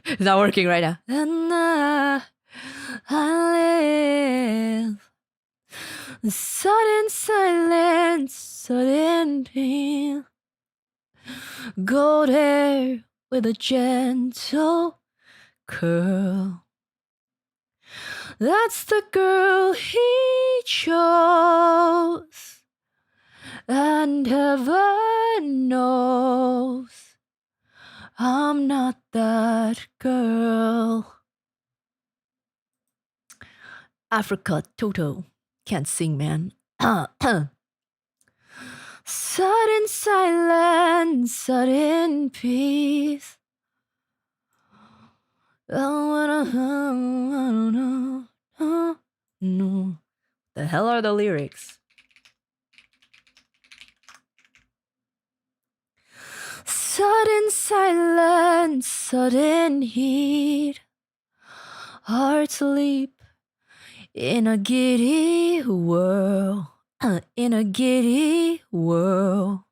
S1: It's not working right now. Sudden silence, sudden pain. Go there with a gentle curl. That's the girl he chose, and heaven knows I'm not that girl. Africa, Toto. Can't sing, man. Sudden silence, sudden peace. I don't know. The hell are the lyrics? Sudden silence, sudden heat. Hearts leap in a giddy whirl. In a giddy whirl.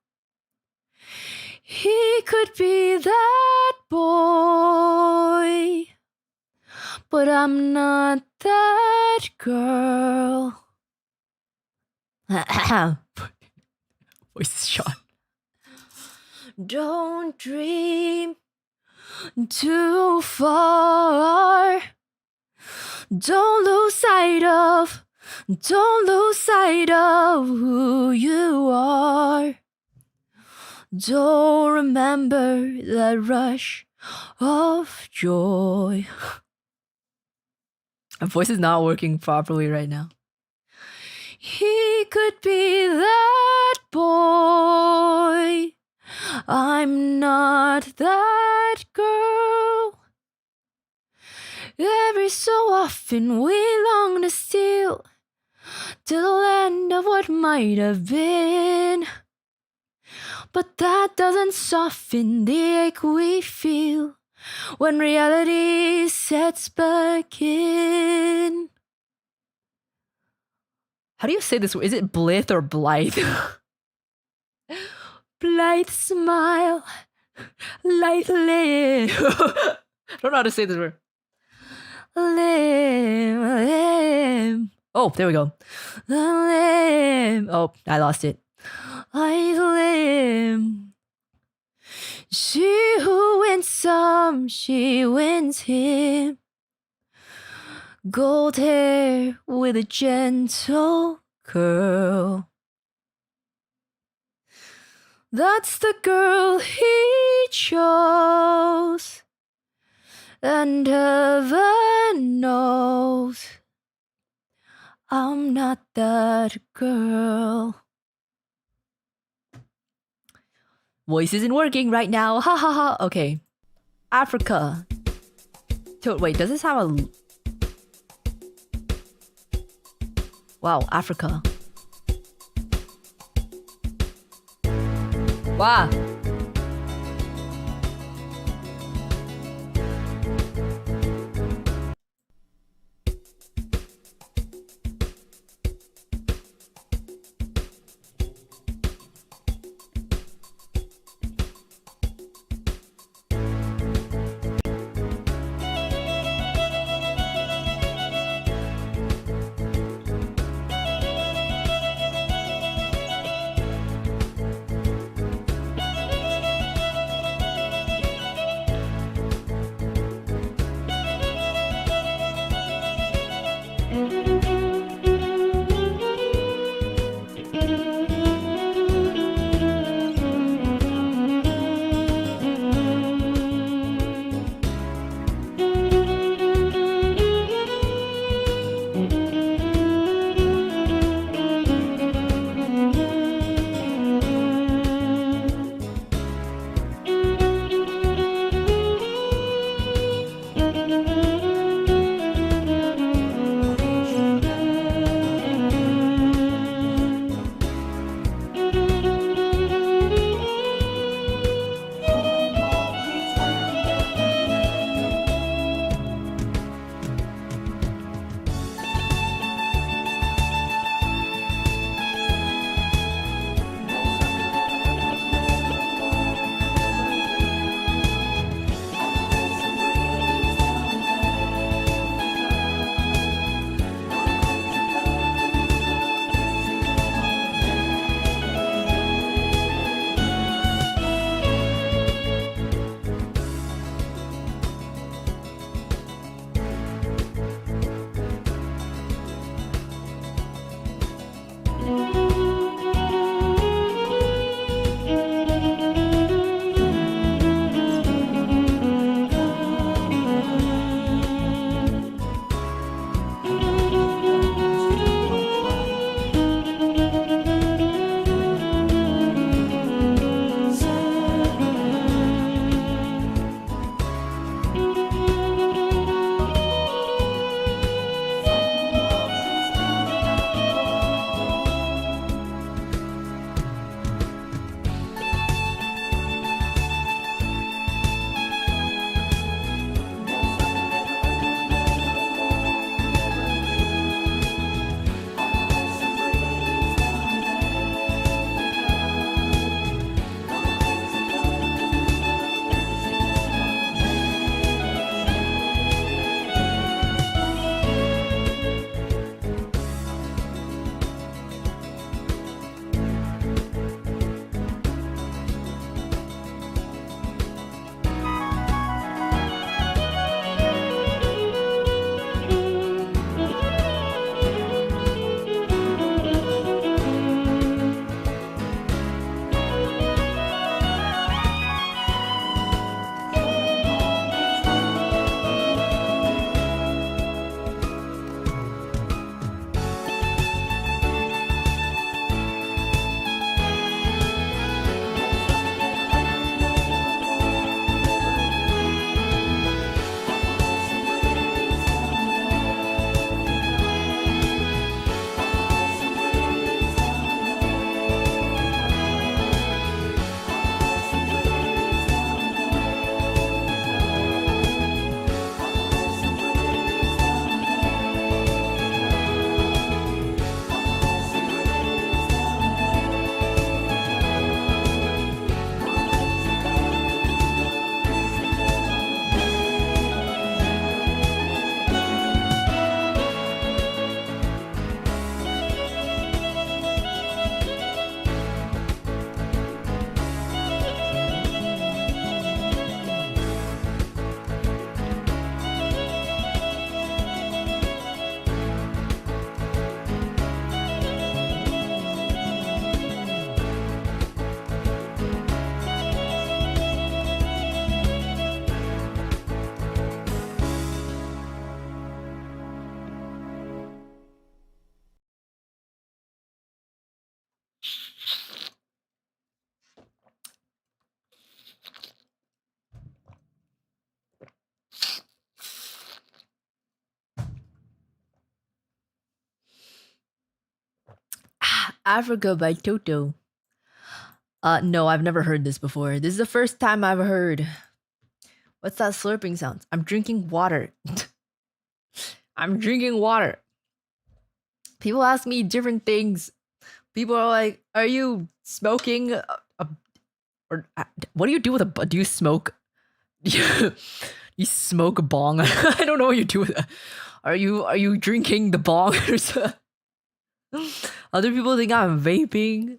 S1: He could be that boy, but I'm not that girl. Voice is shot. Don't dream too far. Don't lose sight of who you are. Don't remember that rush of joy. My voice is not working properly right now. He could be that boy. I'm not that girl. Every so often we long to steal to the land of what might have been. But that doesn't soften the ache we feel when reality sets back in. How do you say this word? Is it blith or blithe? Blithe smile, lightly. I don't know how to say this word. Limb. Oh, there we go. Limb. Oh, I lost it. I limb. She who wins some, she wins him. Gold hair with a gentle curl. That's the girl he chose, And heaven knows I'm not that girl. Voice isn't working right now. Ha ha ha. Okay. Africa. Wait, does this have a... Wow, Africa. Wow. Africa by Toto. No, I've never heard this before. This is the first time I've heard. What's that slurping sound? I'm drinking water. I'm drinking water. People ask me different things. People are like, "Are you smoking? Or what do you do with a? Do you smoke? You smoke a bong? I don't know what you do with that. Are you drinking the bong? Other people think I'm vaping.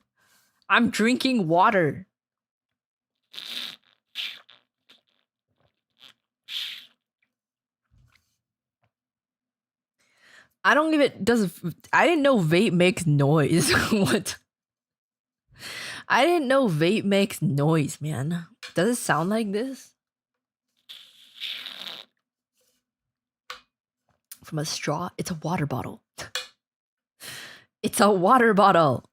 S1: I'm drinking water. I don't even I didn't know vape makes noise. What? I didn't know vape makes noise, man. Does it sound like this? From a straw? It's a water bottle. It's a water bottle.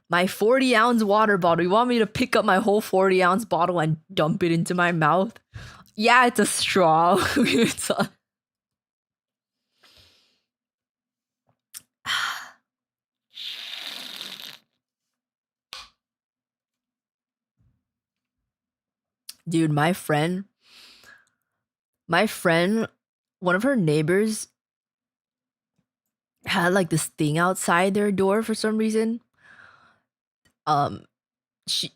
S1: My 40-ounce water bottle. You want me to pick up my whole 40-ounce bottle and dump it into my mouth? Yeah, it's a straw. It's a... Dude, my friend, one of her neighbors had like this thing outside their door for some reason. She,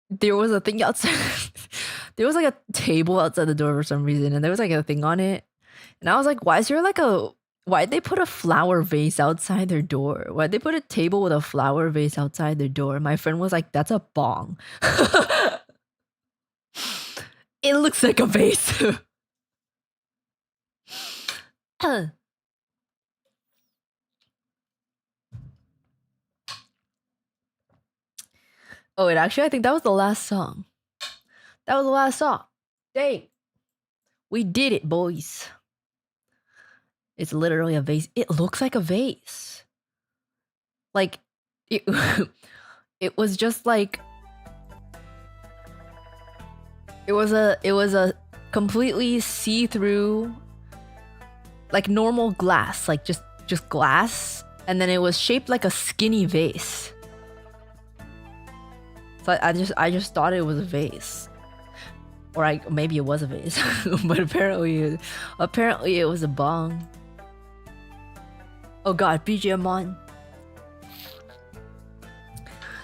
S1: there was a thing outside. There was like a table outside the door for some reason, and there was like a thing on it. And I was like, why'd they put a flower vase outside their door? Why'd they put a table with a flower vase outside their door? My friend was like, that's a bong. It looks like a vase. Oh, wait, actually, I think that was the last song. That was the last song. Dang. We did it, boys. It's literally a vase. It looks like a vase. Like, it, it was just like... It was a completely see-through, like normal glass, like just glass, and then it was shaped like a skinny vase. So I just thought it was a vase, or maybe it was a vase, but apparently it was a bong. Oh god, BGM on.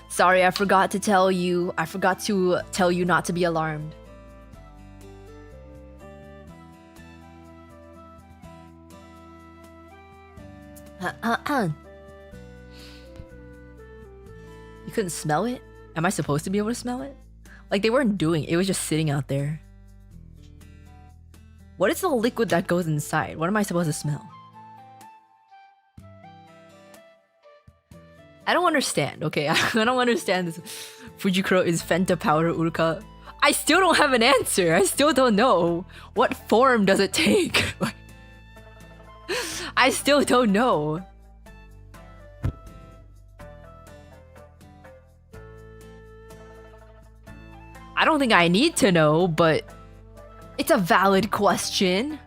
S1: Sorry, I forgot to tell you. I forgot to tell you not to be alarmed. You couldn't smell it? Am I supposed to be able to smell it? Like, they weren't doing it, it was just sitting out there. What is the liquid that goes inside? What am I supposed to smell? I don't understand, okay? I don't understand this. Fujikura is Fenta powder Uruka. I still don't have an answer. I still don't know. What form does it take? I still don't know. I don't think I need to know, but it's a valid question.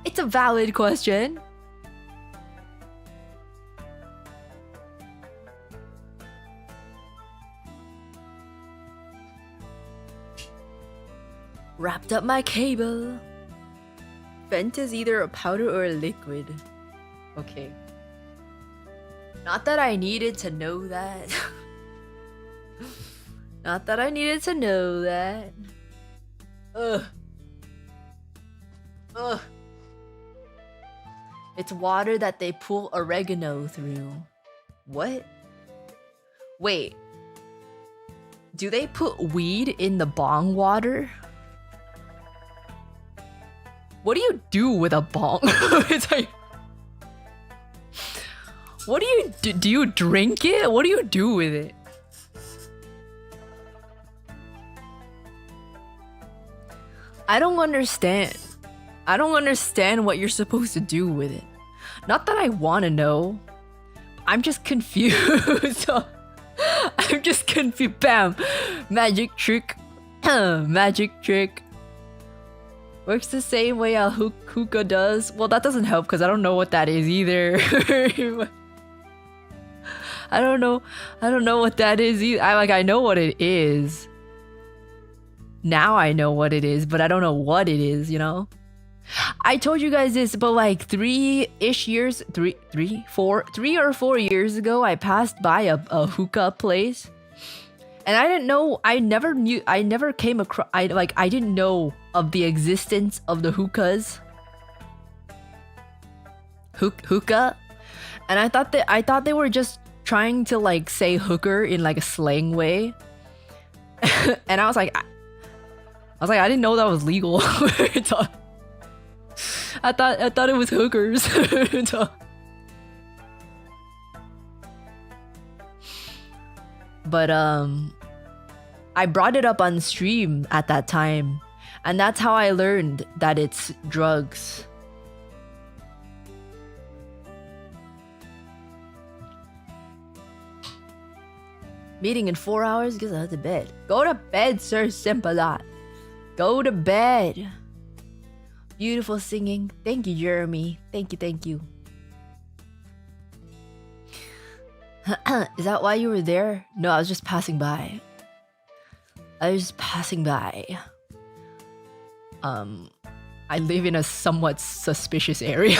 S1: It's a valid question. Wrapped up my cable. Vent is either a powder or a liquid. Okay. Not that I needed to know that. Not that I needed to know that. Ugh. Ugh. It's water that they pull oregano through. What? Wait. Do they put weed in the bong water? What do you do with a bong? It's like... What do you do? Do you drink it? What do you do with it? I don't understand. I don't understand what you're supposed to do with it. Not that I want to know. I'm just confused. I'm just confused. Bam! Magic trick. Magic trick. Works the same way a hookah does. Well, that doesn't help because I don't know what that is either. I don't know what that is either. I know what it is. Now I know what it is, but I don't know what it is, you know? I told you guys this, but like 3 or 4 years ago, I passed by a hookah place. And I didn't know, I never came across, I didn't know of the existence of the hookahs. Hookah? And I thought they were just trying to like say hooker in like a slang way. And I was like, I didn't know that was legal. I thought it was hookers. But I brought it up on stream at that time, and that's how I learned that it's drugs. Meeting in 4 hours? Guess I have to bed. Go to bed, Sir Simpelat. Go to bed. Beautiful singing. Thank you, Jeremy. Thank you. Is that why you were there? No, I was just passing by. I live in a somewhat suspicious area.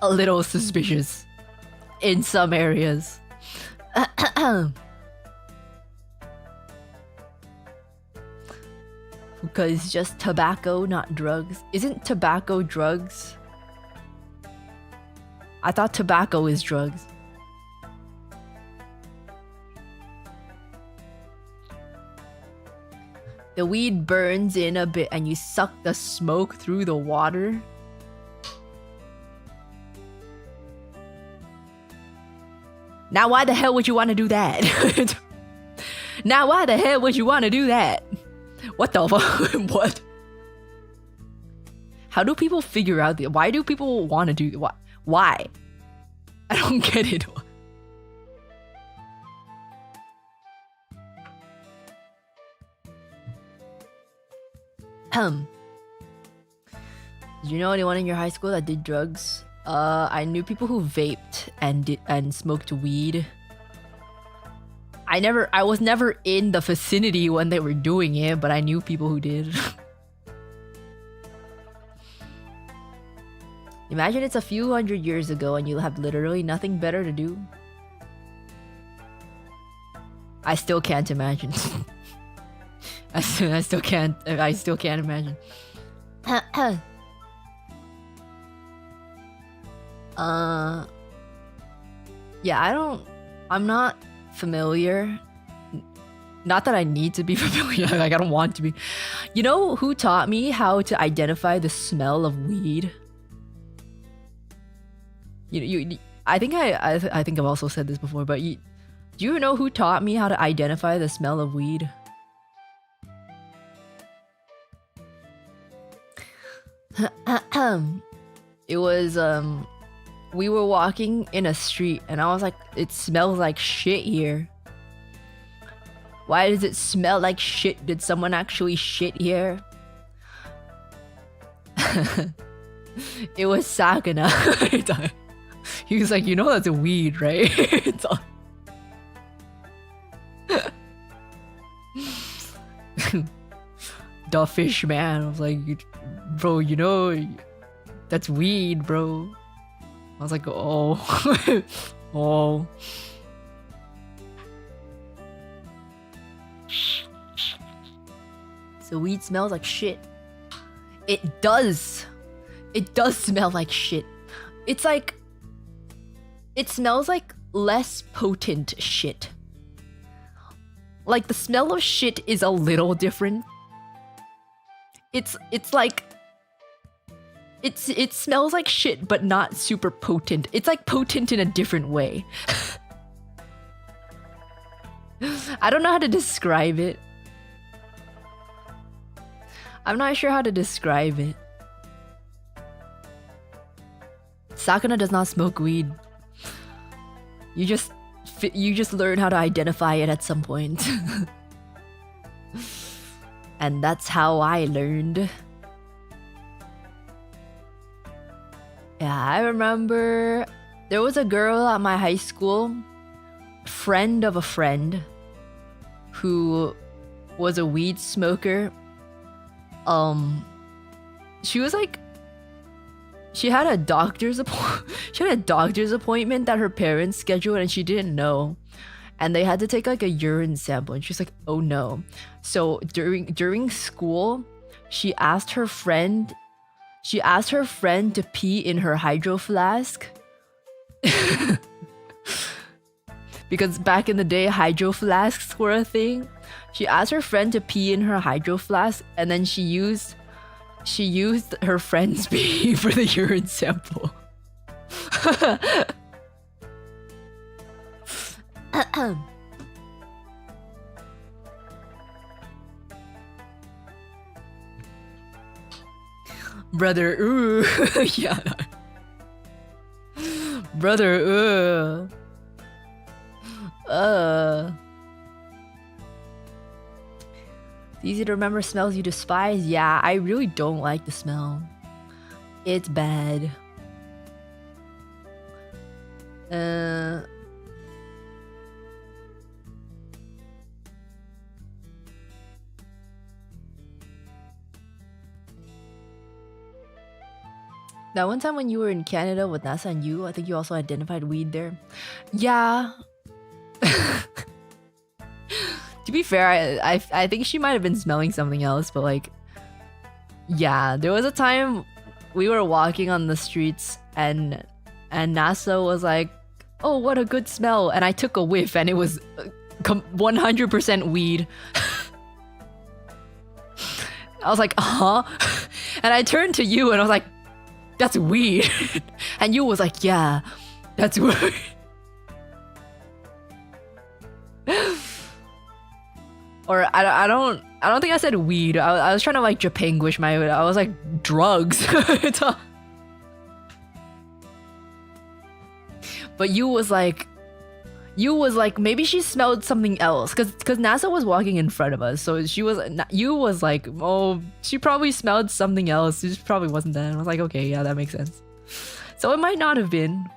S1: A little suspicious in some areas. Because it's just tobacco, not drugs. Isn't tobacco drugs? I thought tobacco is drugs. The weed burns in a bit and you suck the smoke through the water. Now why the hell would you want to do that? Now why the hell would you want to do that? What the fuck? What? How do people figure out the... Why do people want to do... Why? I don't get it. Did you know anyone in your high school that did drugs? I knew people who vaped and smoked weed. I was never in the vicinity when they were doing it, but I knew people who did. Imagine it's a few hundred years ago and you'll have literally nothing better to do. I still can't imagine. I still can't imagine. Yeah, I'm not familiar. Not that I need to be familiar, like I don't want to be. You know who taught me how to identify the smell of weed? I think I've also said this before, but do you know who taught me how to identify the smell of weed? It was we were walking in a street and I was like, it smells like shit here. Why does it smell like shit? Did someone actually shit here? It was Sakana. He was like, you know that's a weed, right? The fish man. I was like, bro, you know that's weed, bro. I was like, oh. Oh. So weed smells like shit. It does. It does smell like shit. It's like... It smells like less potent shit. Like the smell of shit is a little different. It's like... It smells like shit, but not super potent. It's like potent in a different way. I don't know how to describe it. I'm not sure how to describe it. Sakana does not smoke weed. You just learn how to identify it at some point. And that's how I learned. Yeah, I remember there was a girl at my high school, friend of a friend, who was a weed smoker. She was like, she had a doctor's appointment that her parents scheduled and she didn't know. And they had to take like a urine sample and she's like, oh no. So during school, she asked her friend to pee in her hydro flask. Because back in the day, hydro flasks were a thing. She asked her friend to pee in her hydro flask and then she used her friend's pee for the urine sample. Brother, ooh. Yeah. Brother, ooh. It's easy to remember smells you despise. Yeah, I really don't like the smell. It's bad. That one time when you were in Canada with NASA and you, I think you also identified weed there. Yeah. To be fair, I think she might have been smelling something else, but like, yeah, there was a time we were walking on the streets and NASA was like, oh, what a good smell. And I took a whiff and it was 100% weed. I was like, huh? And I turned to you and I was like, that's weird. And you was like, yeah, that's weird. Or I don't think I said weed. I was trying to like Japanglish my way. I was like drugs. But you was like maybe she smelled something else because NASA was walking in front of us, so you was like, oh, she probably smelled something else. It probably wasn't that. And I was like, okay, yeah, that makes sense. So it might not have been.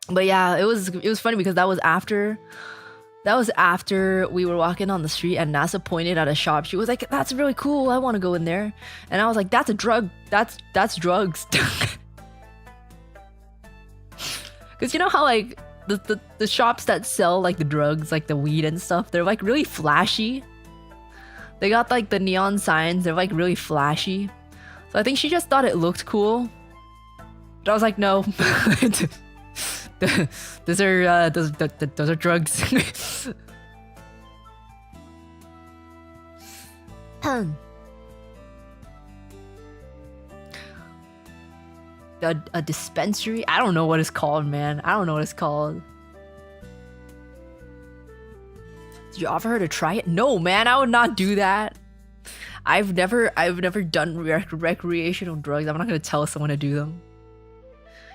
S1: But yeah, it was funny because that was after we were walking on the street and NASA pointed at a shop. She was like, that's really cool, I want to go in there. And I was like, that's a drug. That's drugs. Because you know how like the shops that sell like the drugs, like the weed and stuff, they're like really flashy. They got like the neon signs, they're like really flashy. So I think she just thought it looked cool. But I was like, no. Those are drugs. A dispensary? I don't know what it's called, man. I don't know what it's called. Did you offer her to try it? No, man, I would not do that. I've never done recreational drugs. I'm not gonna tell someone to do them.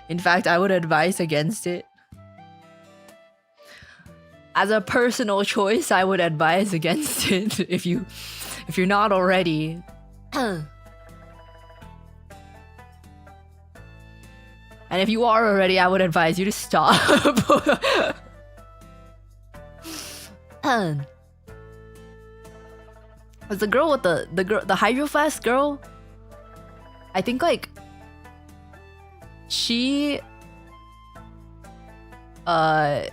S1: In fact, I would advise against it. As a personal choice, I would advise against it if you're not already. And if you are already, I would advise you to stop. Was the girl with the hydro flask girl? I think like she I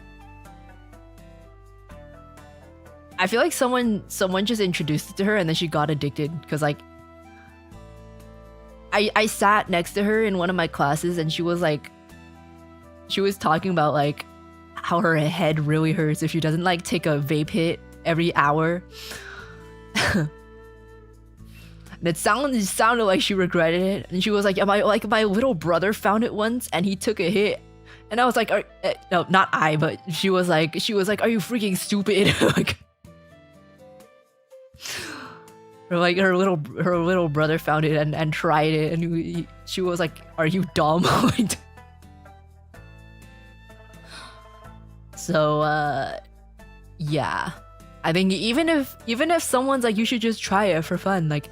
S1: feel like someone just introduced it to her and then she got addicted because like I sat next to her in one of my classes and she was talking about like how her head really hurts if she doesn't like take a vape hit every hour. And it sounded like she regretted it, and she was like, my little brother found it once and he took a hit, and I was like, no, not I, but she was like, are you freaking stupid? Like, or like her little brother found it and tried it, and she was like, are you dumb? So yeah. I think even if someone's like, you should just try it for fun, like,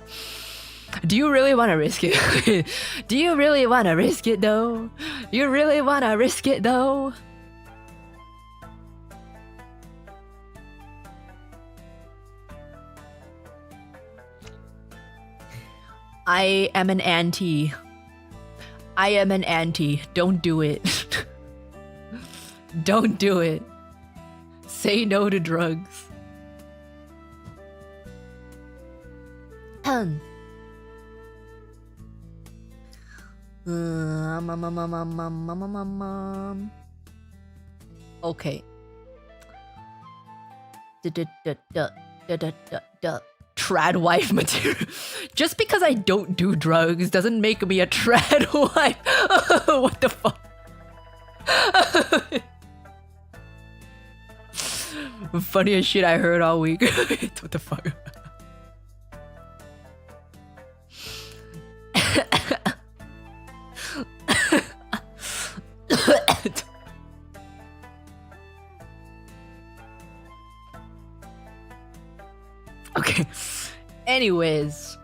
S1: do you really want to risk it? Do you really want to risk it though? You really want to risk it though? I am an anti. I am an anti. Don't do it. Don't do it. Say no to drugs. Okay. Trad wife material. Just because I don't do drugs doesn't make me a trad wife. What the fuck? Funniest shit I heard all week. What the fuck? Okay. Anyways.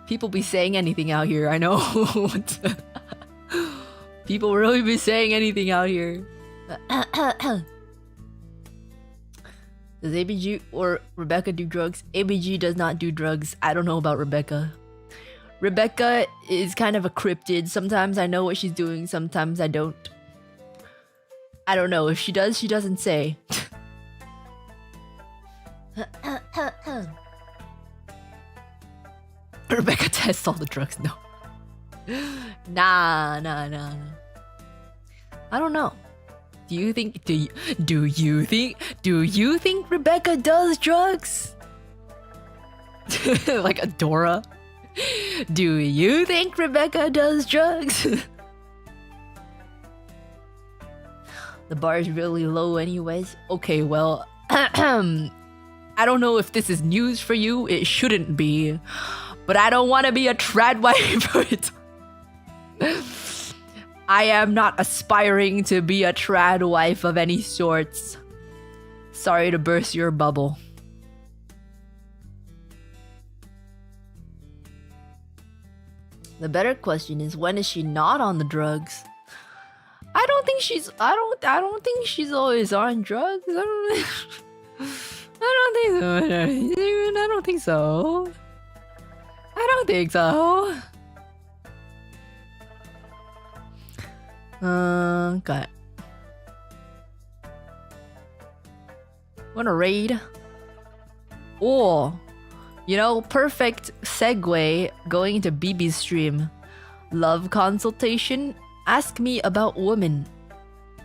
S1: People be saying anything out here, I know. People really be saying anything out here. Does ABG or Rebecca do drugs? ABG does not do drugs. I don't know about Rebecca. Rebecca is kind of a cryptid. Sometimes I know what she's doing, sometimes I don't. I don't know. If she does, she doesn't say. Rebecca tests all the drugs. No. Nah. I don't know. Do you think Rebecca does drugs? Like Adora? Do you think Rebecca does drugs? The bar is really low anyways. Okay, well, I don't know if this is news for you. It shouldn't be. But I don't want to be a trad wife. I am not aspiring to be a trad wife of any sorts. Sorry to burst your bubble. The better question is, when is she not on the drugs? I don't think she's always on drugs. I don't think so. Okay. Wanna raid? Oh, you know, perfect segue going into BB's stream. Love consultation? Ask me about women.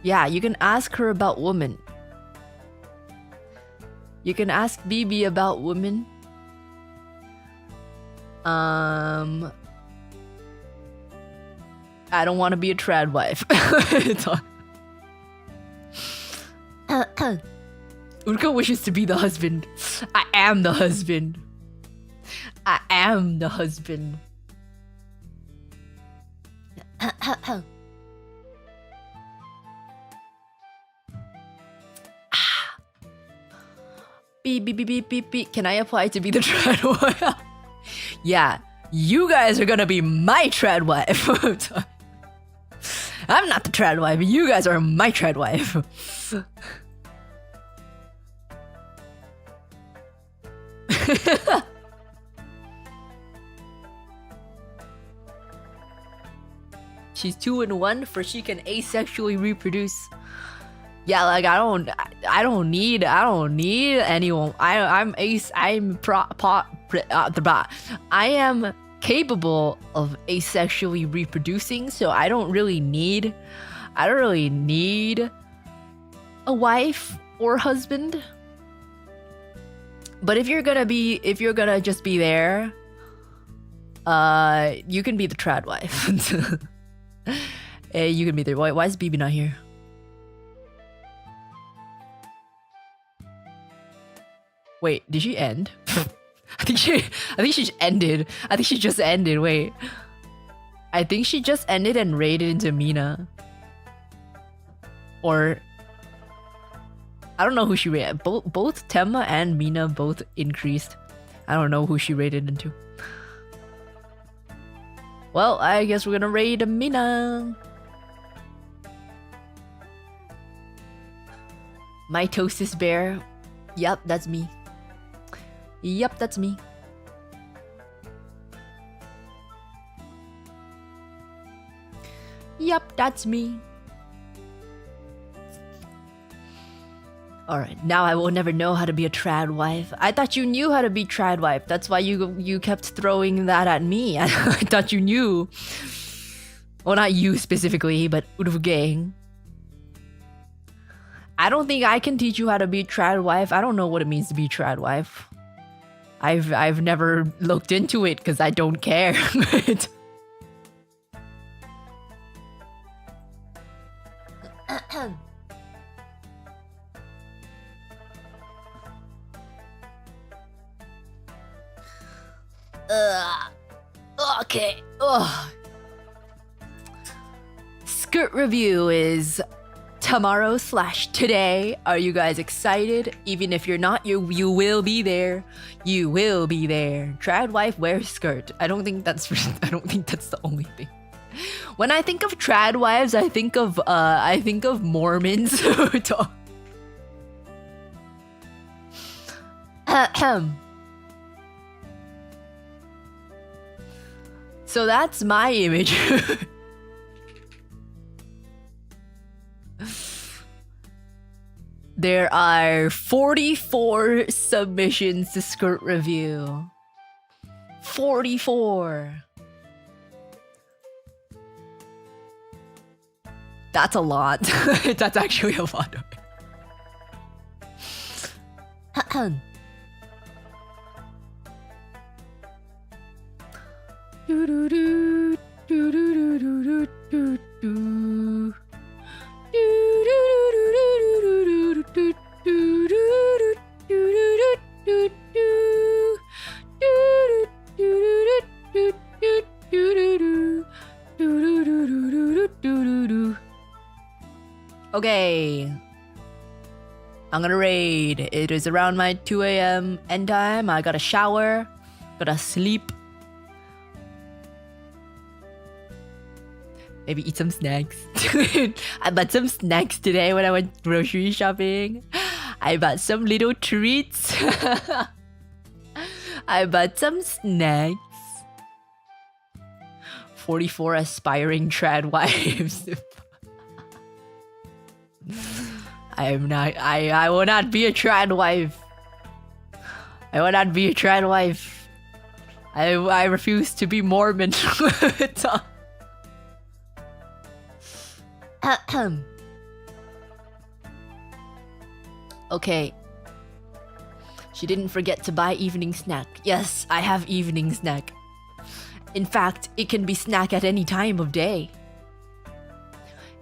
S1: Yeah, you can ask her about women. You can ask BB about women. I don't want to be a trad wife. Uruka wishes to be the husband. I am the husband. I am the husband. Beep, beep, beep, beep, beep, beep. Can I apply to be the trad wife? Yeah, you guys are gonna be my trad wife. I'm not the trad wife. You guys are my trad wife. She's 2 in 1 for she can asexually reproduce. Yeah, like I don't need anyone. I am capable of asexually reproducing, so I don't really need a wife or husband. But if you're gonna just be there, you can be the trad wife. You can be there. Why is BB not here? Wait, did she end? I think she just ended. I think she just ended. Wait. I think she just ended and raided into Mina. Or I don't know who she raided. Both Temma and Mina both increased. I don't know who she raided into. Well, I guess we're gonna raid Mina. Mitosis Bear. Yep, that's me. Yep, that's me. Yep, that's me. Alright, now I will never know how to be a trad wife. I thought you knew how to be trad wife. That's why you kept throwing that at me. I thought you knew. Well, not you specifically, but Uruka. I don't think I can teach you how to be trad wife. I don't know what it means to be trad wife. I've never looked into it because I don't care. Okay. Ugh. Skirt review is tomorrow/today. Are you guys excited? Even if you're not, you will be there. You will be there. Trad wife wears skirt. I don't think that's the only thing. When I think of trad wives, I think of Mormons who talk. So that's my image. There are 44 submissions to skirt review. 44. That's a lot. That's actually a lot of it. Okay, I'm gonna raid. It is around my 2 a.m. end time. I gotta shower, gotta sleep, maybe eat some snacks. I bought some snacks today when I went grocery shopping. I bought some little treats. I bought some snacks. 44 aspiring trad wives. I will not be a trad wife. I will not be a trad wife. I refuse to be Mormon. Okay. She didn't forget to buy evening snack. Yes, I have evening snack. In fact, it can be snack at any time of day.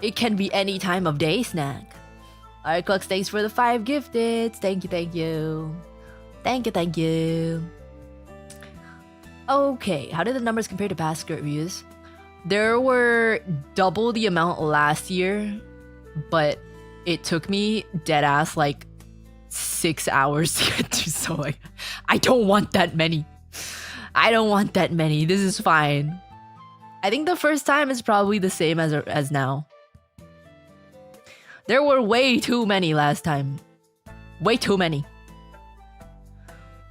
S1: It can be any time of day snack. Alright, Clux, thanks for the 5 gifted. Thank you, thank you. Thank you, thank you. Okay, how did the numbers compare to past skirt reviews? There were double the amount last year, but it took me deadass like 6 hours to get to, so like, I don't want that many. I don't want that many. This is fine. I think the first time is probably the same as now. There were way too many last time. Way too many.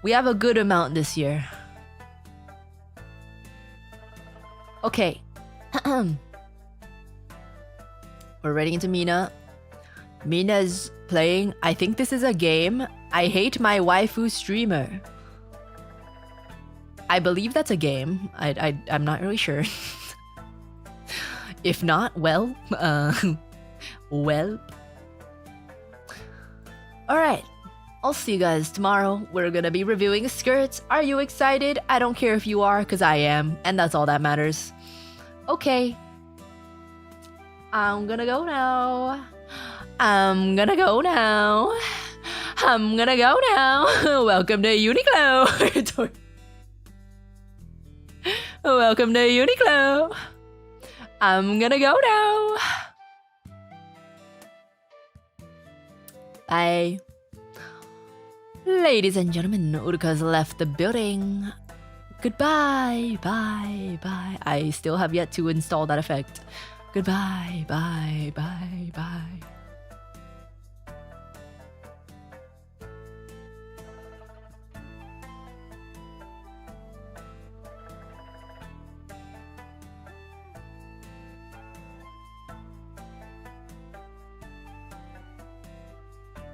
S1: We have a good amount this year. Okay. We're ready into Mina. Mina's playing. I think this is a game. I hate my waifu streamer. I believe that's a game. I'm not really sure. If not, well, well. Alright. I'll see you guys tomorrow. We're gonna be reviewing skirts. Are you excited? I don't care if you are, because I am. And that's all that matters. Okay. I'm gonna go now. I'm gonna go now. I'm gonna go now. Welcome to Uniqlo. Welcome to Uniqlo. I'm gonna go now. Bye. Ladies and gentlemen, Uruka's left the building. Goodbye, bye, bye. I still have yet to install that effect. Goodbye, bye, bye, bye.